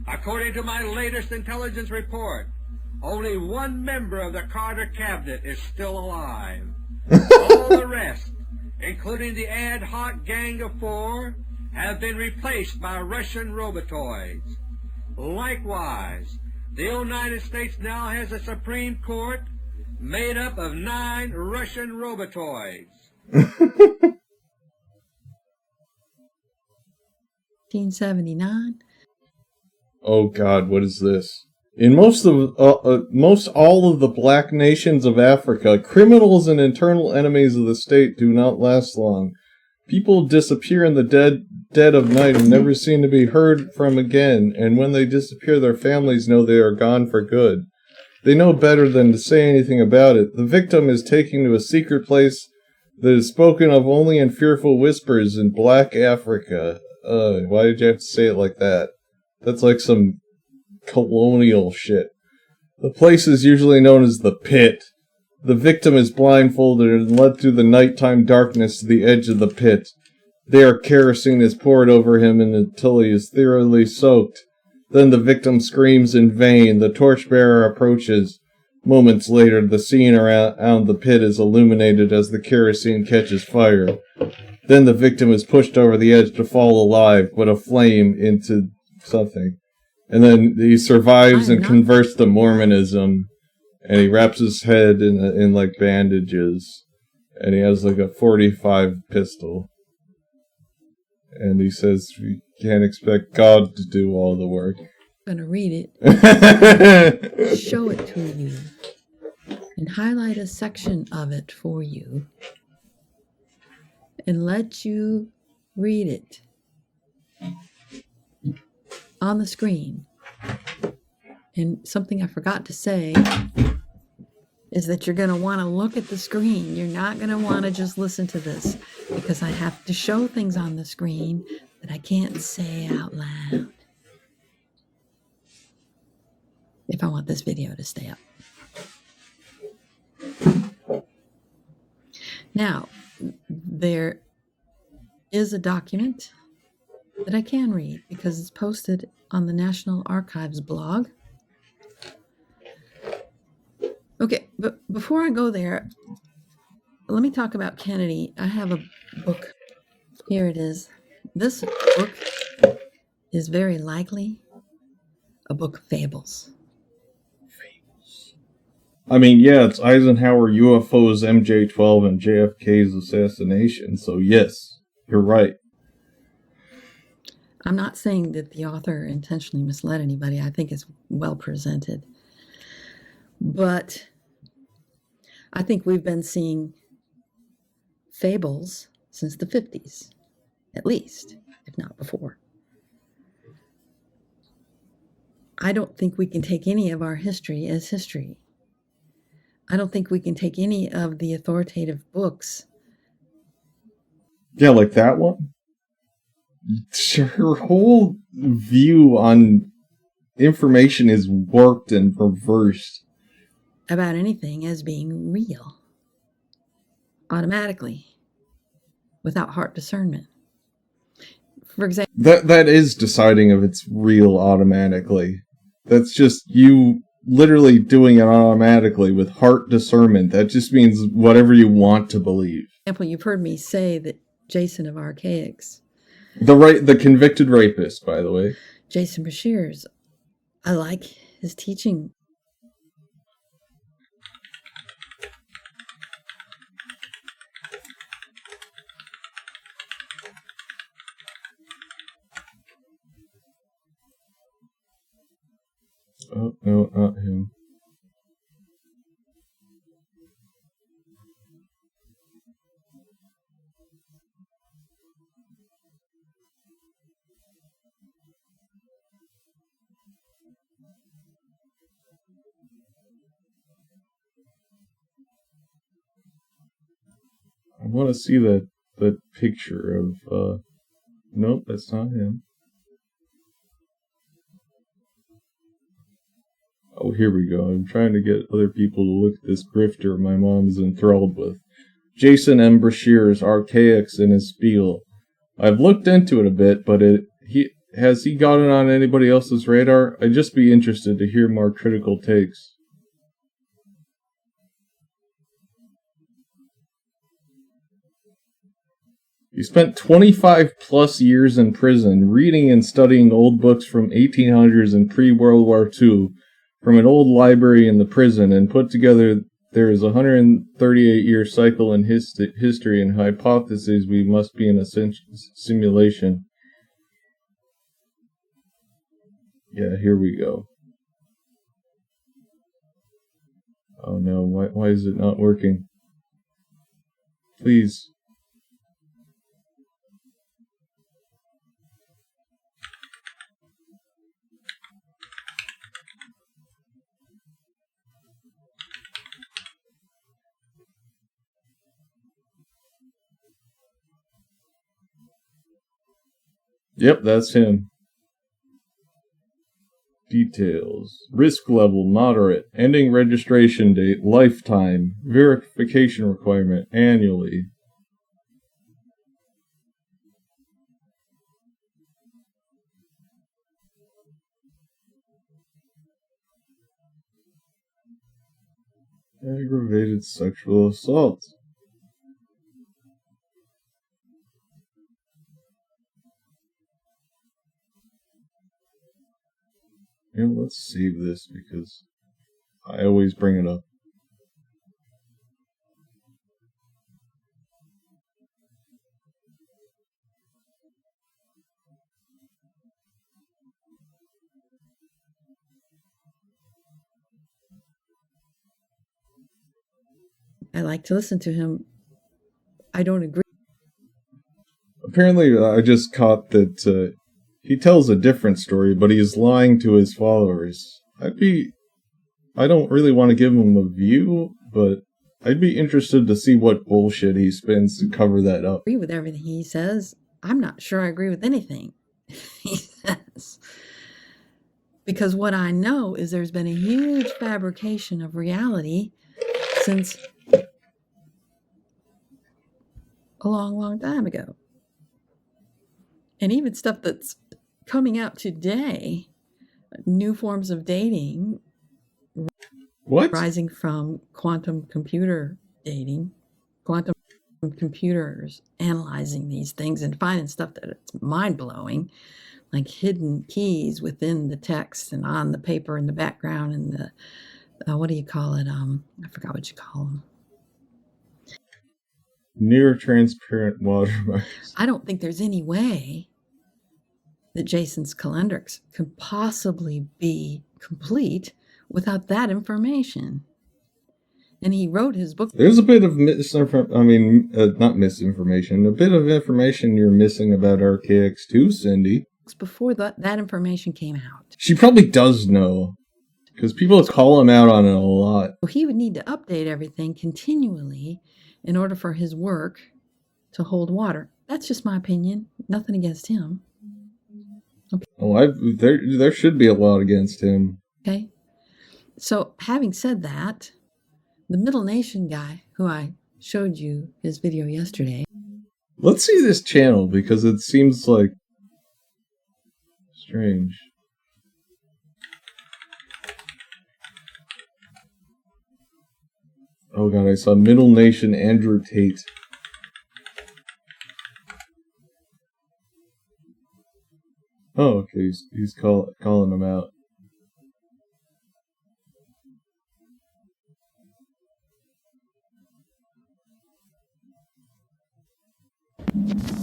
According to my latest intelligence report, only one member of the Carter cabinet is still alive. All the rest, including the ad hoc Gang of Four, have been replaced by Russian robotoids. Likewise, the United States now has a Supreme Court made up of 9 Russian robotoids. 1979. Oh God, what is this? In most all of the black nations of Africa, criminals and internal enemies of the state do not last long. People disappear in the dead of night and never seem to be heard from again, and when they disappear, their families know they are gone for good. They know better than to say anything about it. The victim is taken to a secret place that is spoken of only in fearful whispers in Black Africa. Why did you have to say it like that? That's like some colonial shit. The place is usually known as the pit. The victim is blindfolded and led through the nighttime darkness to the edge of the pit. There, kerosene is poured over him until he is thoroughly soaked. Then the victim screams in vain. The torchbearer approaches. Moments later, the scene around the pit is illuminated as the kerosene catches fire. Then the victim is pushed over the edge to fall alive, but aflame into something. And then he survives and converts to Mormonism. And he wraps his head in like bandages. And he has like a .45 pistol. And he says, we can't expect God to do all the work. I'm going to read it. Show it to you. And highlight a section of it for you. And let you read it. on the screen, and something I forgot to say is that you're going to want to look at the screen. You're not going to want to just listen to this, because I have to show things on the screen that I can't say out loud if I want this video to stay up. Now, there is a document that I can read because it's posted on the National Archives blog. Okay, but before I go there, let me talk about Kennedy. I have a book. Here it is. This book is very likely a book of fables. I mean, yeah, it's Eisenhower, UFOs, MJ-12, and JFK's assassination, so yes, you're right. I'm not saying that the author intentionally misled anybody. I think it's well presented. But I think we've been seeing fables since the 50s, at least, if not before. I don't think we can take any of our history as history. I don't think we can take any of the authoritative books. Yeah, like that one. Her whole view on information is warped and perverse. About anything as being real. Automatically. Without heart discernment. For example... That is deciding if it's real automatically. That's just you literally doing it automatically with heart discernment. That just means whatever you want to believe. For example, you've heard me say that Jason of Archaics. The convicted rapist, by the way. Jason Bashir's. I like his teaching. Oh, no, not him. I want to see that picture of, nope, that's not him. Oh, here we go. I'm trying to get other people to look at this grifter my mom's enthralled with. Jason M. Bashir's Archaics in his Spiel. I've looked into it a bit, but has he gotten on anybody else's radar? I'd just be interested to hear more critical takes. He spent 25 plus years in prison reading and studying old books from 1800s and pre-World War II from an old library in the prison, and put together there is a 138-year cycle in history and hypotheses we must be in a simulation. Yeah, here we go. Oh no, why is it not working? Please. Yep, that's him. Details. Risk level, moderate. Ending registration date, lifetime. Verification requirement, annually. Aggravated sexual assault. And let's save this because I always bring it up. I like to listen to him. I don't agree. Apparently, I just caught that He tells a different story, but he's lying to his followers. I don't really want to give him a view, but I'd be interested to see what bullshit he spins to cover that up. I agree with everything he says. I'm not sure I agree with anything he says. Because what I know is there's been a huge fabrication of reality since a long, long time ago. And even stuff that's coming out today, new forms of dating, rising from quantum computer dating, quantum computers analyzing these things and finding stuff that it's mind-blowing, like hidden keys within the text and on the paper in the background and the, what do you call it? I forgot what you call them. Near transparent watermarks. I don't think there's any way that Jason's Calendrix could possibly be complete without that information. And he wrote his book. There's a bit of not misinformation, a bit of information you're missing about RKX too, Cindy. Before that information came out. She probably does know, because people call him out on it a lot. So he would need to update everything continually in order for his work to hold water. That's just my opinion. Nothing against him. Okay. Oh, there should be a lot against him. Okay. So having said that, the Middle Nation guy, who I showed you his video yesterday. Let's see this channel, because it seems like strange. Oh god, I saw Middle Nation Andrew Tate. Oh, okay, he's calling him out.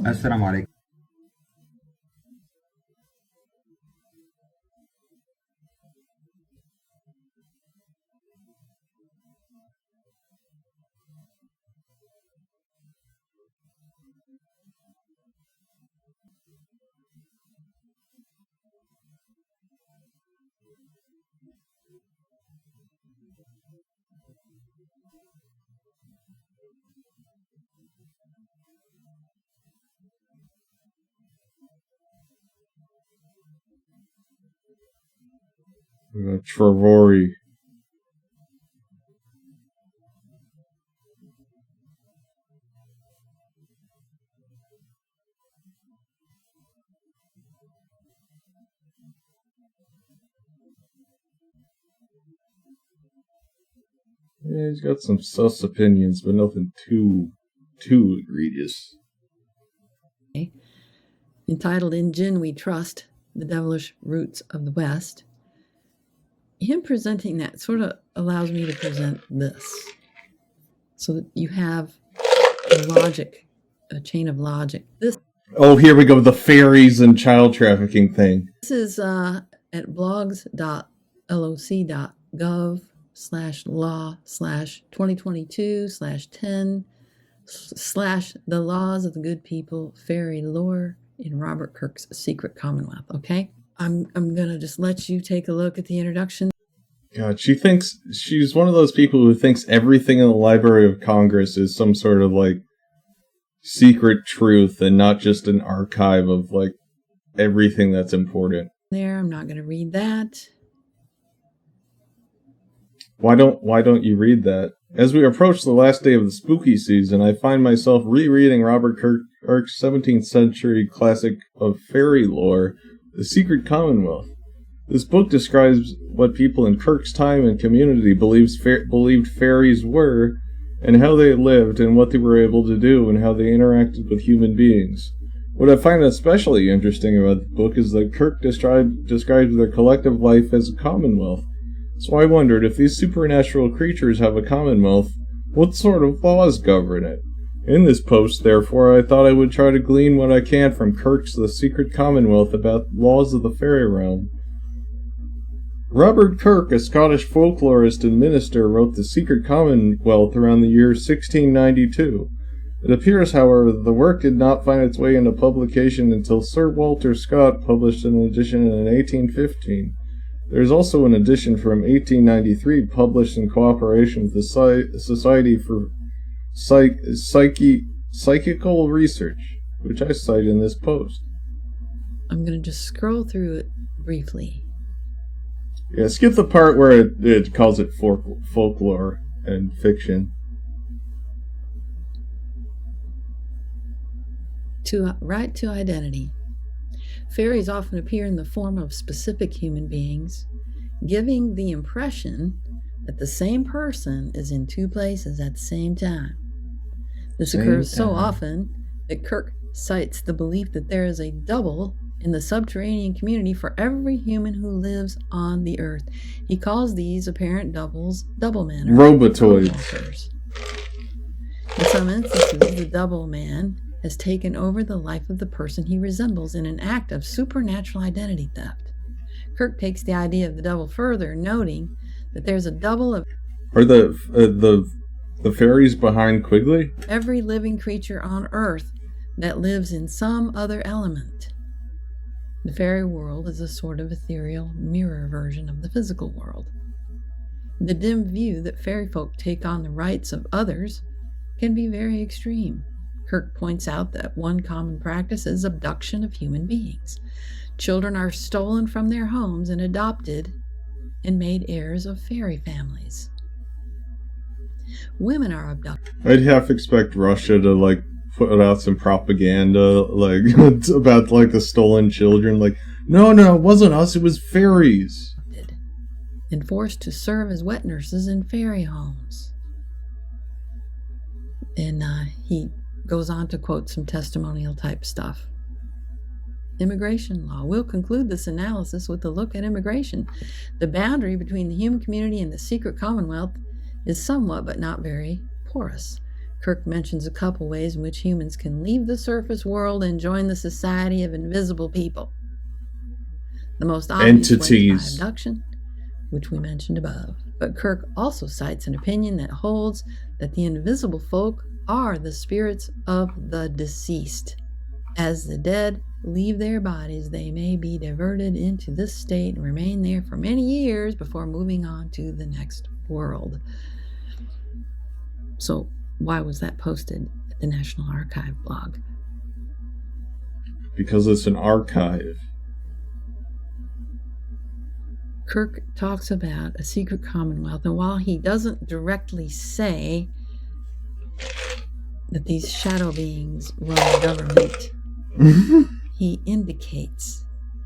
Assalamu alaikum. Trevori. Yeah, he's got some sus opinions, but nothing too egregious. Okay. Entitled "In Jinn We Trust: The Devilish Roots of the West." Him presenting that sort of allows me to present this, so that you have a chain of logic. Oh, here we go, the fairies and child trafficking thing. This is at blogs.loc.gov/law/2022/10/the laws of the good people fairy lore in Robert Kirk's Secret Commonwealth. Okay, I'm gonna just let you take a look at the introduction. God, she's one of those people who thinks everything in the Library of Congress is some sort of like secret truth and not just an archive of like everything that's important. There, I'm not gonna read that. Why don't you read that? As we approach the last day of the spooky season, I find myself rereading Robert Kirk's 17th century classic of fairy lore, The Secret Commonwealth. This book describes what people in Kirk's time and community believed fairies were, and how they lived, and what they were able to do, and how they interacted with human beings. What I find especially interesting about the book is that Kirk describes their collective life as a commonwealth. So I wondered, if these supernatural creatures have a commonwealth, what sort of laws govern it? In this post, therefore, I thought I would try to glean what I can from Kirk's The Secret Commonwealth about laws of the fairy realm. Robert Kirk, a Scottish folklorist and minister, wrote The Secret Commonwealth around the year 1692. It appears, however, that the work did not find its way into publication until Sir Walter Scott published an edition in 1815. There is also an edition from 1893 published in cooperation with the Society for Psychical Research, which I cite in this post. I'm going to just scroll through it briefly. Yeah, skip the part where it calls it folklore and fiction. Right to identity. Fairies often appear in the form of specific human beings, giving the impression that the same person is in two places at the same time. This occurs so often that Kirk cites the belief that there is a double in the subterranean community for every human who lives on the earth. He calls these apparent doubles double men. Robotoids. In some instances, the double man has taken over the life of the person he resembles in an act of supernatural identity theft. Kirk takes the idea of the double further, noting that there's a double of Are the fairies behind Quigley? every living creature on Earth that lives in some other element. The fairy world is a sort of ethereal mirror version of the physical world. The dim view that fairy folk take on the rights of others can be very extreme. Kirk points out that one common practice is abduction of human beings. Children are stolen from their homes and adopted and made heirs of fairy families. Women are abducted. I'd half expect Russia to put out some propaganda about the stolen children. No, it wasn't us, it was fairies. And forced to serve as wet nurses in fairy homes. And he goes on to quote some testimonial type stuff. Immigration law. We'll conclude this analysis with a look at immigration. The boundary between the human community and the secret commonwealth is somewhat but not very porous. Kirk mentions a couple ways in which humans can leave the surface world and join the society of invisible people. The most obvious way is by abduction, which we mentioned above. But Kirk also cites an opinion that holds that the invisible folk are the spirits of the deceased. As the dead leave their bodies, they may be diverted into this state and remain there for many years before moving on to the next world. So, why was that posted at the National Archive blog? Because it's an archive. Kirk talks about a secret commonwealth, and while he doesn't directly say that these shadow beings run the government, he indicates,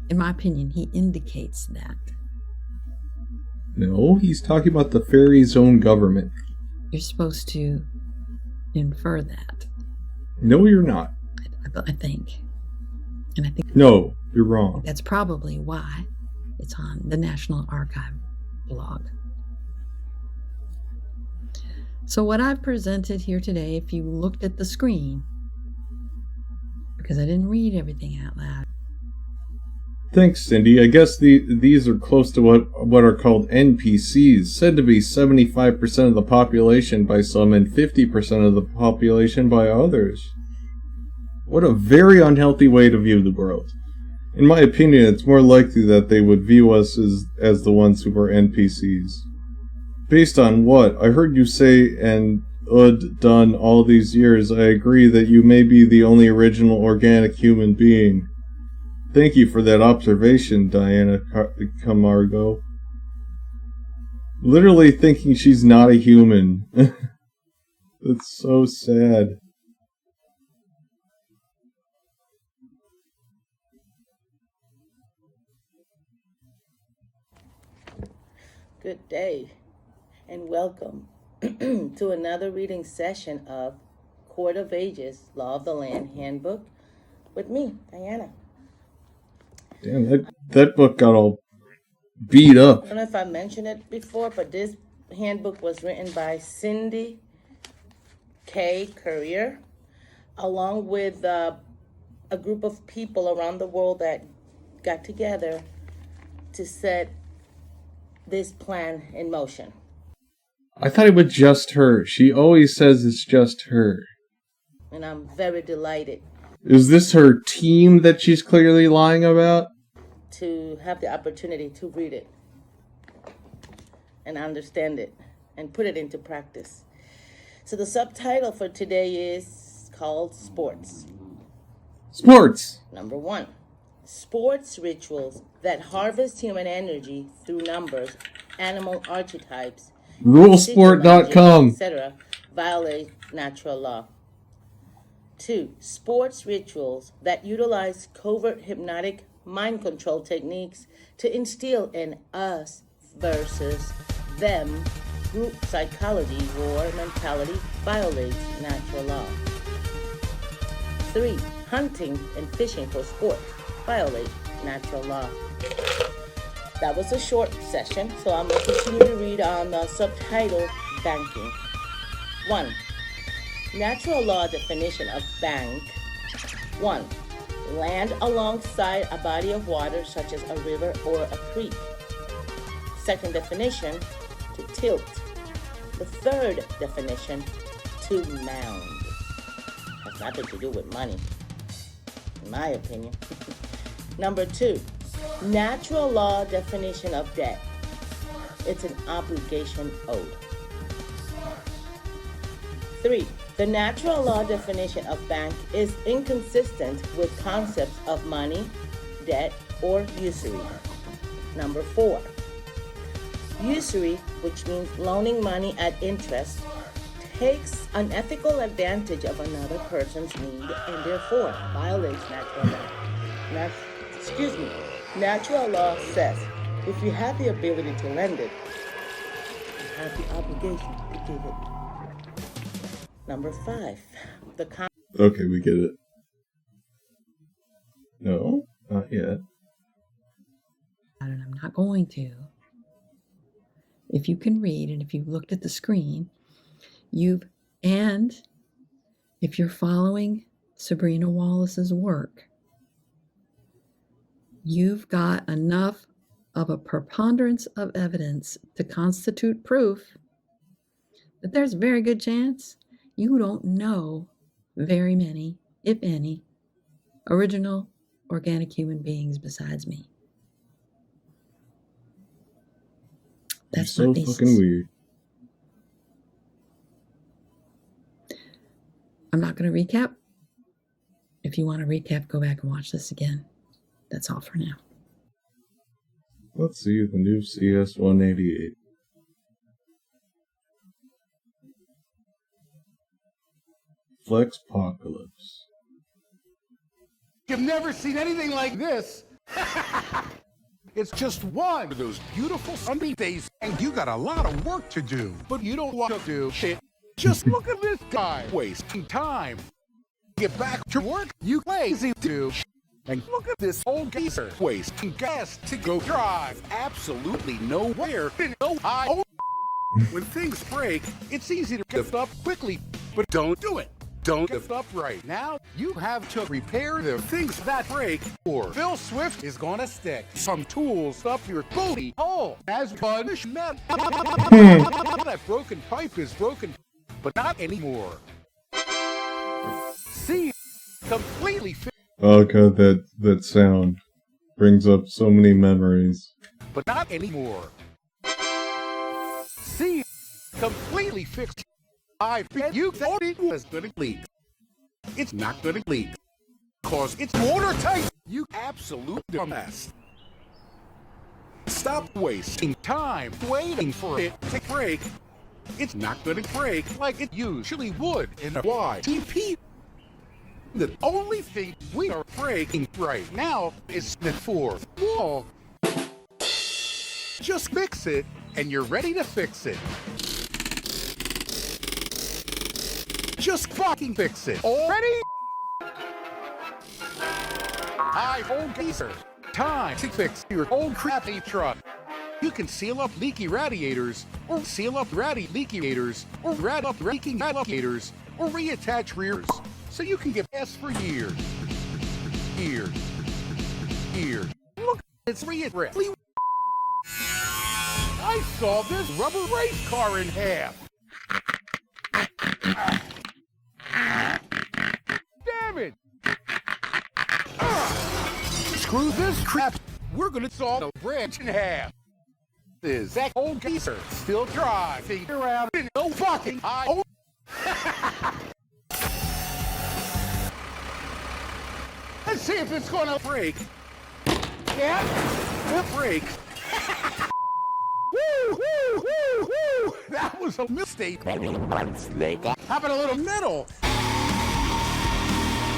in my opinion, he indicates that. No, he's talking about the fairies' own government. You're supposed to infer that. No, you're not. I think. And I think... No, you're wrong. That's probably why it's on the National Archive blog. So what I've presented here today, if you looked at the screen, because I didn't read everything out loud. Thanks, Cindy. I guess these are close to what are called NPCs, said to be 75% of the population by some and 50% of the population by others. What a very unhealthy way to view the world. In my opinion, it's more likely that they would view us as the ones who are NPCs. Based on what I heard you say and done all these years, I agree that you may be the only original organic human being. Thank you for that observation, Diana Camargo. Literally thinking she's not a human. That's so sad. Good day, and welcome to another reading session of Court of Ages, Law of the Land Handbook with me, Diana. Damn, that book got all beat up. I don't know if I mentioned it before, but this handbook was written by Cindy K. Currier, along with a group of people around the world that got together to set this plan in motion. I thought it was just her. She always says it's just her. and I'm very delighted Is this her team that she's clearly lying about? to have the opportunity to read it and understand it and put it into practice. So the subtitle for today is called Sports. Sports! Number 1. Sports rituals that harvest human energy through numbers, animal archetypes, Rulesport.com. etc. violate natural law. 2. Sports rituals that utilize covert hypnotic mind control techniques to instill in us versus them group psychology war mentality violates natural law. 3. Hunting and fishing for sport violate natural law. That was a short session, so I'm going to continue to read on the subtitle Banking. 1. Natural law definition of bank. 1. Land alongside a body of water such as a river or a creek. Second definition, to tilt. The third definition, to mound. Has nothing to do with money, in my opinion. Number 2, natural law definition of debt. It's an obligation owed. 3, the natural law definition of bank is inconsistent with concepts of money, debt, or usury. Number 4, usury, which means loaning money at interest, takes unethical advantage of another person's need and therefore violates natural law. Natural law says if you have the ability to lend it, you have the obligation to give it. Number 5, Okay, we get it. No, not yet. And I'm not going to. If you can read and if you've looked at the screen, and if you're following Sabrina Wallace's work, you've got enough of a preponderance of evidence to constitute proof that there's a very good chance you don't know very many, if any, original organic human beings besides me. That's so my basis. fucking weird. I'm not going to recap. If you want to recap, go back and watch this again. That's all for now. Let's see the new CS-188. Flexpocalypse. You've never seen anything like this. It's just one of those beautiful sunny days, and you got a lot of work to do. But you don't want to do shit. Just look at this guy wasting time. Get back to work, you lazy dude. And look at this old geezer wasting gas to go drive absolutely nowhere in Ohio. When things break, it's easy to gift up quickly, but don't do it. Don't gift up right now. You have to repair the things that break, or Phil Swift is gonna stick some tools up your booty hole as punishment. That broken pipe is broken, but not anymore. See, completely fit. Oh god, that sound brings up so many memories. But not anymore. See, completely fixed. I bet you thought it was gonna leak. It's not gonna leak. Cause it's watertight, you absolute dumbass. Stop wasting time waiting for it to break. It's not gonna break like it usually would in a YTP. The only thing we are breaking right now is the fourth wall. Just fix it, and you're ready to fix it. Just fucking fix it. Already? Hi, old geezer. Time to fix your old crappy truck. You can seal up leaky radiators, or seal up ratty leaky radiators, or rat up leaking radiators, or reattach rears, so you can get gas for years. Years. Look, it's reattached. I saw this rubber race car in half. screw this crap. We're gonna saw the branch in half. Is that old geezer still driving around in no fucking high? Let's see if it's gonna break. Yeah, it breaks. Woo, woo, woo, woo! That was a mistake. How about a little metal?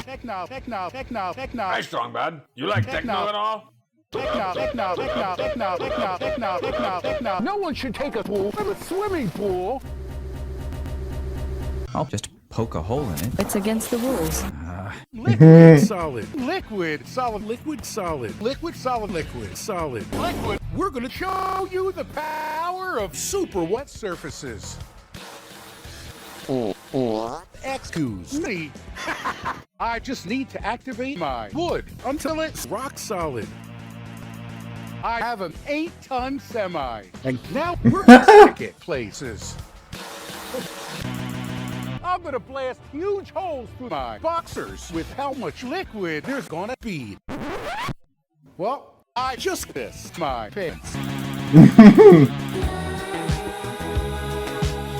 Techno. Hey, Strong Bad. You like techno at all? Techno. No one should take a pool from a swimming pool. I'll just poke a hole in it. It's against the rules. Liquid, solid. Liquid, solid, liquid, solid. Liquid, solid, liquid, solid. Liquid. We're gonna show you the power of super wet surfaces. Excuse me. I just need to activate my wood until it's rock solid. I have an 8-ton semi, and now we're gonna stick it places. I'm gonna blast huge holes through my boxers with how much liquid there's gonna be. Well, I just pissed my pants.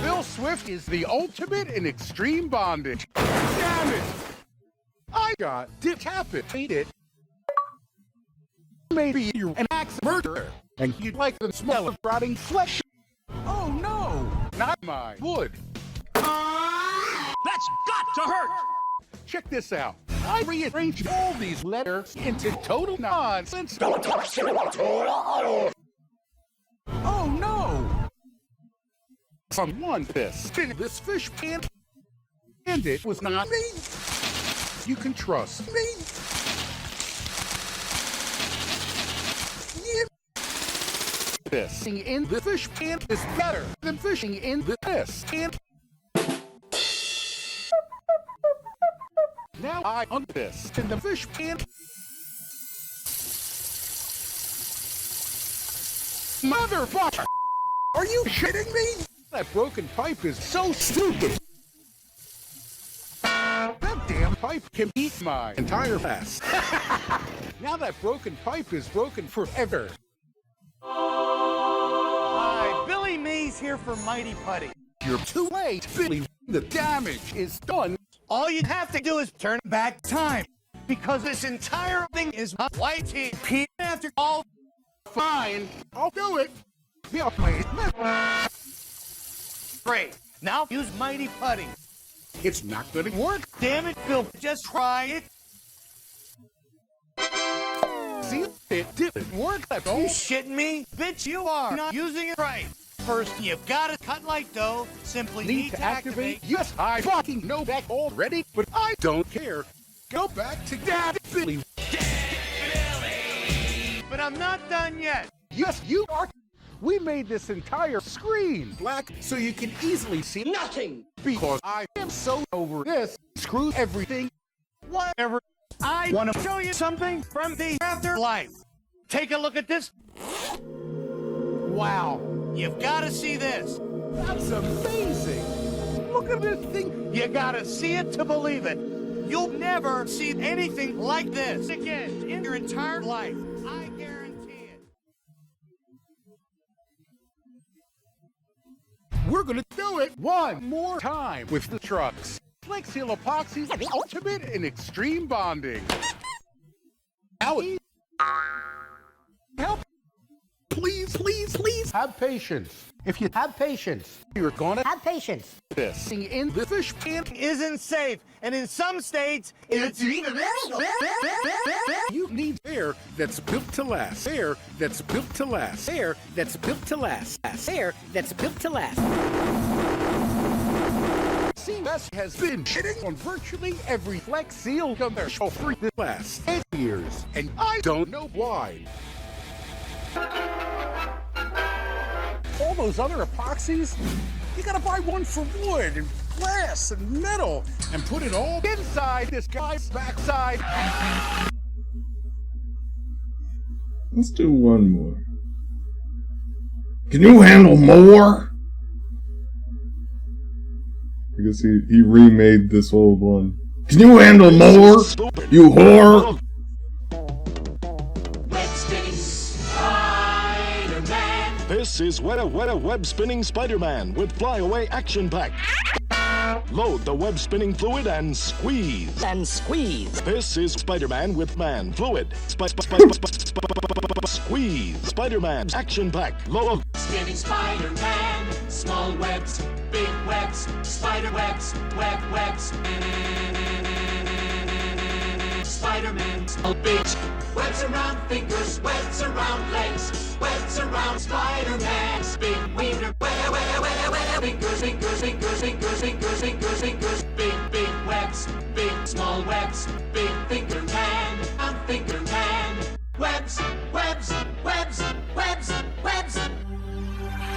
Phil Swift is the ultimate in extreme bondage. Damn it! I got decapitated. Maybe you're an axe murderer, and you'd like the smell of rotting flesh. Oh no! Not my wood. That's got to hurt! Check this out. I rearranged all these letters into total nonsense. Oh no! From one fist in this fish pan, and it was not me. You can trust me. Fishing in the fish pan is better than fishing in the piss pan. Now I unpissed in the fish pan. Motherfucker! Are you shitting me? That broken pipe is so stupid. That damn pipe can eat my entire ass. Now that broken pipe is broken forever. Hi, Billy Mays here for Mighty Putty. You're too late, Billy. The damage is done. All you have to do is turn back time. Because this entire thing is not white tea. After all, fine. I'll do it. Yeah, please. Great. Now use Mighty Putty. It's not gonna work. Damn it, Bill. Just try it. See, it didn't work at all. You shitting me? Bitch, you are not using it right. First, you've got to cut like dough. Simply need to activate. Yes, I fucking know that already, but I don't care. Go back to Dad, Billy. But I'm not done yet. Yes, you are. We made this entire screen black so you can easily see nothing. Because I am so over this. Screw everything. Whatever. I want to show you something from the afterlife. Take a look at this. Wow. You've got to see this. That's amazing. Look at this thing. You got to see it to believe it. You'll never see anything like this again in your entire life. I guarantee it. We're going to do it one more time with the trucks. Flex Seal Epoxy is the ultimate in extreme bonding. Now, help. Please have patience. If you have patience, you're gonna have patience. Pissing in the fish pan isn't safe, and in some states, it's even illegal. You need air that's built to last. Air that's built to last. Air that's built to last. Air that's built to last. CMS has been shitting on virtually every Flex Seal commercial for the last 8 years, and I don't know why. All those other epoxies, you gotta buy one for wood and glass and metal and put it all inside this guy's backside. Let's do one more. Can you handle more? I guess he remade this old one. Can you handle more? You whore! This is Web Spinning Spider-Man with Flyaway Action Pack. Load the web spinning fluid and squeeze. This is Spider-Man with Man Fluid. Squeeze. Spider-Man Action Pack. Load. Spinning Spider-Man, small webs, big webs, spider webs, webs. Spider-Man, small big webs around fingers, webs around legs, webs around Spider-Man, big wiener, fingers, big webs, big small webs, big finger man, webs.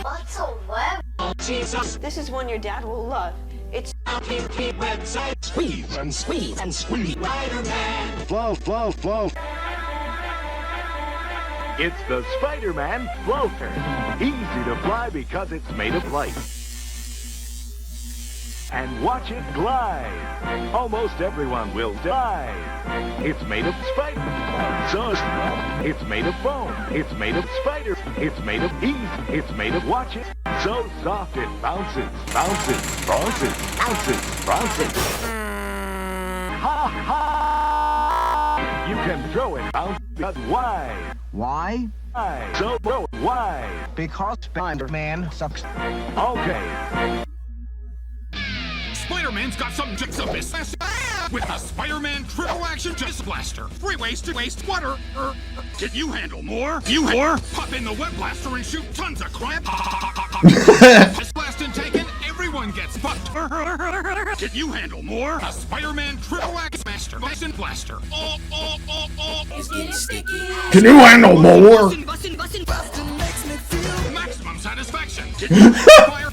What's a web? Oh, Jesus. This is one your dad will love. It's website. Squeeze and squeeze and squeeze. Spider-Man. Flow. It's the Spider-Man Floater. Easy to fly because it's made of light. And watch it glide. Almost everyone will die. It's made of spider. So it's made of foam. It's made of spider. It's made of ease. It's made of watch it. So soft it bounces. Ha ha! You can throw it bounce because why? Why? So throw it. Why? Because Spider-Man sucks. Okay. Spider-Man's got some tricks up his ass with a Spider-Man triple action Jizz Blaster. 3 ways to waste water. Can you handle more? Pop in the Web Blaster and shoot tons of crap. Has blasted taken, everyone gets fucked. Can you handle more? A Spider-Man triple action Master Blaster. It's getting sticky. Can you handle more? Maximum satisfaction. Fire.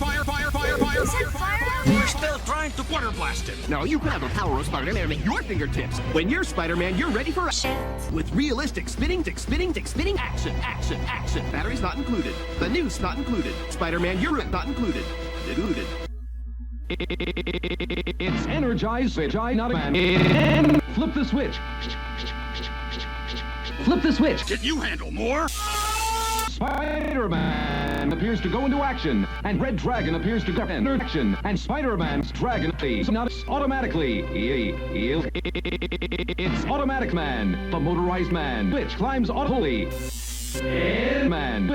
We're still trying to water blast it. No, you have the power of Spider-Man at your fingertips. When you're Spider-Man, you're ready for action. With realistic spinning action. Batteries not included. The noose not included. Spider-Man, you're not included. It's energized, not man. Flip the switch. Can you handle more? Spider-Man appears to go into action, and Red Dragon appears to go into action, and Spider-Man's Dragon not automatically. It's Automatic Man, the motorized man, which climbs automatically. Man.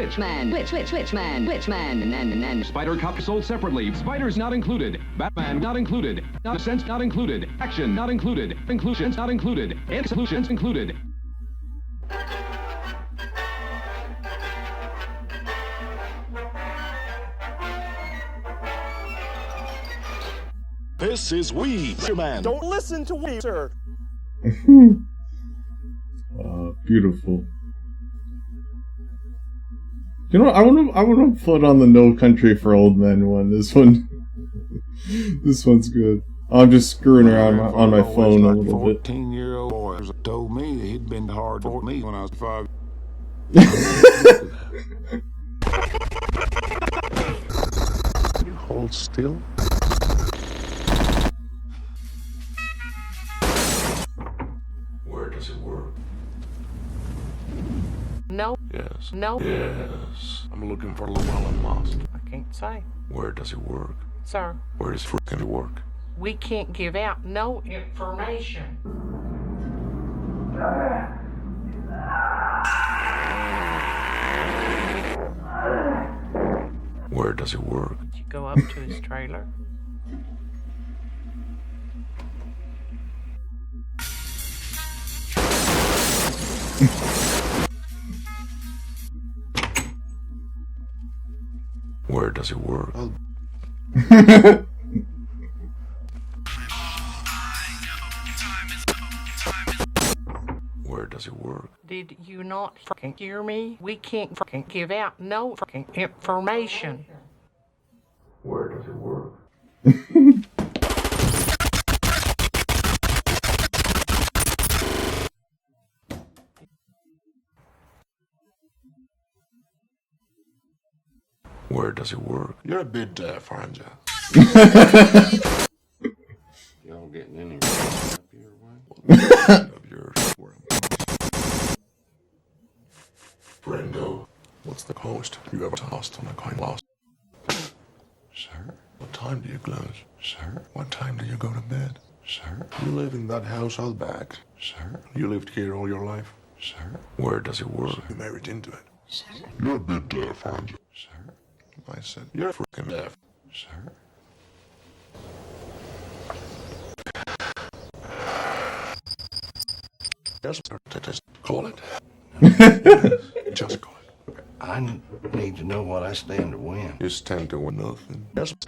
Spider Cop sold separately. Spiders not included. Batman not included. Sense not included. Action not included. Inclusions not included. And solutions included. This is Spider-Man. Don't listen to we, sir. Beautiful. You know, I want to put on the No Country for Old Men one. This one's good. I'm just screwing around on my phone a little bit. 14-year-old boy told me that he'd been hard for me when I was 5. You hold still. Where does it work? No. Yes. No. Yes. I'm looking for Llewellyn Moss. I can't say. Where does it work? Sir. Where does it work? We can't give out no information. Where does it work? Did you go up to his trailer? Where does it work? Where does it work? Did you not fucking hear me? We can't fucking give out no fucking information. Where does it work? Where does it work? You're a bit fine, John. Y'all getting any up here, of yours where I'm Brendo, what's the host? You ever tossed on a coin lost? Sir? What time do you close? Sir? What time do you go to bed? Sir? You live in that house out back? Sir? You lived here all your life? Sir? Where does it work? You married into it? Sir? You're a bit deaf, aren't you? Sir? I said, you're freaking deaf. Sir? Just call it. Just call it. I need to know what I stand to win. You stand to win nothing. Just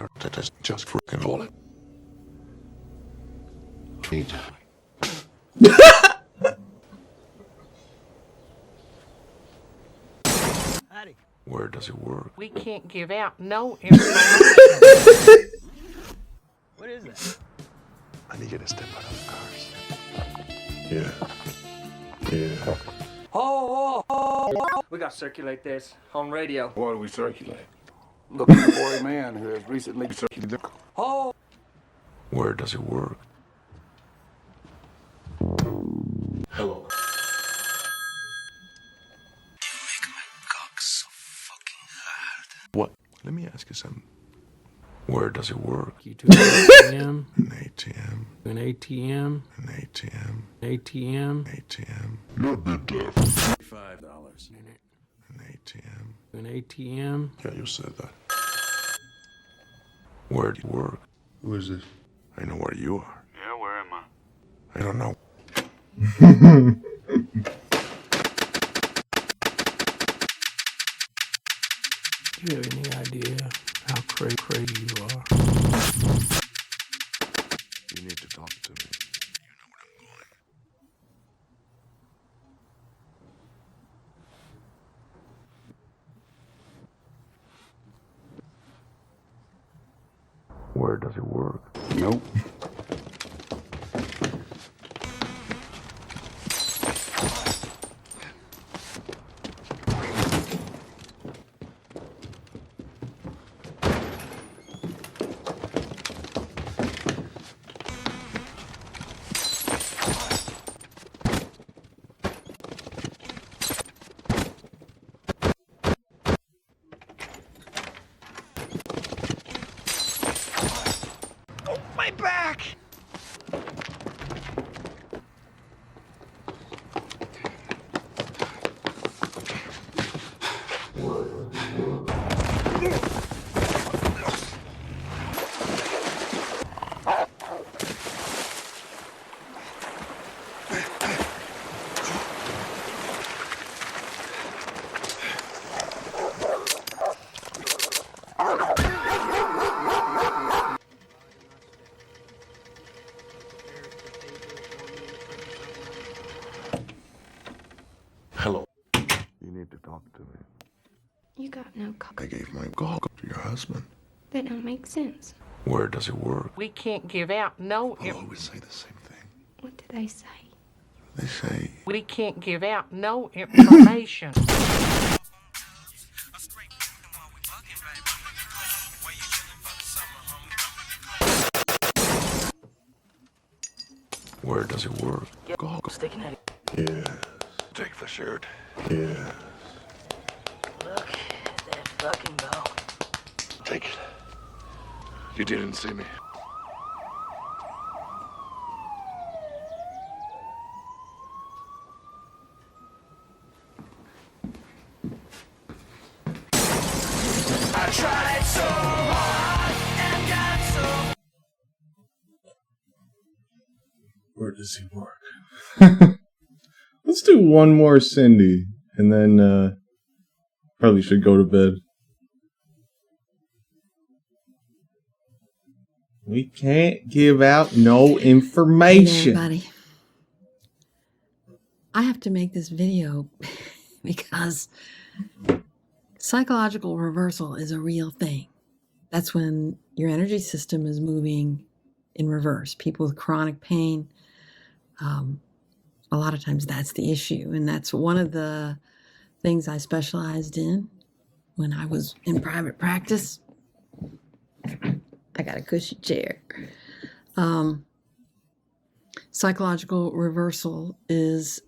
freaking call it. Need Where does it work? We can't give out no information. What is that? I need you to step out of the cars. Yeah. We gotta circulate this on radio. Why do we circulate? Look at the boy man who has recently circulated. Where does it work? Hello. What? Let me ask you something. Where does it work? You do an ATM. An ATM. An ATM. An ATM. ATM. ATM. You're a bit deaf. $5 a minute. An ATM. An ATM. Yeah, you said that. Where do you work? Who is this? I know where you are. Yeah, where am I? I don't know. Do you have any idea how crazy you are? You need to talk to me. You know where I'm going. Where does it work? Nope. My back! Hello. You need to talk to me. You got no I gave my call to your husband. That don't make sense. Where does it work? We can't give out no I'll always say the same thing. What did they say? They say, We can't give out no information. where does it work? Go. Sticking at it. Yes. Take the shirt. Yes. Look at that fucking bow. Take it. You didn't see me. I tried so hard and got so. Where does he work? Let's do one more Cindy, and then probably should go to bed. We can't give out no information. Hey there, buddy. I have to make this video because psychological reversal is a real thing. That's when your energy system is moving in reverse. People with chronic pain, a lot of times that's the issue. And that's one of the things I specialized in when I was in private practice. I got a cushy chair. Psychological reversal is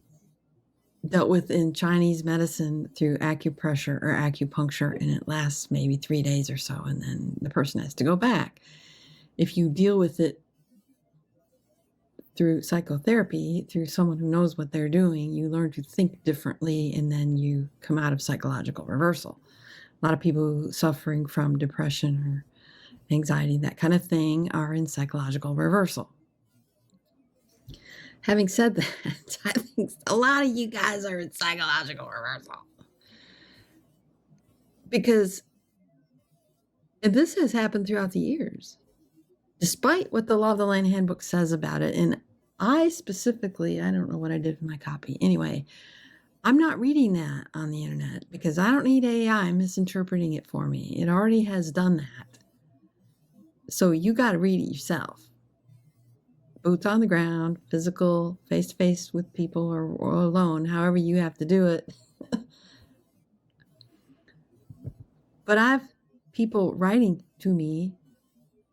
dealt with in Chinese medicine through acupressure or acupuncture, and it lasts maybe 3 days or so, and then the person has to go back. If you deal with it through psychotherapy, through someone who knows what they're doing, you learn to think differently, and then you come out of psychological reversal. A lot of people suffering from depression or anxiety, that kind of thing, are in psychological reversal. Having said that, I think a lot of you guys are in psychological reversal. Because this has happened throughout the years, despite what the Law of the Land Handbook says about it. And I specifically, I don't know what I did with my copy. Anyway, I'm not reading that on the internet because I don't need AI misinterpreting it for me. It already has done that. So you got to read it yourself. Boots on the ground, physical, face-to-face with people or alone, however you have to do it. But I've people writing to me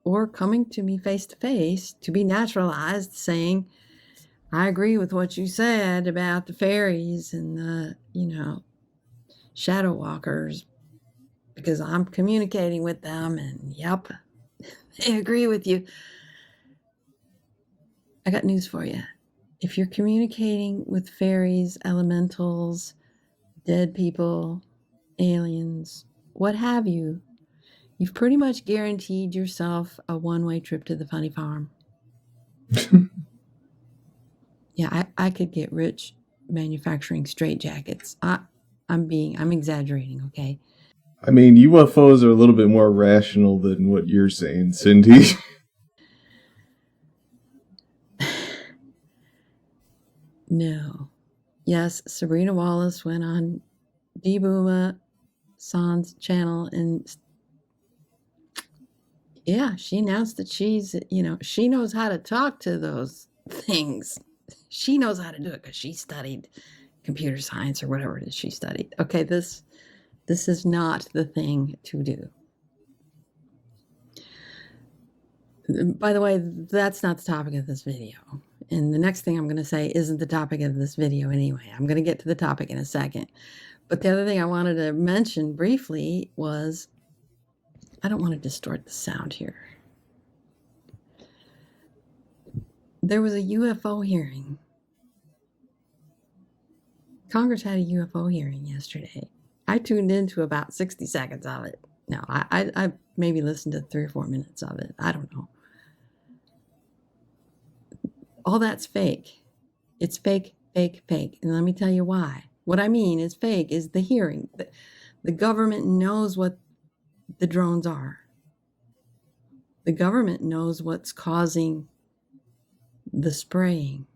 or coming to me face-to-face to be naturalized saying, I agree with what you said about the fairies and the, shadow walkers because I'm communicating with them and yep, they agree with you. I got news for you. If you're communicating with fairies, elementals, dead people, aliens, what have you, you've pretty much guaranteed yourself a one-way trip to the funny farm. Yeah, I could get rich manufacturing straitjackets. I'm exaggerating, okay? I mean, UFOs are a little bit more rational than what you're saying, Cindy. No. Yes, Sabrina Wallace went on Debuma San's channel and yeah, she announced that she's, she knows how to talk to those things. She knows how to do it because she studied computer science or whatever it is she studied. Okay, this is not the thing to do. By the way, that's not the topic of this video. And the next thing I'm going to say isn't the topic of this video anyway. I'm going to get to the topic in a second. But the other thing I wanted to mention briefly was, I don't want to distort the sound here. There was a UFO hearing. Congress had a UFO hearing yesterday. I tuned into about 60 seconds of it. No, I maybe listened to 3 or 4 minutes of it. I don't know. All that's fake. It's fake, fake, fake. And let me tell you why. What I mean is fake is the hearing. The government knows what the drones are. The government knows what's causing the spraying.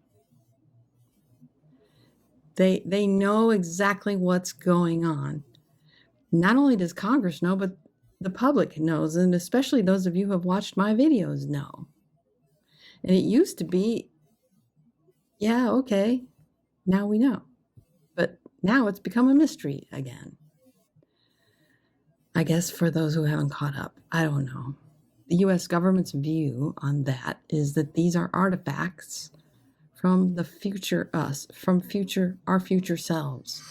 They know exactly what's going on. Not only does Congress know, but the public knows, and especially those of you who have watched my videos know. And it used to be, yeah, okay, now we know. But now it's become a mystery again. I guess for those who haven't caught up, I don't know. The U.S. government's view on that is that these are artifacts from the future us, from our future selves.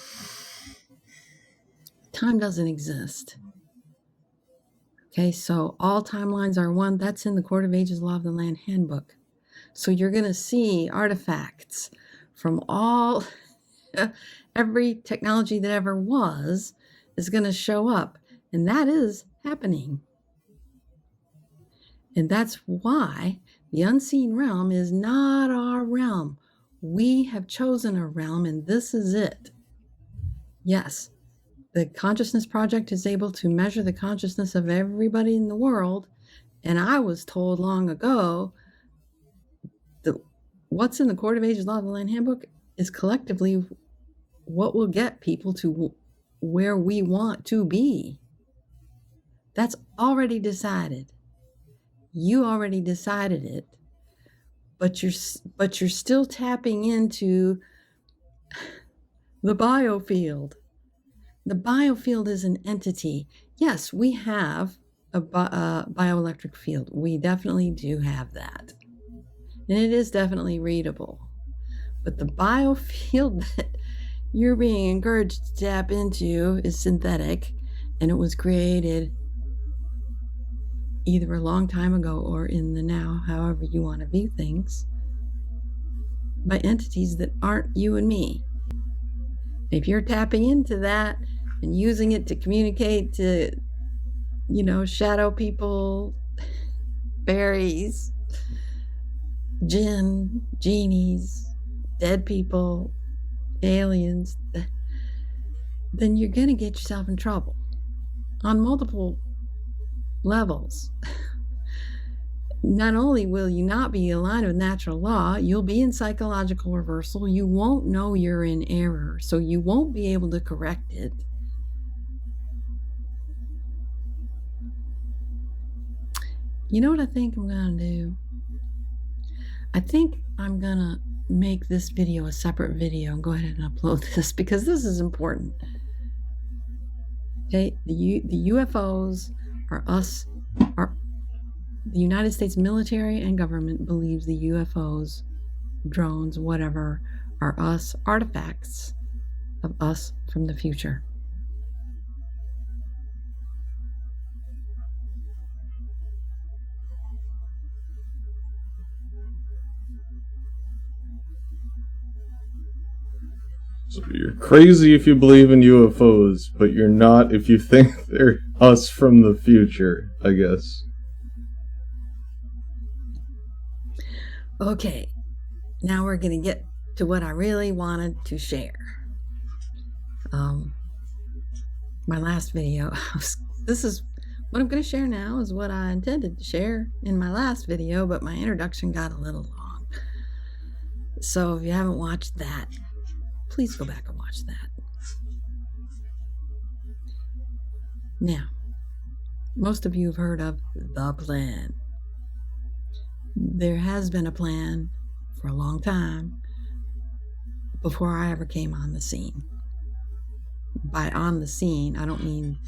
Time doesn't exist. Okay, so all timelines are one. That's in the Court of Ages Law of the Land Handbook. So you're going to see artifacts from every technology that ever was is going to show up. And that is happening. And that's why the unseen realm is not our realm. We have chosen a realm, and this is it. Yes, the Consciousness Project is able to measure the consciousness of everybody in the world. And I was told long ago that what's in the Court of Ages Law of the Land Handbook is collectively what will get people to where we want to be. That's already decided. You already decided it, but you're still tapping into the biofield. The biofield is an entity. Yes, we have a bioelectric field. We definitely do have that. And it is definitely readable. But the biofield that you're being encouraged to tap into is synthetic, and it was created either a long time ago or in the now, however you want to view things, by entities that aren't you and me. If you're tapping into that and using it to communicate to, shadow people, fairies, genies, dead people, aliens, then you're going to get yourself in trouble on multiple levels. Not only will you not be aligned with natural law, you'll be in psychological reversal. You won't know you're in error, so you won't be able to correct it. You know what I think I'm going to do? I think I'm going to make this video a separate video and go ahead and upload this because this is important. Okay, the UFOs are the United States military and government believes the UFOs, drones, whatever, are us, artifacts of us from the future. So you're crazy if you believe in UFOs, but you're not if you think they're us from the future, I guess. Okay, now we're going to get to what I really wanted to share. My last video, this is what I'm going to share now is what I intended to share in my last video, but my introduction got a little long. So if you haven't watched that, please go back and watch that. Now, most of you have heard of the plan. There has been a plan for a long time before I ever came on the scene. By on the scene, I don't mean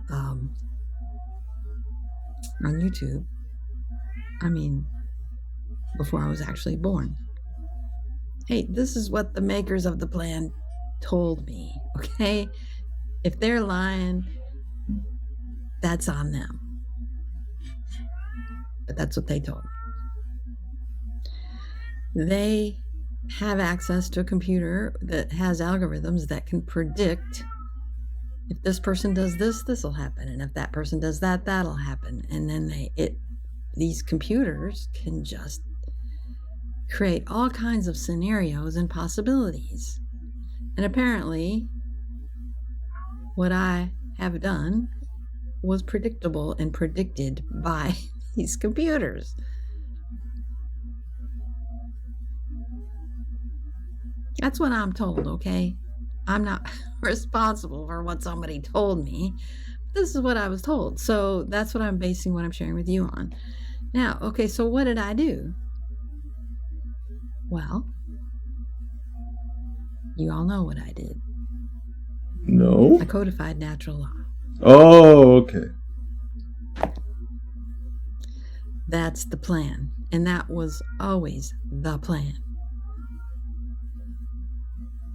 on YouTube. I mean before I was actually born. Hey, this is what the makers of the plan told me, okay? If they're lying, that's on them. But that's what they told me. They have access to a computer that has algorithms that can predict if this person does this, this will happen, and if that person does that, that'll happen. And then these computers can just create all kinds of scenarios and possibilities. And apparently, what I have done was predictable and predicted by these computers. That's what I'm told, okay? I'm not responsible for what somebody told me. This is what I was told. So that's what I'm basing what I'm sharing with you on. Now, okay, so what did I do? Well, you all know what I did. No? I codified natural law. Oh, okay. That's the plan. And that was always the plan.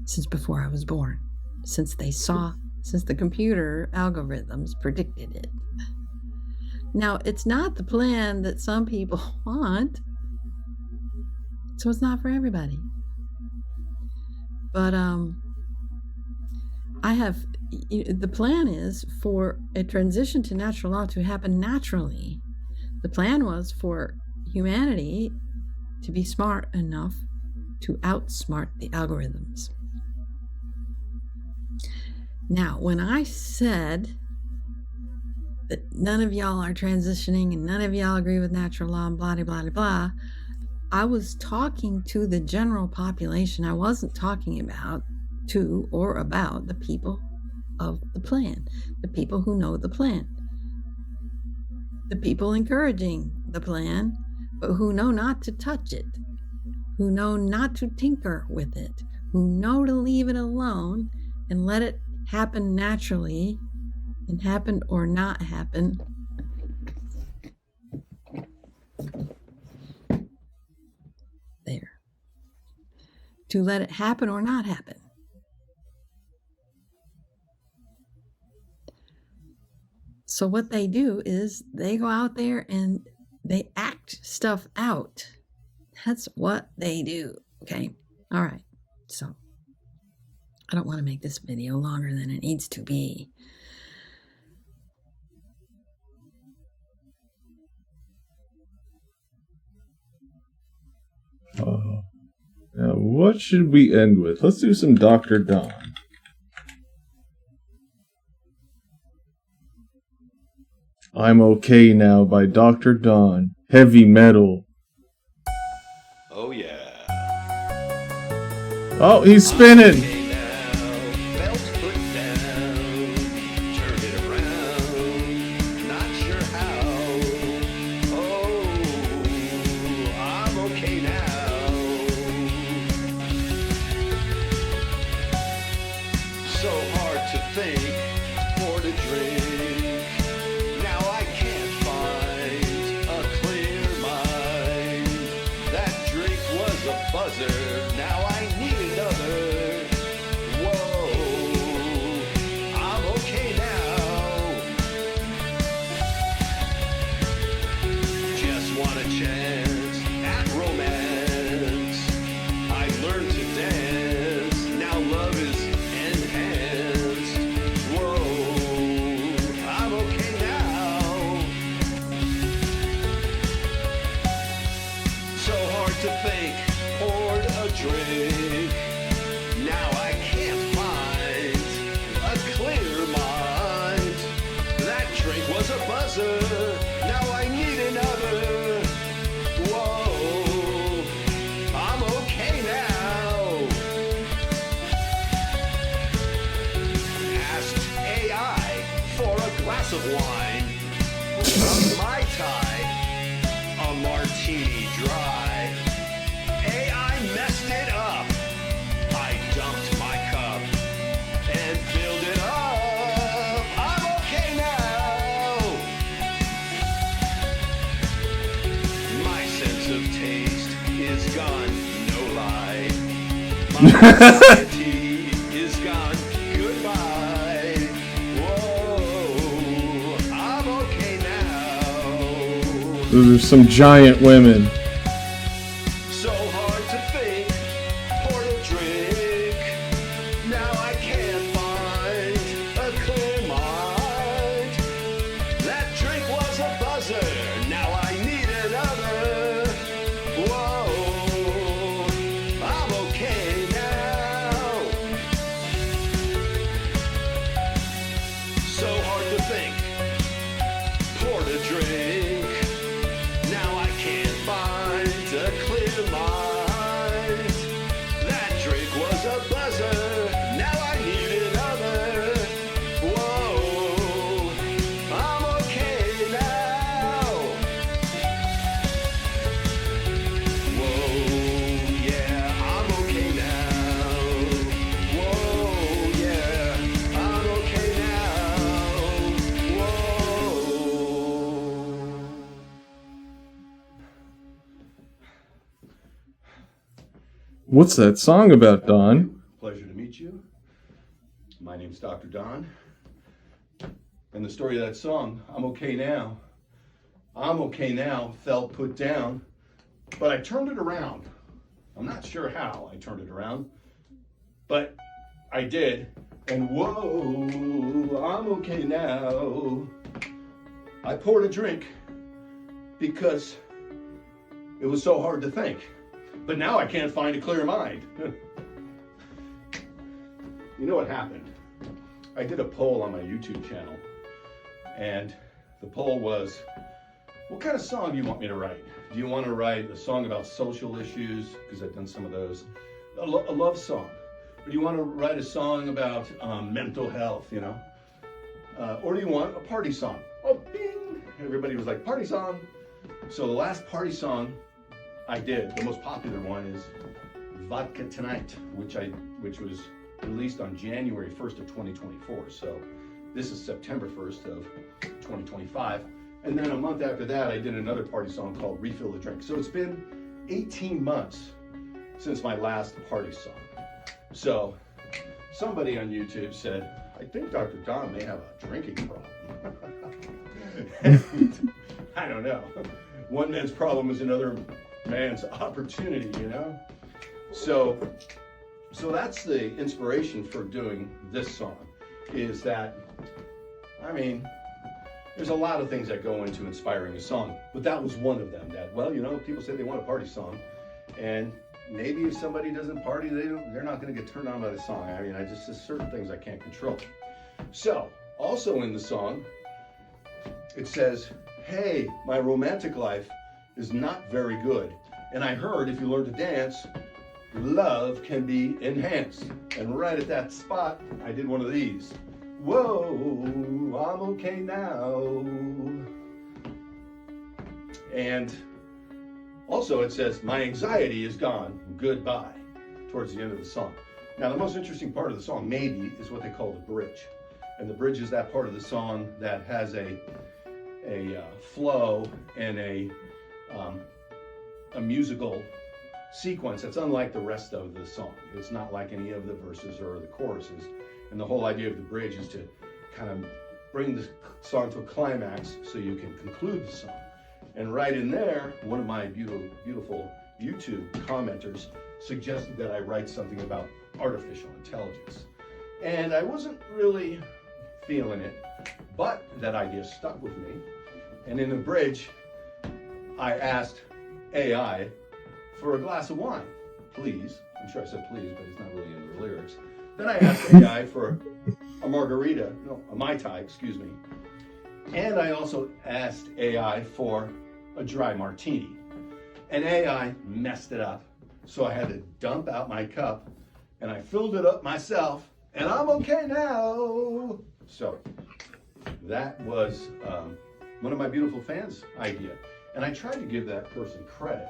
Since before I was born. Since the computer algorithms predicted it. Now, it's not the plan that some people want. So it's not for everybody. But the plan is for a transition to natural law to happen naturally. The plan was for humanity to be smart enough to outsmart the algorithms. Now, when I said that none of y'all are transitioning and none of y'all agree with natural law and blah, blah, blah, blah, I was talking to the general population. I wasn't talking about the people of the plan, the people who know the plan, the people encouraging the plan, but who know not to touch it, who know not to tinker with it, who know to leave it alone and let it happen naturally, and happen or not happen. There. To let it happen or not happen. So what they do is they go out there and they act stuff out. That's what they do. Okay. All right. So I don't want to make this video longer than it needs to be. Now, what should we end with? Let's do some Dr. Don. I'm Okay Now by Dr. Don. Heavy metal. Oh yeah. Oh, he's spinning. Belts put down, turn it around, not sure how. Oh, I'm okay now. So hard to think, pour to drink. Now I can't find a clear mind. That drink was a buzzer, now I need another. Whoa, I'm okay now. Just want a chance at romance. I learned to dance, now love is enhanced. Whoa, I'm okay now. So hard to think, poured a drink. Now I can't find a clear mind. That drink was a buzzer, now I need another. Whoa, I'm okay now. Asked AI for a glass of wine. A Mai Tai, a martini dry. AI messed it up. I dumped my cup and filled it up. I'm okay now. My sense of taste is gone, no lie. My sanity is gone, goodbye. Whoa, I'm okay now. Those are some giant women. So hard to think, pour a drink. Now I can't find a clear mind. That drink was a buzzer, now I need another. Whoa, I'm okay now. So hard to think, poured a drink. Now I can't find a clear mind. That drink was a buzzer, now I need another. Whoa, I'm okay now. Whoa, yeah, I'm okay now. Whoa, yeah, I'm okay now. Whoa. What's that song about, Don? Pleasure to meet you. My name's Dr. Don. And the story of that song, I'm okay now. I'm okay now, felt put down, but I turned it around. I'm not sure how I turned it around, but I did. And whoa, I'm okay now. I poured a drink because it was so hard to think. But now I can't find a clear mind. You know what happened? I did a poll on my YouTube channel, and the poll was, what kind of song do you want me to write? Do you want to write a song about social issues? Because I've done some of those. A love song. Or do you want to write a song about mental health, you know? Or do you want a party song? Oh, bing! Everybody was like, party song. So the last party song I did, the most popular one is Vodka Tonight, which was released on January 1st of 2024. So this is September 1st of 2025. And then a month after that, I did another party song called Refill the Drink. So it's been 18 months since my last party song. So somebody on YouTube said, I think Dr. Don may have a drinking problem. I don't know. One man's problem is another man's opportunity, you know? So that's the inspiration for doing this song, is that, I mean, there's a lot of things that go into inspiring a song, but that was one of them. That, well, you know, people say they want a party song, and maybe if somebody doesn't party, they're not going to get turned on by the song. I mean, there's certain things I can't control. So, also in the song, it says, hey, my romantic life is not very good, and I heard if you learn to dance, love can be enhanced. And right at that spot, I did one of these. Whoa, I'm okay now. And also it says, my anxiety is gone, goodbye, towards the end of the song. Now the most interesting part of the song, maybe, is what they call the bridge. And the bridge is that part of the song that has a flow and a musical sequence that's unlike the rest of the song. It's not like any of the verses or the choruses. And the whole idea of the bridge is to kind of bring the song to a climax so you can conclude the song. And right in there, one of my beautiful YouTube commenters suggested that I write something about artificial intelligence. And I wasn't really feeling it, but that idea stuck with me. And in the bridge, I asked AI for a glass of wine, please. I'm sure I said please, but it's not really in the lyrics. Then I asked AI for a margarita, no, a Mai Tai, excuse me. And I also asked AI for a dry martini. And AI messed it up. So I had to dump out my cup, and I filled it up myself, and I'm okay now. So that was one of my beautiful fans' idea. And I tried to give that person credit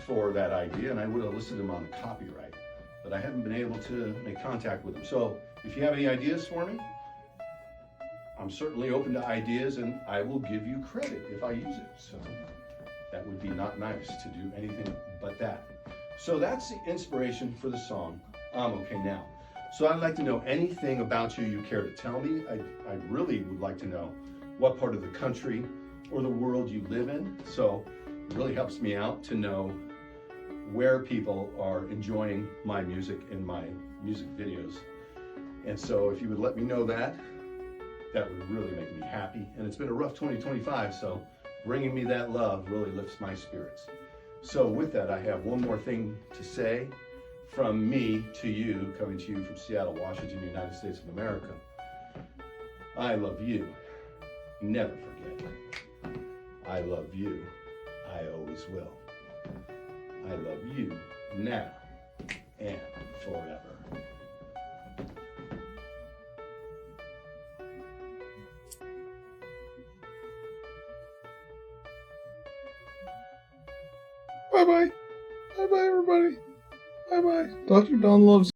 for that idea, and I would have listed them on the copyright, but I haven't been able to make contact with them. So if you have any ideas for me, I'm certainly open to ideas, and I will give you credit if I use it. So that would be not nice to do anything but that. So that's the inspiration for the song, I'm Okay Now. So I'd like to know anything about you you care to tell me. I really would like to know what part of the country or the world you live in. So it really helps me out to know where people are enjoying my music and my music videos. And so if you would let me know that, that would really make me happy. And it's been a rough 2025, so bringing me that love really lifts my spirits. So with that, I have one more thing to say from me to you, coming to you from Seattle, Washington, United States of America. I love you. Never forget. I love you. I always will. I love you now and forever. Bye-bye. Bye-bye, everybody. Bye-bye. Dr. Don loves